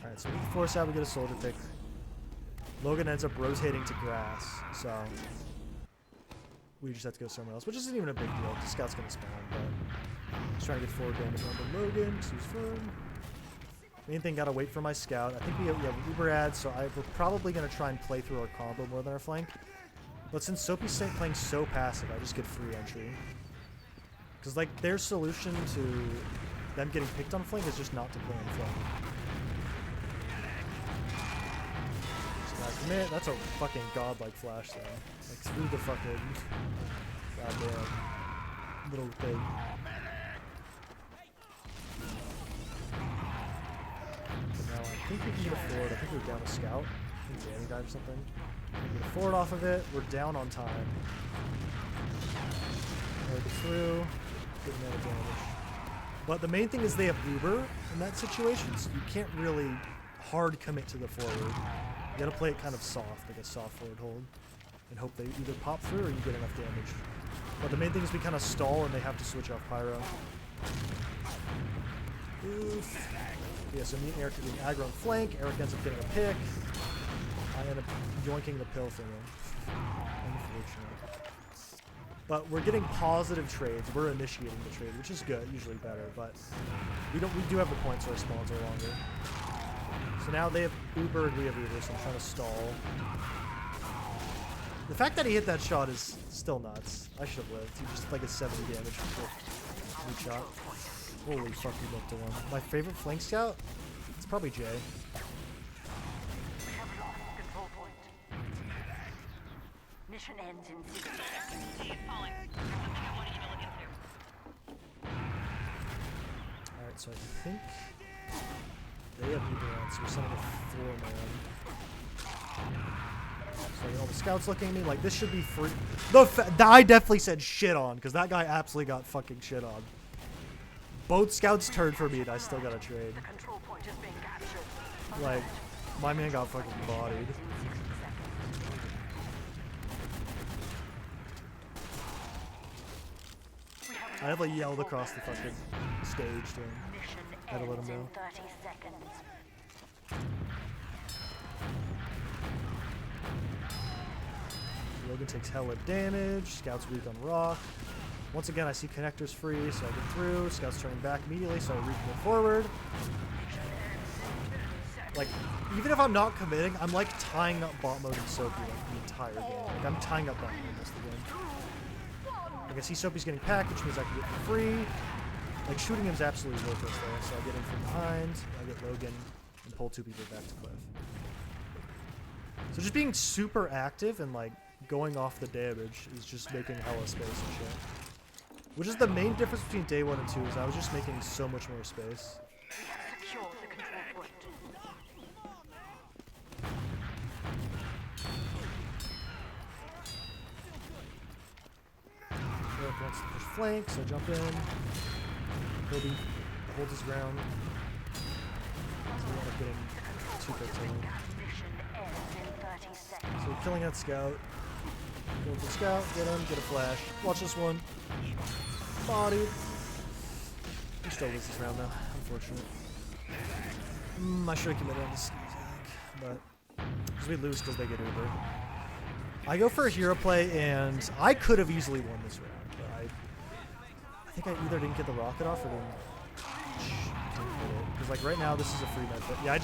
Alright, so we force out, we get a soldier pick. Logan ends up rotating to grass, so we just have to go somewhere else, which isn't even a big deal. The scout's gonna spawn, but he's trying to get forward damage onto Logan, because he's firm. Main thing, gotta wait for my scout. I think we have Uber ads, so we're probably gonna try and play through our combo more than our flank. But since Soapy's playing so passive, I just get free entry. Because like their solution to them getting picked on flank is just not to play on flank. That's a fucking godlike flash though. Like through the fucking goddamn little thing. But now I think we can get a forward. I think we're down a scout. I think Danny died or something. We can get a forward off of it. We're down on time. Break it through. Getting no damage. But the main thing is they have Uber in that situation, so you can't really hard commit to the forward. You gotta play it kind of soft, like a soft forward hold, and hope they either pop through or you get enough damage. But the main thing is we kind of stall and they have to switch off pyro. Oof. Yeah, so me and Eric are doing aggro on flank. Eric ends up getting a pick. I end up yoinking the pill thing in. Unfortunate. But we're getting positive trades. We're initiating the trade, which is good, usually better. But we do have the points, so our spawns are longer. So now they have Uber and we have Uber, so I'm trying to stall. The fact that he hit that shot is still nuts. I should have lived. He just like a 70 damage for shot. Holy fuck, he looked to one. My favorite flank scout? It's probably Jay. Mission ends in 60 seconds. Alright, so I think they have Uber on, so we're sending a 4-man. So all the scouts looking at me like this should be free. I definitely said shit on, because that guy absolutely got fucking shit on. Both scouts turned for me and I still got a trade. The control point is being captured. Like, my man got fucking bodied. I have like yelled across the fucking stage to him. I had to let him know. 30 seconds. Logan takes hella damage. Scout's weak on rock. Once again, I see connectors free, so I get through. Scout's turning back immediately, so I recommit forward. like, even if I'm not committing, I'm like tying up bot mode and Soapy like the entire game. Like I'm tying up bot mode most of the game. Like I see Soapy's getting packed, which means I can get him free. Like shooting him is absolutely worthless there, so I get him from behind, I get Logan, and pull 2 people back to Cliff. So just being super active and like going off the damage is just making hella space and shit. Which is the main difference between day 1 and 2 is I was just making so much more space. Secure the control point. Eric wants to push flank, so jump in. Kobe holds his ground. So we end up getting 2 picks on him. Mission ends in 30 seconds. So we're killing that scout. Go for the scout, get him, get a flash. Watch this one. Body. He still loses this round though, unfortunate. I should have committed on the skis, I think. But, because we lose because they get Uber. I go for a hero play, and I could have easily won this round. But I think I either didn't get the rocket off or didn't hit it. Because, like, right now, this is a free med. But yeah,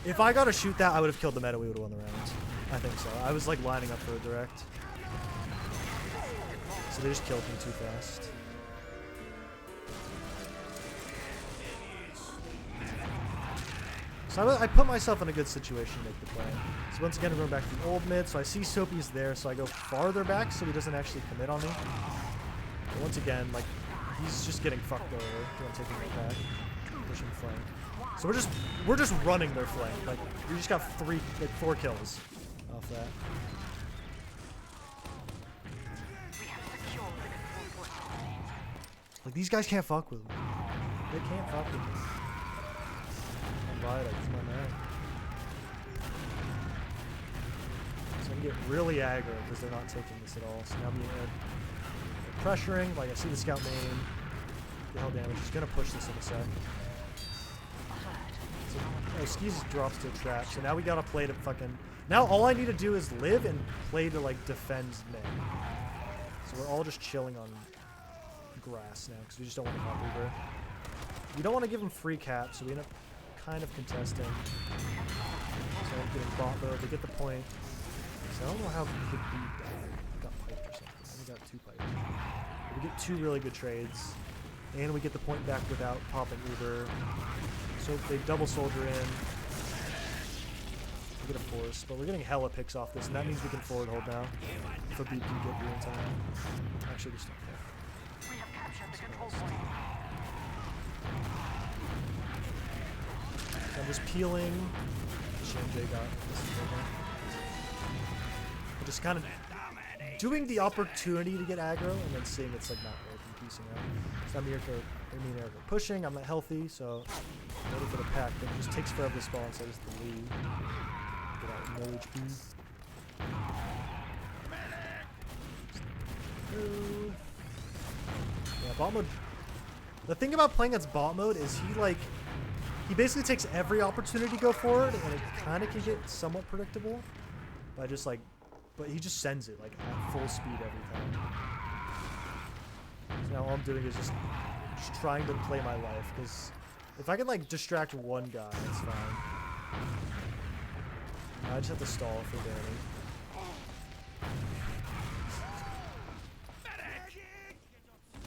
if I got to shoot that, I would have killed the meta. We would have won the round. I think so. I was, like, lining up for a direct. So they just killed me too fast. So I put myself in a good situation to make the play. So once again, I'm going back to the old mid. So I see Soapy's there, so I go farther back so he doesn't actually commit on me. But once again, like, he's just getting fucked over. I'm taking it back, pushing flank. So we're just running their flank. Like we just got 4 kills off that. Like these guys can't fuck with me. They can't fuck with me. Viaduct, my man. So I can get really aggro because they're not taking this at all. So now I'm pressuring. Like I see the scout main. The hell damage. He's gonna push this in a sec. So Skis drops to a trap. So now we gotta play to fucking. Now all I need to do is live and play to like defend mid. So we're all just chilling on grass now because we just don't want to pop Uber. We don't want to give him free cap, so we end up kind of contesting. So I'm getting bot mode. They get the point. So I don't know how we could beat that. We got piped or something. We got 2 piped. But we get 2 really good trades. And we get the point back without popping Uber. So they double soldier in. We get a force. But we're getting hella picks off this. And that means we can forward hold now. If a beat can get through in time. Actually, just don't care. We have captured the control point. I'm just peeling. J got this. I'm just kind of doing the opportunity to get aggro and then seeing it's like not working, piecing out. So I'm here for Eric pushing. I'm not healthy, so I'm ready for the pack. But it just takes forever to spawn, so I just leave. Get out no HP. Yeah, bot mode. The thing about playing against bot mode is he basically takes every opportunity to go forward, and it kind of can get somewhat predictable. By just like, but he just sends it like at full speed every time. So now all I'm doing is just trying to play my life, because if I can like distract one guy, it's fine. I just have to stall for Danny.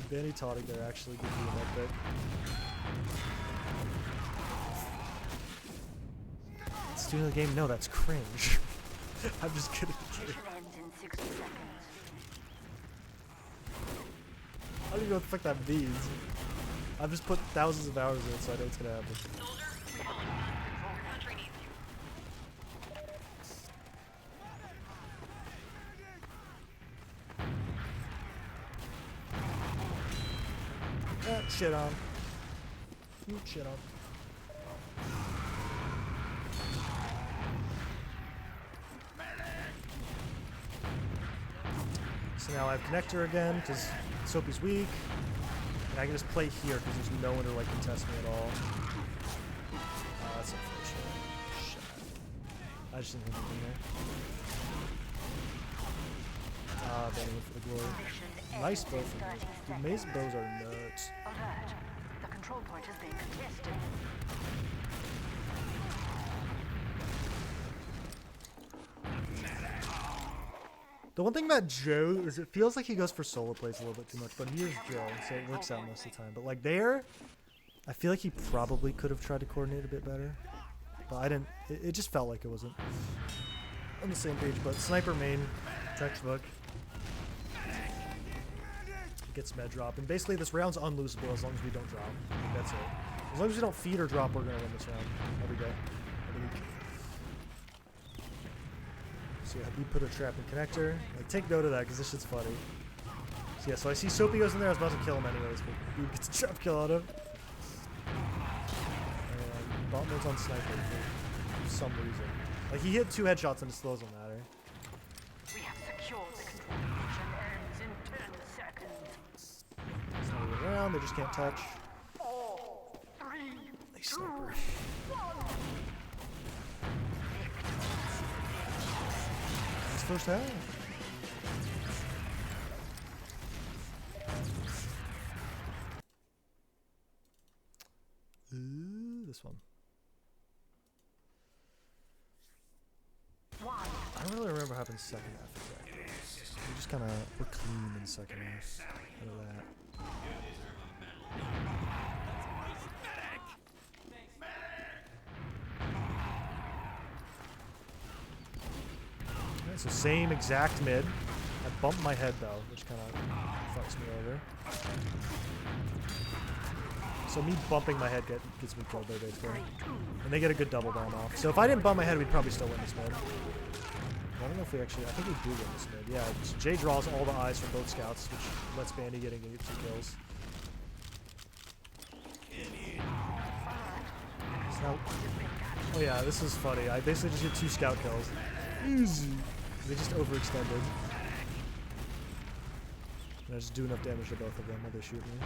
Danny Toddy there actually gives you a med pick. Student of the game? No, that's cringe. I'm just kidding. Mission ends in 60 seconds. I don't even know what the fuck that means. I've just put thousands of hours in it, so I know it's gonna happen. Shit on. You shit on. So now I have connector again because Soapy's weak, and I can just play here because there's no one to like contest me at all. That's unfortunate. Shit. I just didn't hit anything there. Benny went for the glory. Nice bow from me. Dude, Maze bows are nuts. Alert. The control point is being contested. The one thing about Joe is it feels like he goes for solo plays a little bit too much, but he is Joe, so it works out most of the time. But like there, I feel like he probably could have tried to coordinate a bit better. But I didn't, it just felt like it wasn't on the same page. But sniper main, textbook. Gets med drop. And basically this round's unlosable as long as we don't drop. Like, that's it. As long as we don't feed or drop, we're going to win this round. Every day. Every week. So yeah, we put a trap in connector. Like, take note of that because this shit's funny. So yeah, so I see Soapy goes in there. I was about to kill him anyways, but he gets a trap kill on him. And bot mode's on sniper for some reason. Like, he hit 2 headshots and it still doesn't matter. We have secured the control point. Mission ends in 10 seconds. It's not even around. They just can't touch. 4, 3, Nice sniper. 1. It's first half. This one. I don't really remember what happened second half exactly. We just kind of were clean in second half. Out of that. Alright, so same exact mid. I bumped my head though, which kind of fucks me over. So me bumping my head gets me killed there basically. And they get a good double bomb off. So if I didn't bump my head, we'd probably still win this mid. I don't know if we actually, I think we do win this mid. Yeah, so Jay draws all the eyes from both scouts, which lets Bandy get 2 kills. So now, oh yeah, this is funny. I basically just get 2 scout kills. Easy. They just overextended. And I just do enough damage to both of them while they shoot me.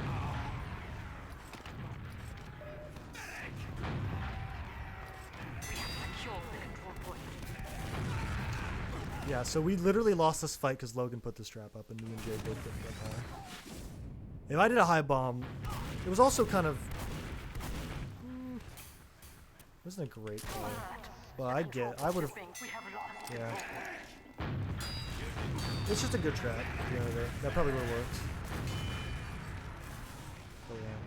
Yeah, so we literally lost this fight because Logan put this trap up and me and Jay both didn't get high. If I did a high bomb, it was also kind of... it wasn't a great play. But I would have... Yeah. It's just a good trap at the end of the day. That probably would have worked. But yeah.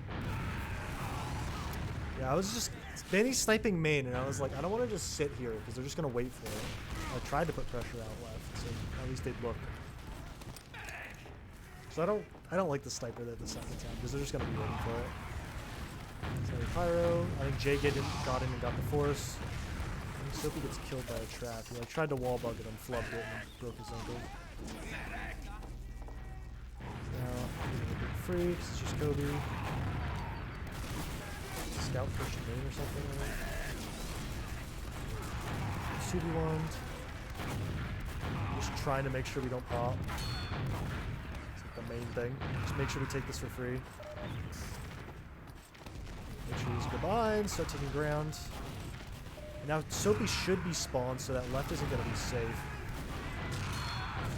Yeah, I was just... Benny's sniping main and I was like, I don't want to just sit here because they're just going to wait for it. I tried to put pressure out left, so at least they'd look. So I don't like the sniper there the second time because they're just gonna be waiting for it. So pyro. I think Jay got in and got the force. I think Soapy gets killed by a trap. He like tried to wall bug it and flubbed it and broke his ankle. Now big freaks. It's just Kobe. Scout push main or something like that. 2v1. Just trying to make sure we don't pop. It's like the main thing. Just make sure we take this for free. Make sure these go behind, start taking ground. And now Soapy should be spawned, so that left isn't going to be safe.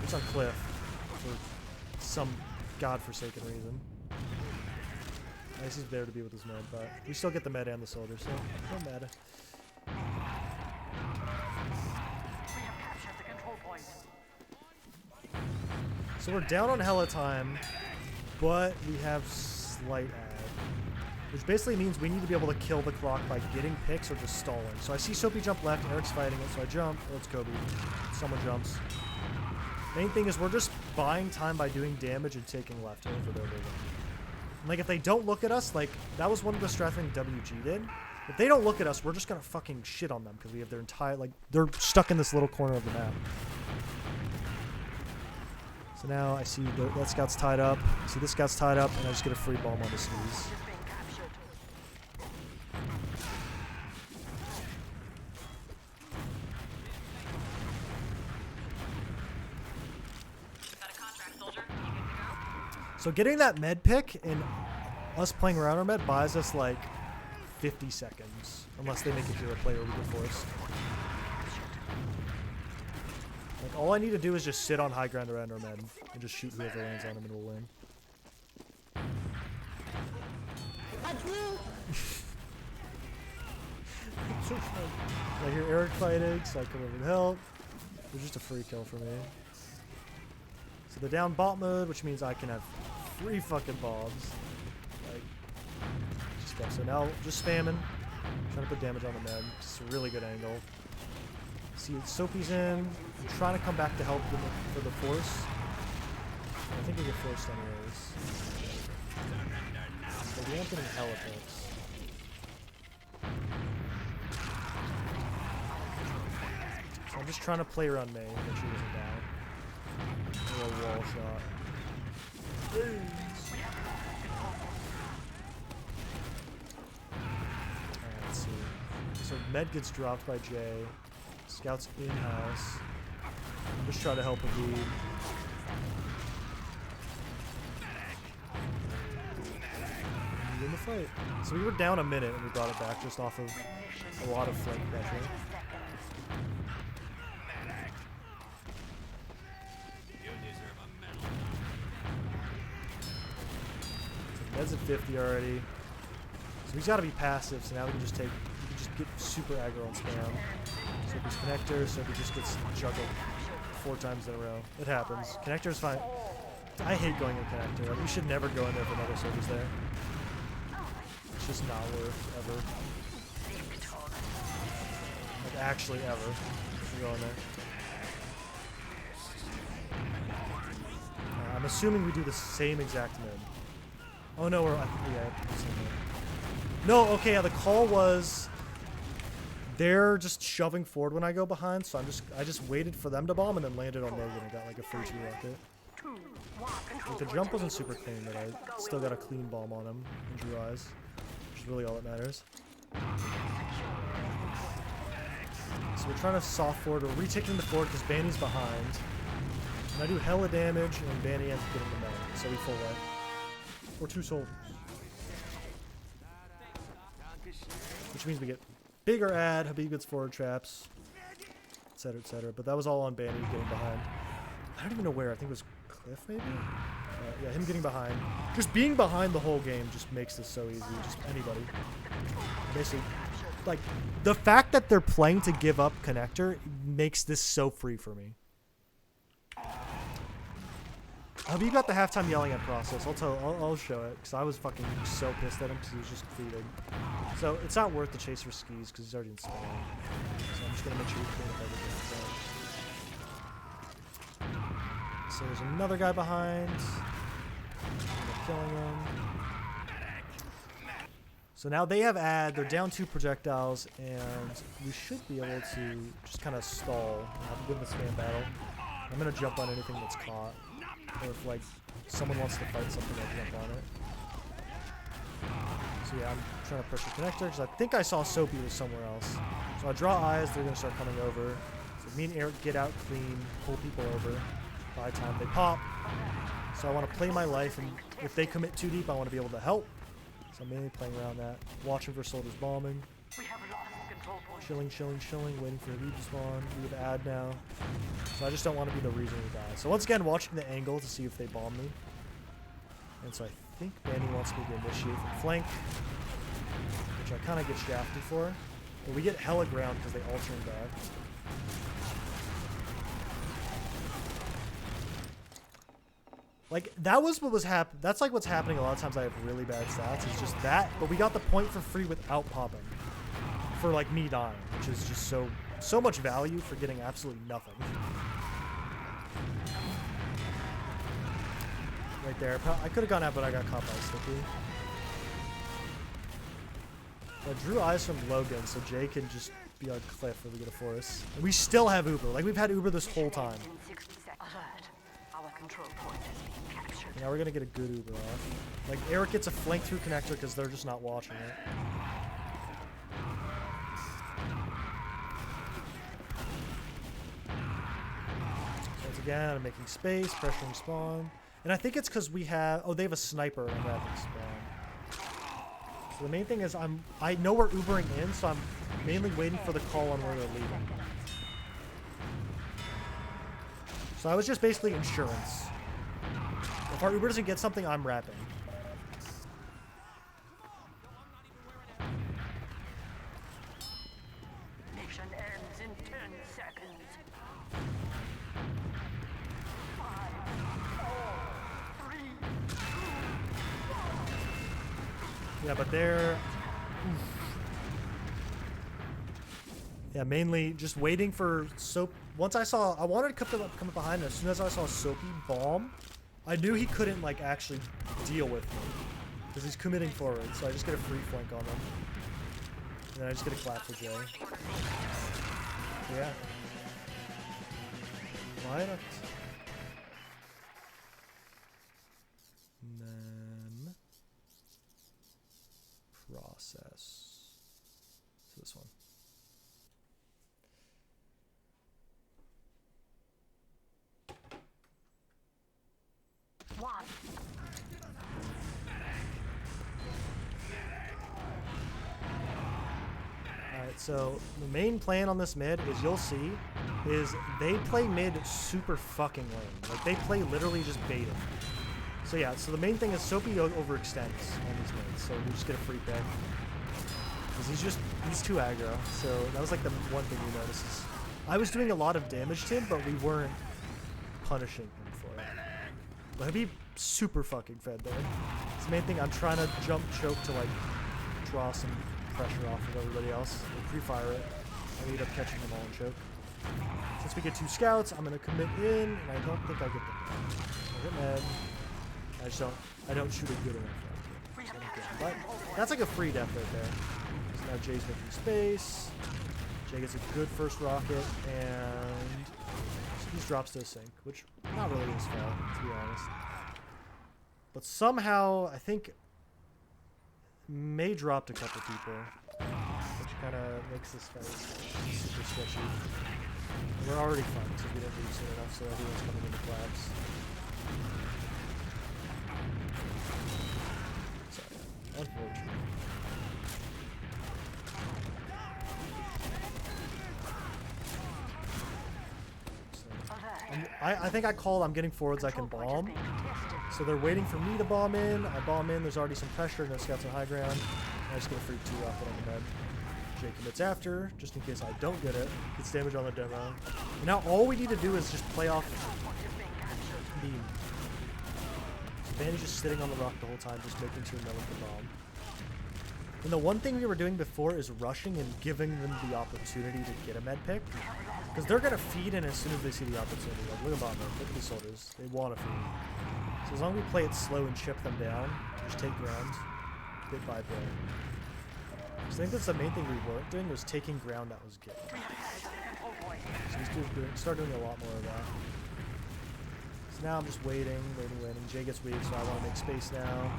It's on Cliff for some godforsaken reason. Nice, he's there to be with his med, but we still get the med and the soldier, so no matter. So we're down on hella time, but we have slight ag, which basically means we need to be able to kill the clock by getting picks or just stalling. So I see Soapy jump left, Eric's fighting it, so I jump. Oh, it's Kobe. Someone jumps. Main thing is we're just buying time by doing damage and taking left over and over again. And like if they don't look at us, like that was one of the strats I think WG did. If they don't look at us, we're just gonna fucking shit on them because we have their entire, like, they're stuck in this little corner of the map. So now I see that scout's tied up. I see this scout's tied up, and I just get a free bomb on the sneeze. So getting that med pick and us playing around our med buys us like 50 seconds, unless they make it to a play where we get forced. Like, all I need to do is just sit on high ground around our med and just shoot whoever lands on him and we'll win. I hear Eric fighting, so I come over to help. It was just a free kill for me. So they're down bot mode, which means I can have 3 fucking bombs. Like, just so now just spamming, trying to put damage on the med. It's a really good angle. See, Soapy's in. I'm trying to come back to help for the force. I think we get forced anyways. But we aren't getting hella picks. So I'm just trying to play around May, make sure he doesn't die. A little wall shot. Alright, let's see. So med gets dropped by Jay. Scouts in-house. Just try to help with lead. And we win the fight. So we were down a minute and we brought it back just off of a lot of flank pressure. So Med's at 50 already. So he's got to be passive, so now we can just get super aggro on spam. So these connectors, so he just gets juggled 4 times in a row. It happens. Connector's fine. I hate going in connector. Like, you should never go in there if another service there. It's just not worth ever. Like, actually ever. If you go in there. I'm assuming we do the same exact mid. Oh no, we're yeah. No, okay, yeah, the call was they're just shoving forward when I go behind, so I just waited for them to bomb and then landed on Logan and got like a free 2 rocket. Like, the jump wasn't super clean, but I still got a clean bomb on him and drew eyes, which is really all that matters. So we're trying to soft forward. We're retaking the forward because Banny's behind. And I do hella damage and Banny ends up getting the med, so we full away. Or 2 soldiers. Which means we get bigger ad, Habib gets forward traps, etc., etc. But that was all on Banny getting behind. I don't even know where. I think it was Cliff, maybe? Yeah, him getting behind. Just being behind the whole game just makes this so easy. Just anybody. Basically, like, the fact that they're playing to give up connector makes this so free for me. Habib got the halftime yelling at process. I'll show it because I was fucking so pissed at him because he was just feeding. So it's not worth the chase for skis because he's already in spawn. So I'm just gonna make sure we clean up everything. So there's another guy behind. I'm killing him. So now they have ad. They're down 2 projectiles, and we should be able to just kind of stall and have a good spam battle. I'm gonna jump on anything that's caught. Or if, like, someone wants to fight something, I'll jump on it. So yeah, I'm trying to pressure connector, because I think I saw Soapy was somewhere else. So I draw eyes, they're going to start coming over. So me and Eric get out clean, pull people over. By the time they pop. So I want to play my life, and if they commit too deep, I want to be able to help. So I'm mainly playing around that. Watching for soldiers bombing. Chilling, waiting for Habib to spawn. We have ad now. So I just don't want to be the reason we die. So once again, watching the angle to see if they bomb me. And so I think Banny wants me to initiate from flank, which I kind of get shafted for. But we get hella ground because they all turn back. Like, that was what was happening. That's like what's happening a lot of times. I have really bad stats. It's just that. But we got the point for free without popping. For like me dying, which is just so much value for getting absolutely nothing. Right there. I could have gone out, but I got caught by Sticky. I drew eyes from Logan, so Jay can just be on Cliff when we get a force. And we still have Uber. Like, we've had Uber this whole time. Now we're gonna get a good Uber off. Like, Eric gets a flank through connector because they're just not watching it. Again, I'm making space, pressuring spawn. And I think it's because we have... Oh, they have a sniper on that spawn. So the main thing is I know we're Ubering in, so I'm mainly waiting for the call on where they're leaving. So I was just basically insurance. If our Uber doesn't get something, I'm wrapping. Mission ends in 10 seconds. 5, Yeah, but they're... Yeah, mainly just waiting for soap. Once I saw... I wanted to come up behind him. As soon as I saw Soapy bomb, I knew he couldn't, like, actually deal with me. Because he's committing forward, so I just get a free flank on him. And then I just get a clap for Jay. Yeah. Viaduct. And then... Process. So this one. One. Alright, so the main plan on this mid is you'll see is they play mid super fucking lame. Like they play literally just baiting. So yeah, so the main thing is Soapy overextends on these mids, so we just get a free pick. Because he's too aggro. So that was like the one thing we noticed is I was doing a lot of damage to him, but we weren't punishing him for it. But he'd be super fucking fed there. It's the main thing. I'm trying to jump choke to like draw some pressure off of everybody else. We'll pre-fire it. I end up catching them all in choke. Since we get 2 scouts, I'm gonna commit in, and I don't think I get them. I get mad. I don't shoot a good enough rocket. So I don't get them. But that's like a free death right there. So now Jay's making space. Jay gets a good first rocket, and he drops to a sink, which not really his fault, to be honest. But somehow, I think May dropped a couple people, which kind of makes this fight super sketchy. And we're already fucked, so we didn't leave soon enough, so everyone's coming into collapse. Sorry, unfortunate. I think I called I'm getting forwards I can bomb. So they're waiting for me to bomb in. I bomb in, there's already some pressure, no scouts on high ground. I just get a free 2 rocket on the med. Jay commits after, just in case I don't get it. Gets damage on the demo. And now all we need to do is just play off beam. So Vanny's just sitting on the rock the whole time, just making sure no one can bomb. And the one thing we were doing before is rushing and giving them the opportunity to get a med pick. Because they're going to feed in as soon as they see the opportunity. Like, look at Bomber, look at the soldiers. They want to feed. So as long as we play it slow and chip them down, just take ground, bit by bit. So I think that's the main thing we weren't doing, was taking ground that was good. So we start doing a lot more of that. So now I'm just waiting. Jay gets weak, so I want to make space now.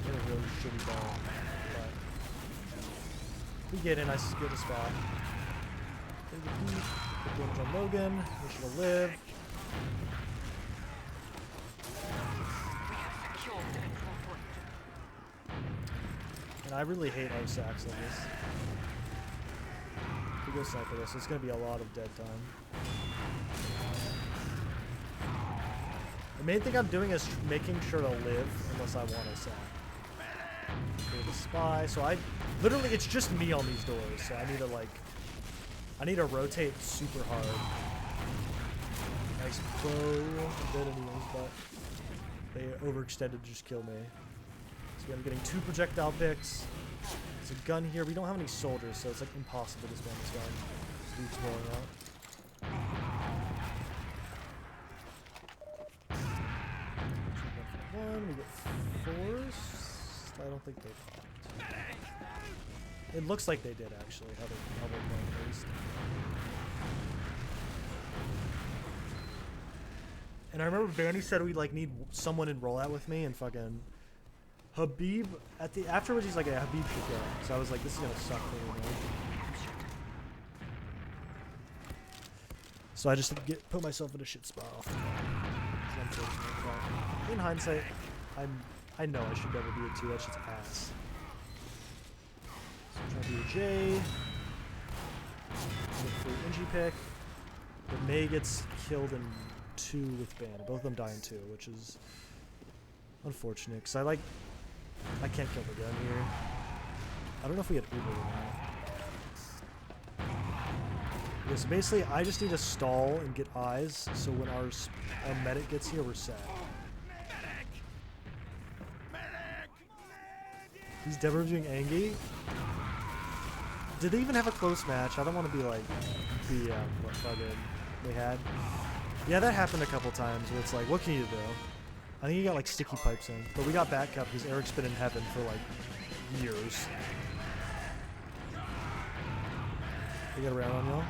Get a really shitty ball. But we get in, I get a spot. Put damage on Logan. We should live. And I really hate our sacks on this. We go sniper this. It's going to be a lot of dead time. The main thing I'm doing is making sure to live unless I want a sack. Okay, the spy. So literally, it's just me on these doors. So I need to rotate super hard. Nice bow. Dead anyways, but they overextended to just kill me. So I'm getting 2 projectile picks. There's a gun here. We don't have any soldiers, so it's like impossible to spam this gun. This dude's blowing out. We get forced. I don't think they popped. It looks like they did actually. How they're playing at least. And I remember Vanny said we'd like need someone in rollout with me, and fucking Habib afterwards he's like, yeah, Habib should go. So I was like, this is gonna suck for me, man. So I just put myself in a shit spot off the bat. It's unfortunate, but in hindsight, I know I should never be a 2. That shit's ass. So I'm trying to do a J. Get a free Ingy pick. But May gets killed in 2 with Ban. Both of them die in 2, which is unfortunate. Because I can't kill the gun here. I don't know if we had Uber or not. Yeah, so basically, I just need to stall and get eyes, so when our medic gets here, we're set. These Deborah doing Angie. Did they even have a close match? I don't want to be like the what fucking they had. Yeah, that happened a couple times where it's like, what can you do? I think he got like sticky pipes in, but we got back up because Eric's been in heaven for like years. We got around on y'all.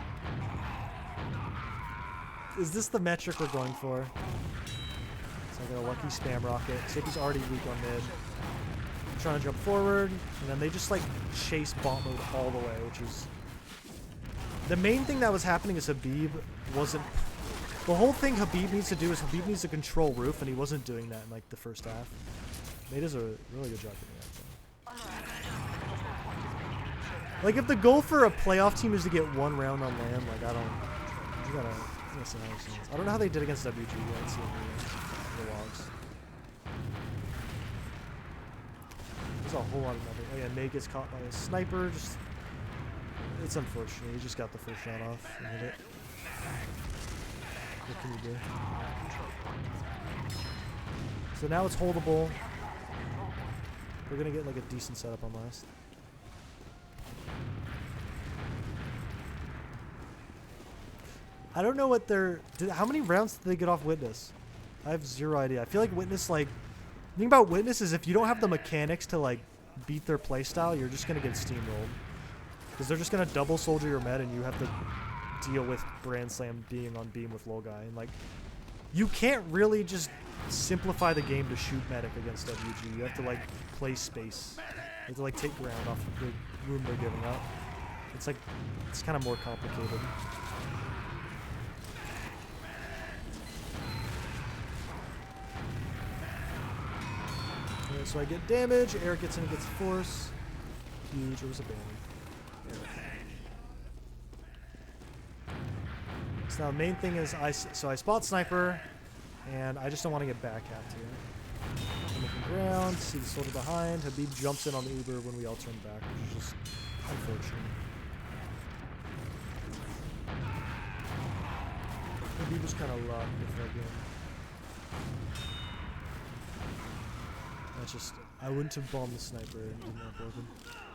Is this the metric we're going for? It's like a lucky spam rocket. Sippy's already weak on mid. I'm trying to jump forward, and then they just like chase bot mode all the way, which is... The main thing that was happening is Habib wasn't... The whole thing Habib needs to do is Habib needs to control roof, and he wasn't doing that in like the first half. They does a really good job doing that. Like if the goal for a playoff team is to get one round on land, like I don't... You gotta see how it seems. I don't know how they did against WG. Let's see the logs. There's a whole lot of nothing. Oh yeah, May gets caught by a sniper. Just... It's unfortunate. He just got the first shot off and hit it. What can you do? So now it's holdable. We're gonna get like a decent setup on last. I don't know what they're... How many rounds did they get off Witness? I have zero idea. I feel like Witness, like... The thing about Witness is if you don't have the mechanics to, like, beat their playstyle, you're just going to get steamrolled. Because they're just going to double soldier your med and you have to deal with Brand Slam being on beam with low guy. And, like, you can't really just simplify the game to shoot medic against WG. You have to, like, play space. You have to, like, take ground off the room they're giving up. It's, like, it's kind of more complicated. So I get damage, Eric gets in and gets force. Huge, it was a ban. So now the main thing is, I spot sniper, and I just don't want to get back half here. I'm looking ground, see the soldier behind. Habib jumps in on the Uber when we all turn back, which is just unfortunate. Habib was kind of lucky with that game. That's just, I wouldn't have bombed the sniper and didn't have broken.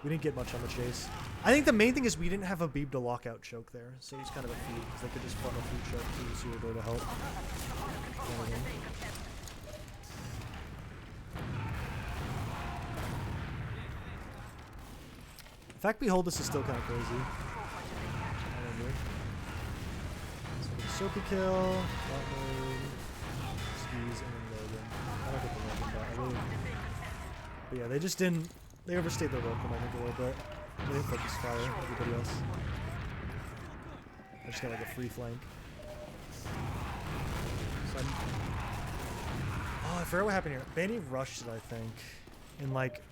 We didn't get much on the chase. I think the main thing is we didn't have Habib to lock out choke there, so he's kind of a feed because they could just funnel through choke through the sewer door to help. The fact Behold this is still kind of crazy. I don't know. So Soapy kill, bot mode, skis, and then Logan. I don't get the Logan bot. I really. But yeah, they just didn't. They overstayed their welcome, I think, a little bit. They didn't focus fire everybody else. I just got like a free flank. So I forgot what happened here. Banny rushed it, I think. And like,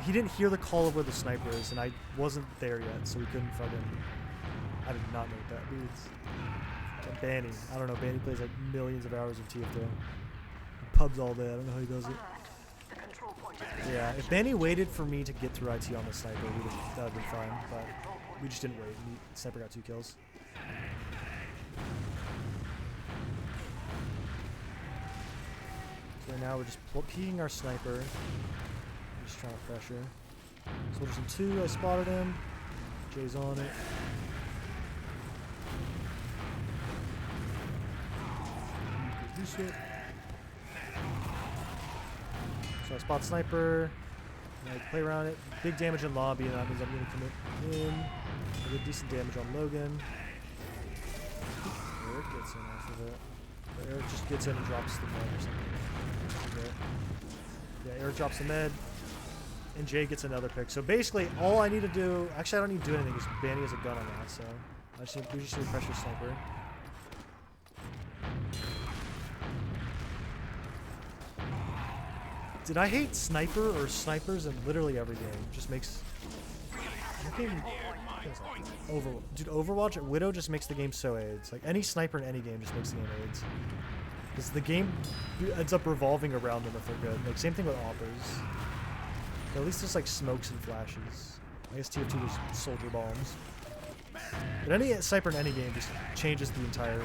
he didn't hear the call of where the sniper is, and I wasn't there yet, so we couldn't fucking... I did not know that, dudes. And Banny. I don't know, Banny plays like millions of hours of TFO. Pubs all day, I don't know how he does it. Yeah, if Banny waited for me to get through IT on the sniper, that would have been fine, but we just didn't wait. The sniper got 2 kills. So now we're just peeking our sniper. Just trying to pressure. Soldiers in 2, I spotted him. Jay's on it. So I spot sniper, and I play around it. Big damage in lobby, and that means I'm going to commit in. I did decent damage on Logan. Eric gets in off of it. But Eric just gets in and drops the med or something. Yeah, Eric drops the med, and Jay gets another pick. So basically, all I need to do, actually I don't need to do anything, because Banny has a gun on that, so we just need to pressure sniper. Did I hate sniper or snipers in literally every game? It just makes... Dude, Overwatch, Widow just makes the game so AIDS. Like, any sniper in any game just makes the game AIDS. Because the game ends up revolving around them if they're good. Like, same thing with Oppers. But at least there's, like, smokes and flashes. I guess TF2 there's soldier bombs. But any sniper in any game just changes the entire way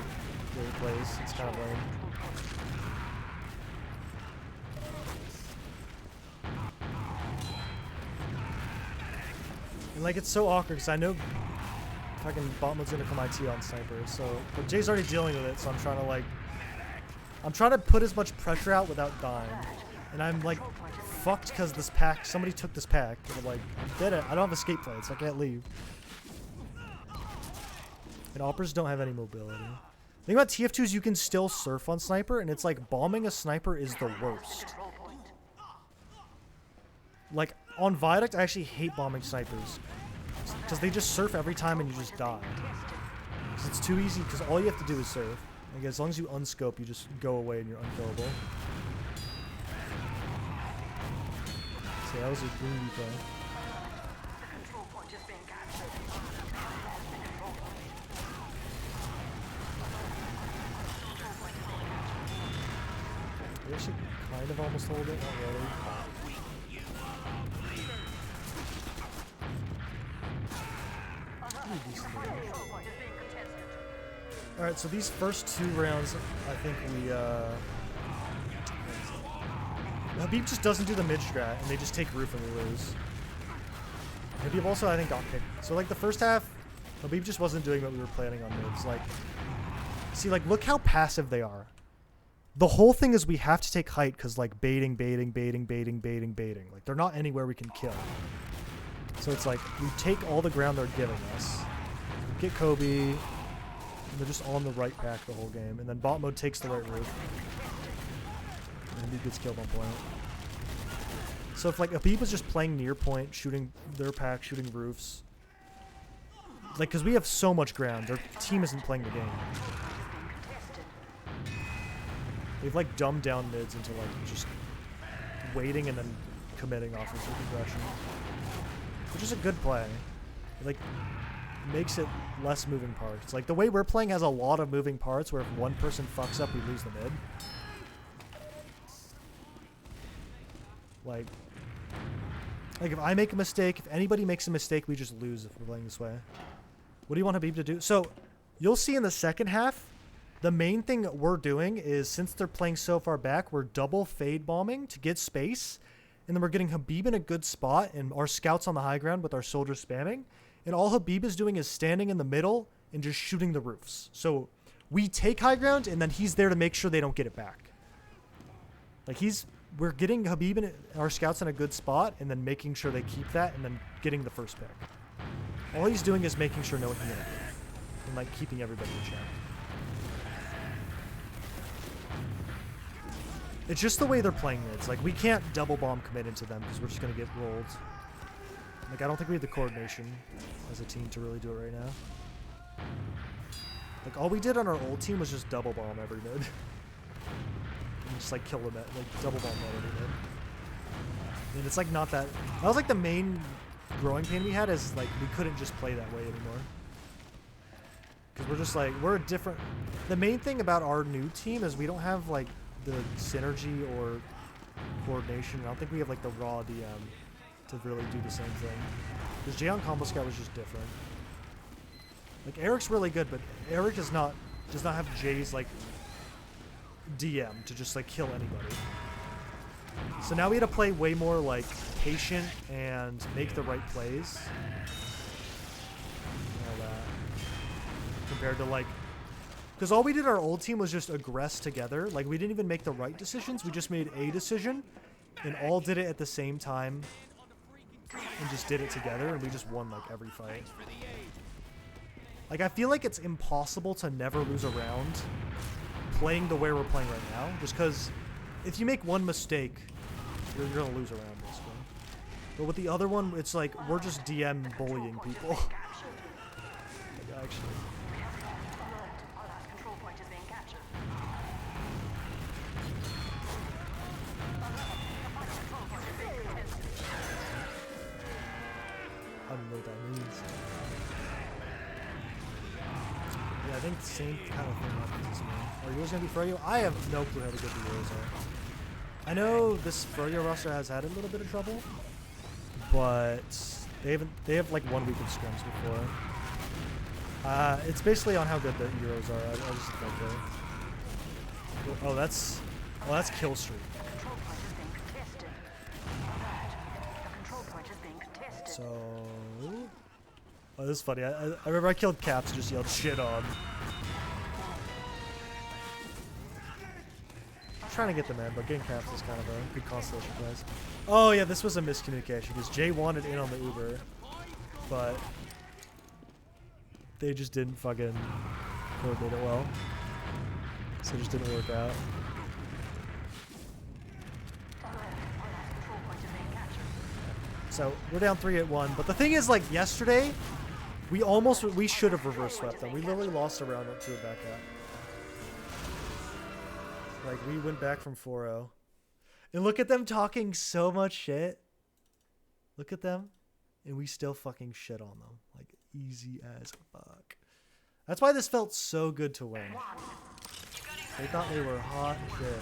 it plays. It's kind of lame. And like it's so awkward because I know fucking bot mode's gonna come IT on sniper. So, but Jay's already dealing with it. So I'm trying to put as much pressure out without dying. And I'm like fucked because this pack. Somebody took this pack. And I'm like, I did it. I don't have escape plate, so I can't leave. And operas don't have any mobility. The thing about TF2 is you can still surf on sniper, and it's like bombing a sniper is the worst. Like on Viaduct, I actually hate bombing snipers because they just surf every time and you just die. Because it's too easy. Because all you have to do is surf. Like as long as you unscope, you just go away and you're unkillable. So that was a green replay. We actually kind of almost hold it, not really. Alright, so these first 2 rounds, I think we, Habib just doesn't do the mid strat, and they just take roof and we lose. Habib also, I think, got picked. So, like, the first half, Habib just wasn't doing what we were planning on mids. Like, see, like, look how passive they are. The whole thing is we have to take height because, like, baiting. Like, they're not anywhere we can kill. So it's like, we take all the ground they're giving us. Get Kobe. And they're just on the right pack the whole game. And then bot mode takes the right roof. And he gets killed on point. So if, like, Habib was just playing near point, shooting their pack, shooting roofs. Like, because we have so much ground. Their team isn't playing the game. They've like dumbed down mids into like just waiting and then committing offensive aggression, which is a good play. It like makes it less moving parts. Like the way we're playing has a lot of moving parts where if one person fucks up, we lose the mid. Like if I make a mistake, if anybody makes a mistake, we just lose if we're playing this way. What do you want Habib to do? So you'll see in the second half, the main thing we're doing is, since they're playing so far back, we're double fade bombing to get space. And then we're getting Habib in a good spot and our scouts on the high ground with our soldiers spamming. And all Habib is doing is standing in the middle and just shooting the roofs. So we take high ground and then he's there to make sure they don't get it back. Like we're getting Habib and our scouts in a good spot and then making sure they keep that and then getting the first pick. All he's doing is making sure no one can get it. And like keeping everybody in check. It's just the way they're playing mids. Like, we can't double bomb commit into them because we're just going to get rolled. Like, I don't think we have the coordination as a team to really do it right now. Like, all we did on our old team was just double bomb every mid. And just, like, kill the mid. Like, double bomb every mid. And it's, like, not that... That was, like, the main growing pain we had is, like, we couldn't just play that way anymore. Because we're just, like, we're a different... The main thing about our new team is we don't have, like, the synergy or coordination. I don't think we have like the raw DM to really do the same thing. Because Jay on Combo Scout was just different. Like Eric's really good, but Eric does not have Jay's like DM to just like kill anybody. So now we had to play way more like patient and make the right plays. And all that. Compared to like, because all we did our old team was just aggress together. Like, we didn't even make the right decisions. We just made a decision and all did it at the same time and just did it together. And we just won, like, every fight. Like, I feel like it's impossible to never lose a round playing the way we're playing right now. Just because if you make one mistake, you're going to lose a round, basically. But with the other one, it's like we're just DM bullying people. Like, actually. I don't know what that means. Yeah, I think the same kind of thing happens this way. Are yours going to be Froyo? I have no clue how to get the Euros are. I know this Froyo roster has had a little bit of trouble, but they have like 1 week of scrims before. It's basically on how good the Euros are. I just like it. Oh, that's kill streak. So Oh, this is funny. I remember I killed Caps and just yelled shit on. I'm trying to get them in, but getting Caps is kind of a good consolation prize. Oh yeah, this was a miscommunication because Jay wanted in on the Uber, but they just didn't fucking coordinate it well. So it just didn't work out. So we're down 3-1, but the thing is, like yesterday, we should have reverse swept them. We literally lost a round up to a back out. Like we went back from 4-0. And look at them talking so much shit. Look at them. And we still fucking shit on them. Like easy as fuck. That's why this felt so good to win. They thought they were hot shit.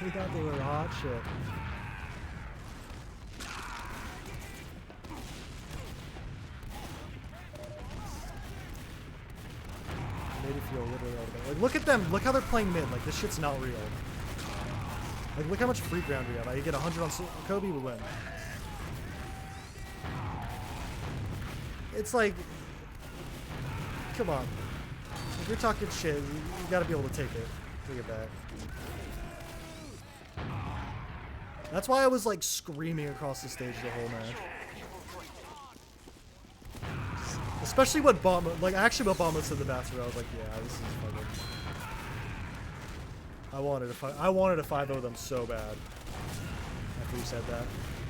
They thought they were hot shit. Made it feel literally all the way. Like, look at them. Look how they're playing mid. Like, this shit's not real. Like, look how much free ground we have. Like, you get 100 on Kobe, we win. It's like, come on. If you're talking shit, you gotta be able to take it. Take it back. That's why I was like screaming across the stage the whole match. Especially what Bomba, like actually what Bomba said in the bathroom, I was like, yeah, this is fucking. I wanted to 5-0 them so bad. After you said that.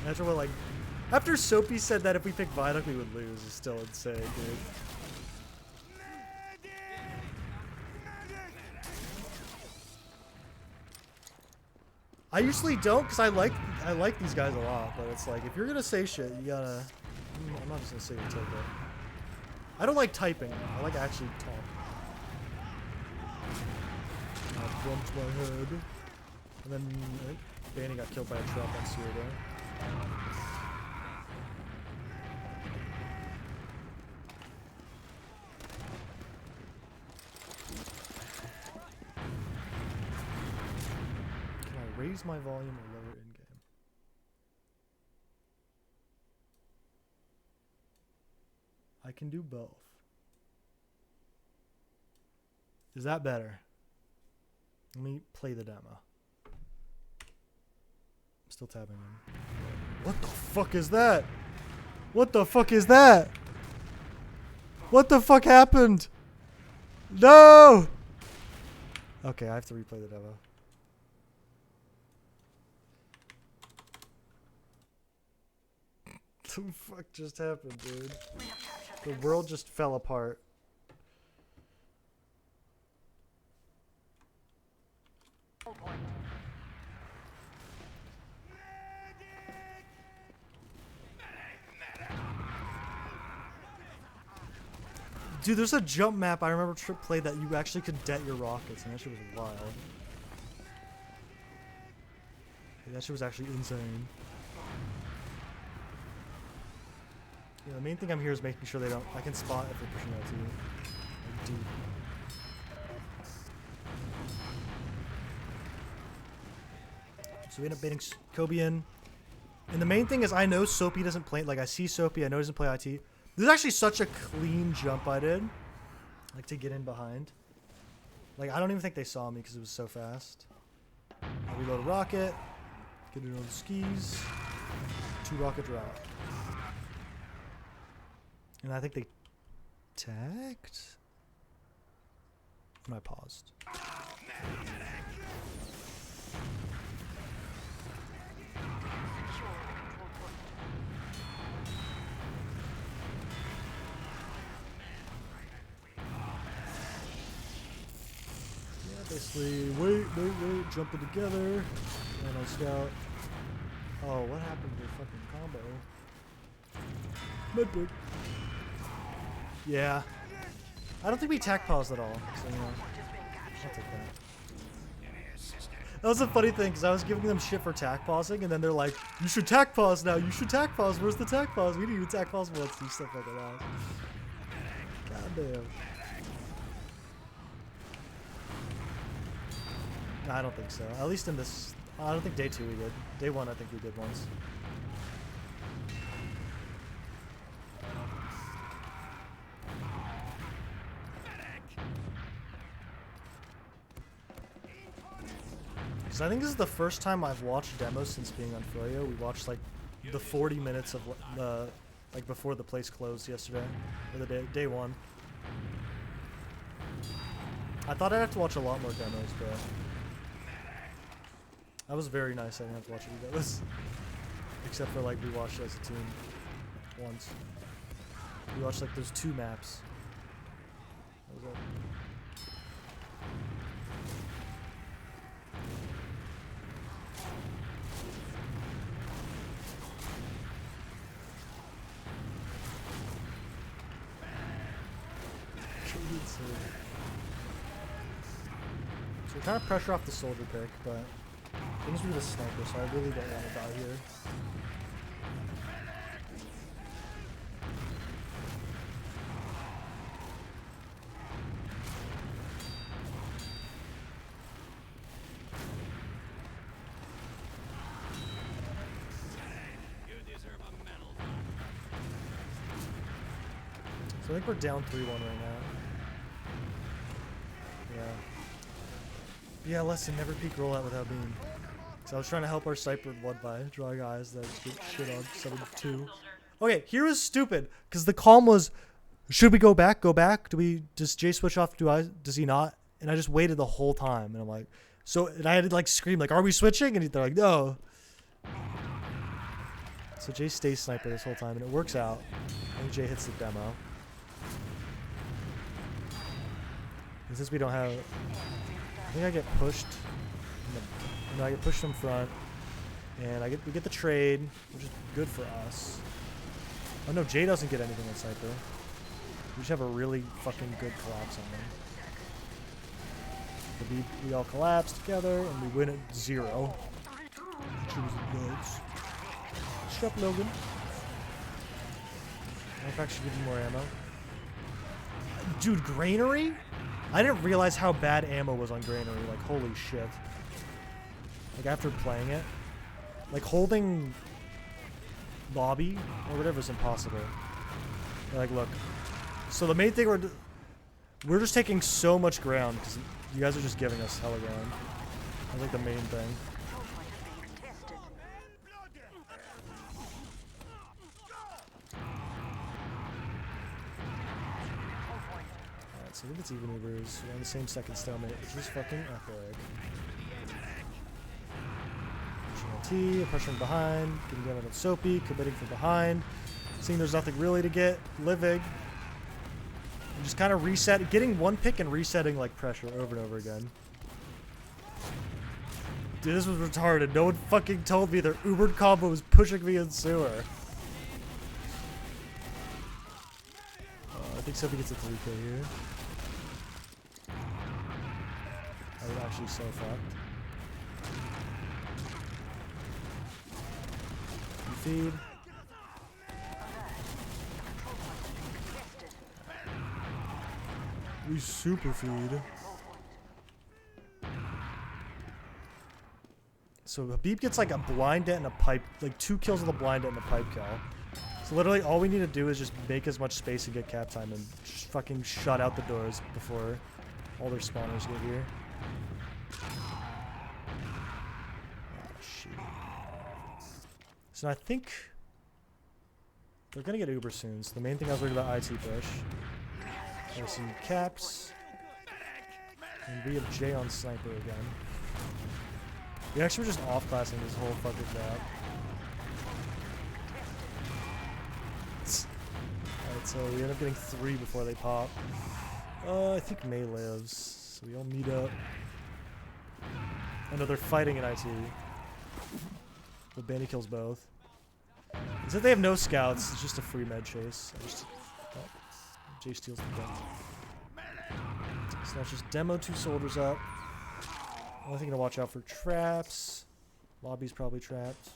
After what, like, after Soapy said that if we picked Viaduct we would lose is still insane, dude. I usually don't because I like these guys a lot, but it's like if you're gonna say shit, you gotta. I'm not just gonna say you take it. I don't like typing. I like actually talking. I bumped my head, and then I think Banny got killed by a trap on Cierda. Raise my volume or lower in game. I can do both. Is that better? Let me play the demo. I'm still tapping in. What the fuck is that? What the fuck is that? What the fuck happened? No! Okay, I have to replay the demo. What the fuck just happened, dude? The world just fell apart. Dude, there's a jump map I remember Trip played that you actually could det your rockets, and that shit was wild. Yeah, that shit was actually insane. Yeah, the main thing I'm here is making sure they don't. I can spot if they're pushing out to you. Like deep. So we end up baiting Kobe in. And the main thing is I know Soapy doesn't play. Like I see Soapy, I know he doesn't play IT. This is actually such a clean jump I did. Like to get in behind. Like I don't even think they saw me because it was so fast. I reload a rocket. Get it on the skis. 2 rocket drop. And I think they tagged. And I paused. Yeah, basically, wait, jumping together. And I scout. Oh, what happened to the fucking combo? Medbird. Yeah. I don't think we tack paused at all. So, you know, I'll take that. That was a funny thing because I was giving them shit for tack pausing, and then they're like, "You should tack pause now. You should tack pause. Where's the tack pause? We didn't even tack pause once." Do stuff like that. God damn. No, I don't think so. At least in this, I don't think day 2 we did. Day 1, I think we did once. Because I think this is the first time I've watched demos since being on Froyo. We watched like the 40 minutes of the like before the place closed yesterday, or the day one. I thought I'd have to watch a lot more demos, but that was very nice. I didn't have to watch any demos, except for like we watched it as a team once. We watched like those 2 maps. That was it. So we're trying to pressure off the soldier pick, but things we get a sniper, so I really don't want to die here. So I think we're down 3-1 right now. Yeah, lesson, never peek rollout without beam. So I was trying to help our sniper one by drawing eyes that get shit on 7-2. Okay, here is stupid, because the calm was, should we go back? Go back? Does Jay switch off? Does he not? And I just waited the whole time, and I'm like, and I had to like scream, like, are we switching? And they're like, no. So Jay stays sniper this whole time, and it works out. I think Jay hits the demo. And since we don't have, I think I get pushed. I get pushed in front, and we get the trade, which is good for us. Oh no, Jay doesn't get anything on sniper. We just have a really fucking good collapse on them. We all collapse together, and we win at 0. Choose goods. Shut up, Logan. I fact should give you more ammo. Dude, granary? I didn't realize how bad ammo was on granary. Like, holy shit. Like, after playing it, like, holding lobby or whatever is impossible. Like, look. So the main thing we're just taking so much ground because you guys are just giving us hella ground. That's like the main thing. Alright, so I think it's even Ubers. We're on the same second stalemate, which is fucking epic. Pushing LT, pressuring behind, getting down on Soapy, committing from behind. Seeing there's nothing really to get, living. And just kind of reset, getting one pick and resetting like pressure over and over again. Dude, this was retarded. No one fucking told me their Ubered combo was pushing me in sewer. I think Sophie gets a 3K here. I was actually so fucked. You feed. We super feed. So Habib gets like a blind dent and a pipe, like 2 kills with a blind dent and a pipe kill. So literally all we need to do is just make as much space and get cap time and just fucking shut out the doors before all their spawners get here. Oh shit. So I think they're gonna get Uber soon. So the main thing I was worried about IT push. There's some caps. And we have Jay on sniper again. We actually were just off-classing this whole fucking map. Alright, so we end up getting 3 before they pop. I think May lives. So we all meet up. Oh no, they're fighting in IT. But Banny kills both. Since they have no scouts, it's just a free med chase. Jay steals the gun. So that's just demo 2 soldiers up. Only thing to watch out for traps. Lobby's probably trapped.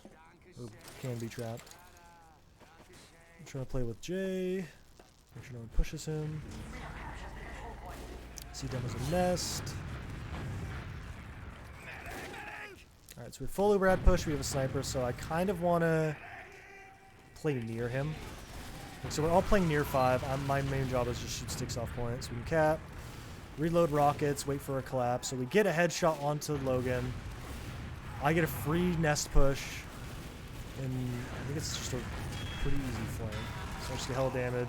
Or can be trapped. I'm trying to play with Jay. Make sure no one pushes him. See demo's a nest. Alright, so we have full Uberad push. We have a sniper, so I kind of want to play near him. So we're all playing near 5. My main job is just shoot sticks off point. So we can cap, reload rockets, wait for a collapse. So we get a headshot onto Logan. I get a free nest push, and I think it's just a pretty easy flank. So I just get hella damage.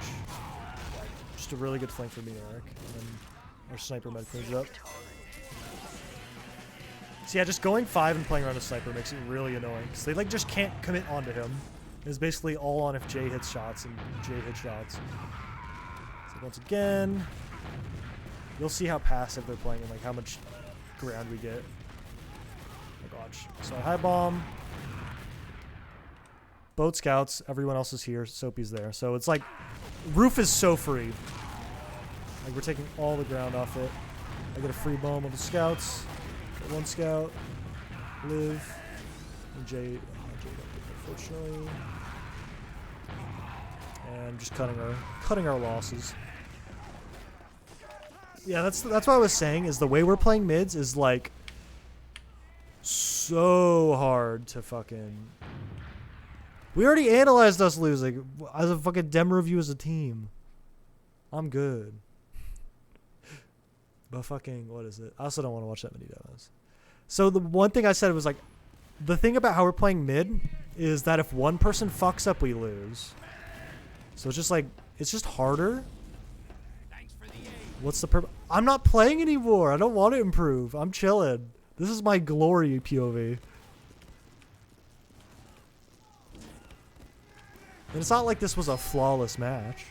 Just a really good flank for me, Eric. And then our sniper med cleans up. So yeah, just going 5 and playing around a sniper makes it really annoying, because they like just can't commit onto him. It's basically all on if Jay hits shots and Jay hits shots. So once again, you'll see how passive they're playing and like how much ground we get. Oh my gosh. So I high bomb. Boat scouts, everyone else is here, Soapy's there. So it's like, roof is so free. Like we're taking all the ground off it. I get a free bomb with the scouts. Got 1 scout. Live. And Jay unfortunately. And just cutting our losses. Yeah, that's what I was saying, is the way we're playing mids is like so hard to fucking. We already analyzed us losing as a fucking demo review as a team. I'm good. But fucking, what is it? I also don't want to watch that many demos. So the one thing I said was like, the thing about how we're playing mid is that if one person fucks up, we lose. So it's just like, it's just harder. What's the purpose? I'm not playing anymore. I don't want to improve. I'm chilling. This is my glory POV. And it's not like this was a flawless match.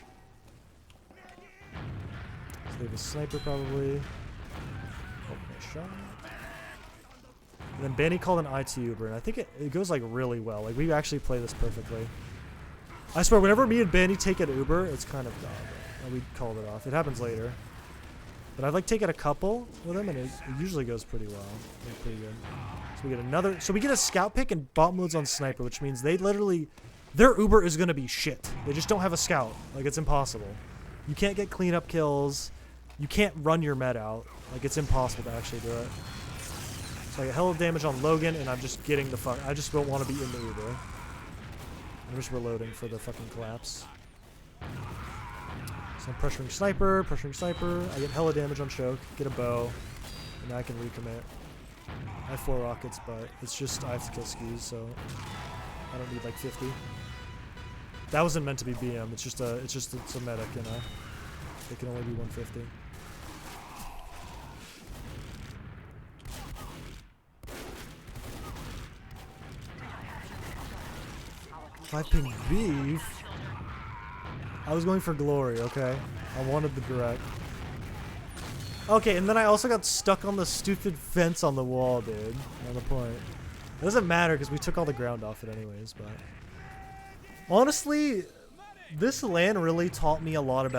So they have a sniper probably. Oh, nice shot. And then Banny called an IT Uber, and I think it goes like really well. Like we actually play this perfectly. I swear, whenever me and Banny take an Uber, it's kind of dumb. And we called it off. It happens later. But I've like taken a couple with him, and it usually goes pretty well. Like, pretty good. So we get another. So we get a scout pick and bot modes on sniper, which means they literally, their Uber is gonna be shit. They just don't have a scout. Like it's impossible. You can't get cleanup kills. You can't run your med out. Like it's impossible to actually do it. So I get hella damage on Logan, and I'm just getting the fuck. I just don't want to be in the Uber. I'm just reloading for the fucking collapse. So I'm pressuring sniper. I get hella damage on choke, get a bow, and now I can recommit. I have 4 rockets, but it's just I have to kill skis, so I don't need like 50. That wasn't meant to be BM. It's just a medic, you know. It can only be 150. If I ping beef, I was going for glory, okay? I wanted the direct. Okay, and then I also got stuck on the stupid fence on the wall, dude. On the point. It doesn't matter because we took all the ground off it anyways, but... Honestly, this LAN really taught me a lot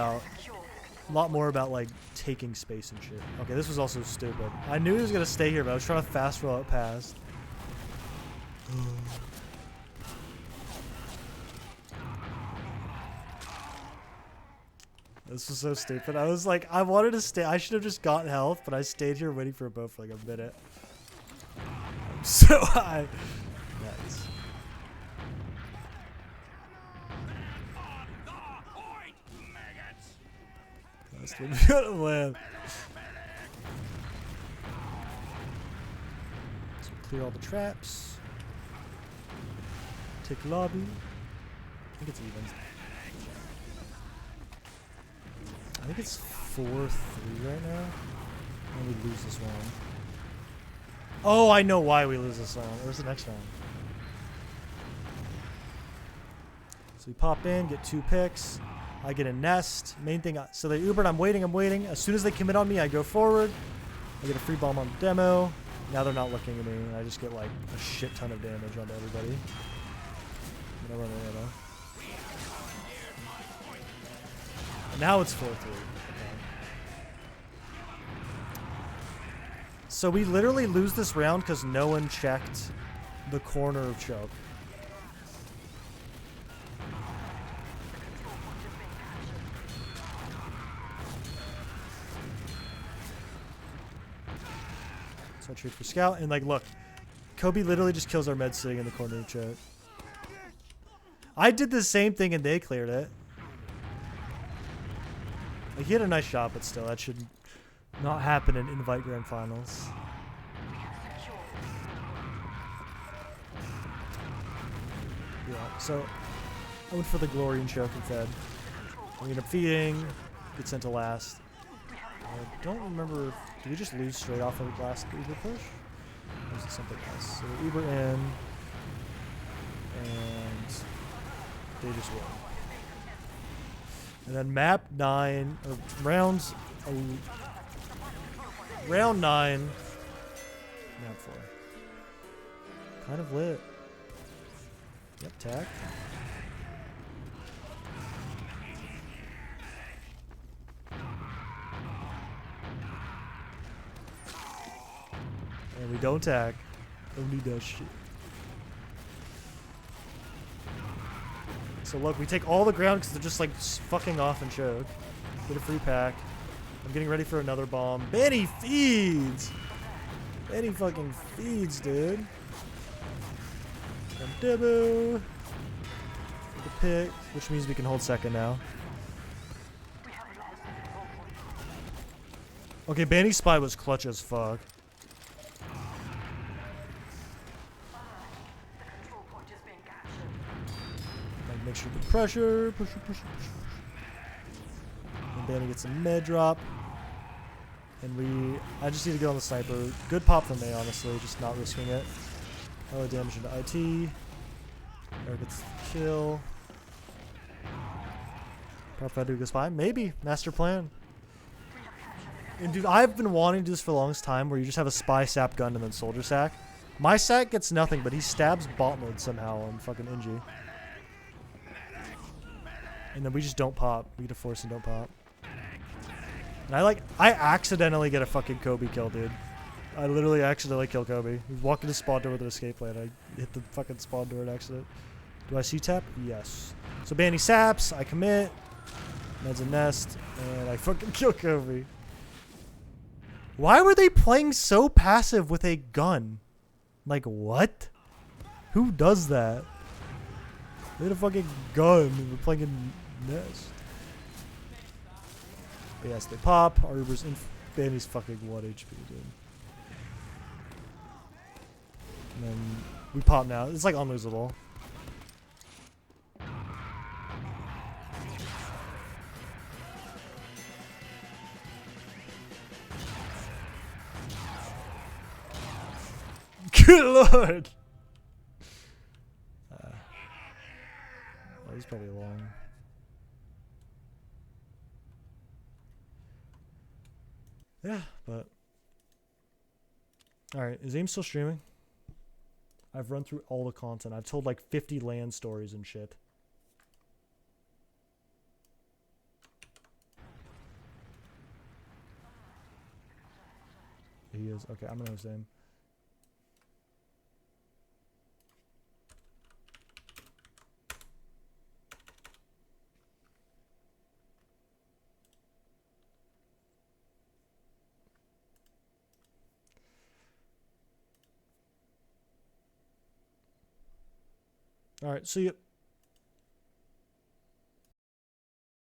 more about, like, taking space and shit. Okay, this was also stupid. I knew he was gonna stay here, but I was trying to fast roll it past. This was so stupid. I was like, I wanted to stay. I should have just gotten health, but I stayed here waiting for a boat for like a minute. I'm so high. Nice. That's the beautiful land. So clear all the traps. Take lobby. I think it's even. I think it's 4-3 right now. And we lose this one. Oh, I know why we lose this one. Where's the next one? So we pop in, get 2 picks. I get a nest. Main thing, so they Ubered, I'm waiting. As soon as they commit on me, I go forward. I get a free bomb on the demo. Now they're not looking at me, and I just get like a shit ton of damage onto everybody. And I run the ammo. Now it's 4-3. Okay. So we literally lose this round because no one checked the corner of choke. So I trade for scout, and like, look, Kobe literally just kills our med sitting in the corner of choke. I did the same thing and they cleared it. Like, he had a nice shot, but still, that should not happen in Invite Grand Finals. So I went for the glory and choke and fed. We end up feeding. Get sent to last. I don't remember. Did we just lose straight off of the last Uber push? Or is it something else? So Uber in. And they just won. And then map 9, or round 9, map 4. Kind of lit. Yep, tack. And we don't tack. Don't need that shit. So look, we take all the ground because they're just like fucking off and choke. Get a free pack. I'm getting ready for another bomb. Benny feeds! Benny fucking feeds, dude. And Debu. The pick, which means we can hold second now. Okay, Benny's spy was clutch as fuck. Like, make sure the pressure. And Benny gets a med drop. And I just need to get on the sniper. Good pop from me, honestly, just not risking it. Oh, damage into IT. Eric gets the kill. Probably do go spy. Maybe. Master plan. And dude, I've been wanting to do this for the longest time where you just have a spy sap gun and then soldier sack. My sack gets nothing, but he stabs bot mode somehow on fucking NG. And then we just don't pop. We get a force and don't pop. And I accidentally get a fucking Kobe kill, dude. I literally accidentally kill Kobe. He's walking to spawn door with an escape plan. I hit the fucking spawn door in accident. Do I see tap? Yes. So Banny saps. I commit. Ned's a nest. And I fucking kill Kobe. Why were they playing so passive with a gun? Like, what? Who does that? They had a fucking gun and we're playing in nest. But yes, they pop. Our Uber's in. Banny's fucking 1 HP, dude. And then we pop now. It's like unlosable. Good lord! That was probably long. Yeah, but... Alright, is AIM still streaming? I've run through all the content. I've told like 50 LAN stories and shit. He is. Okay, I'm gonna host him. All right, see you.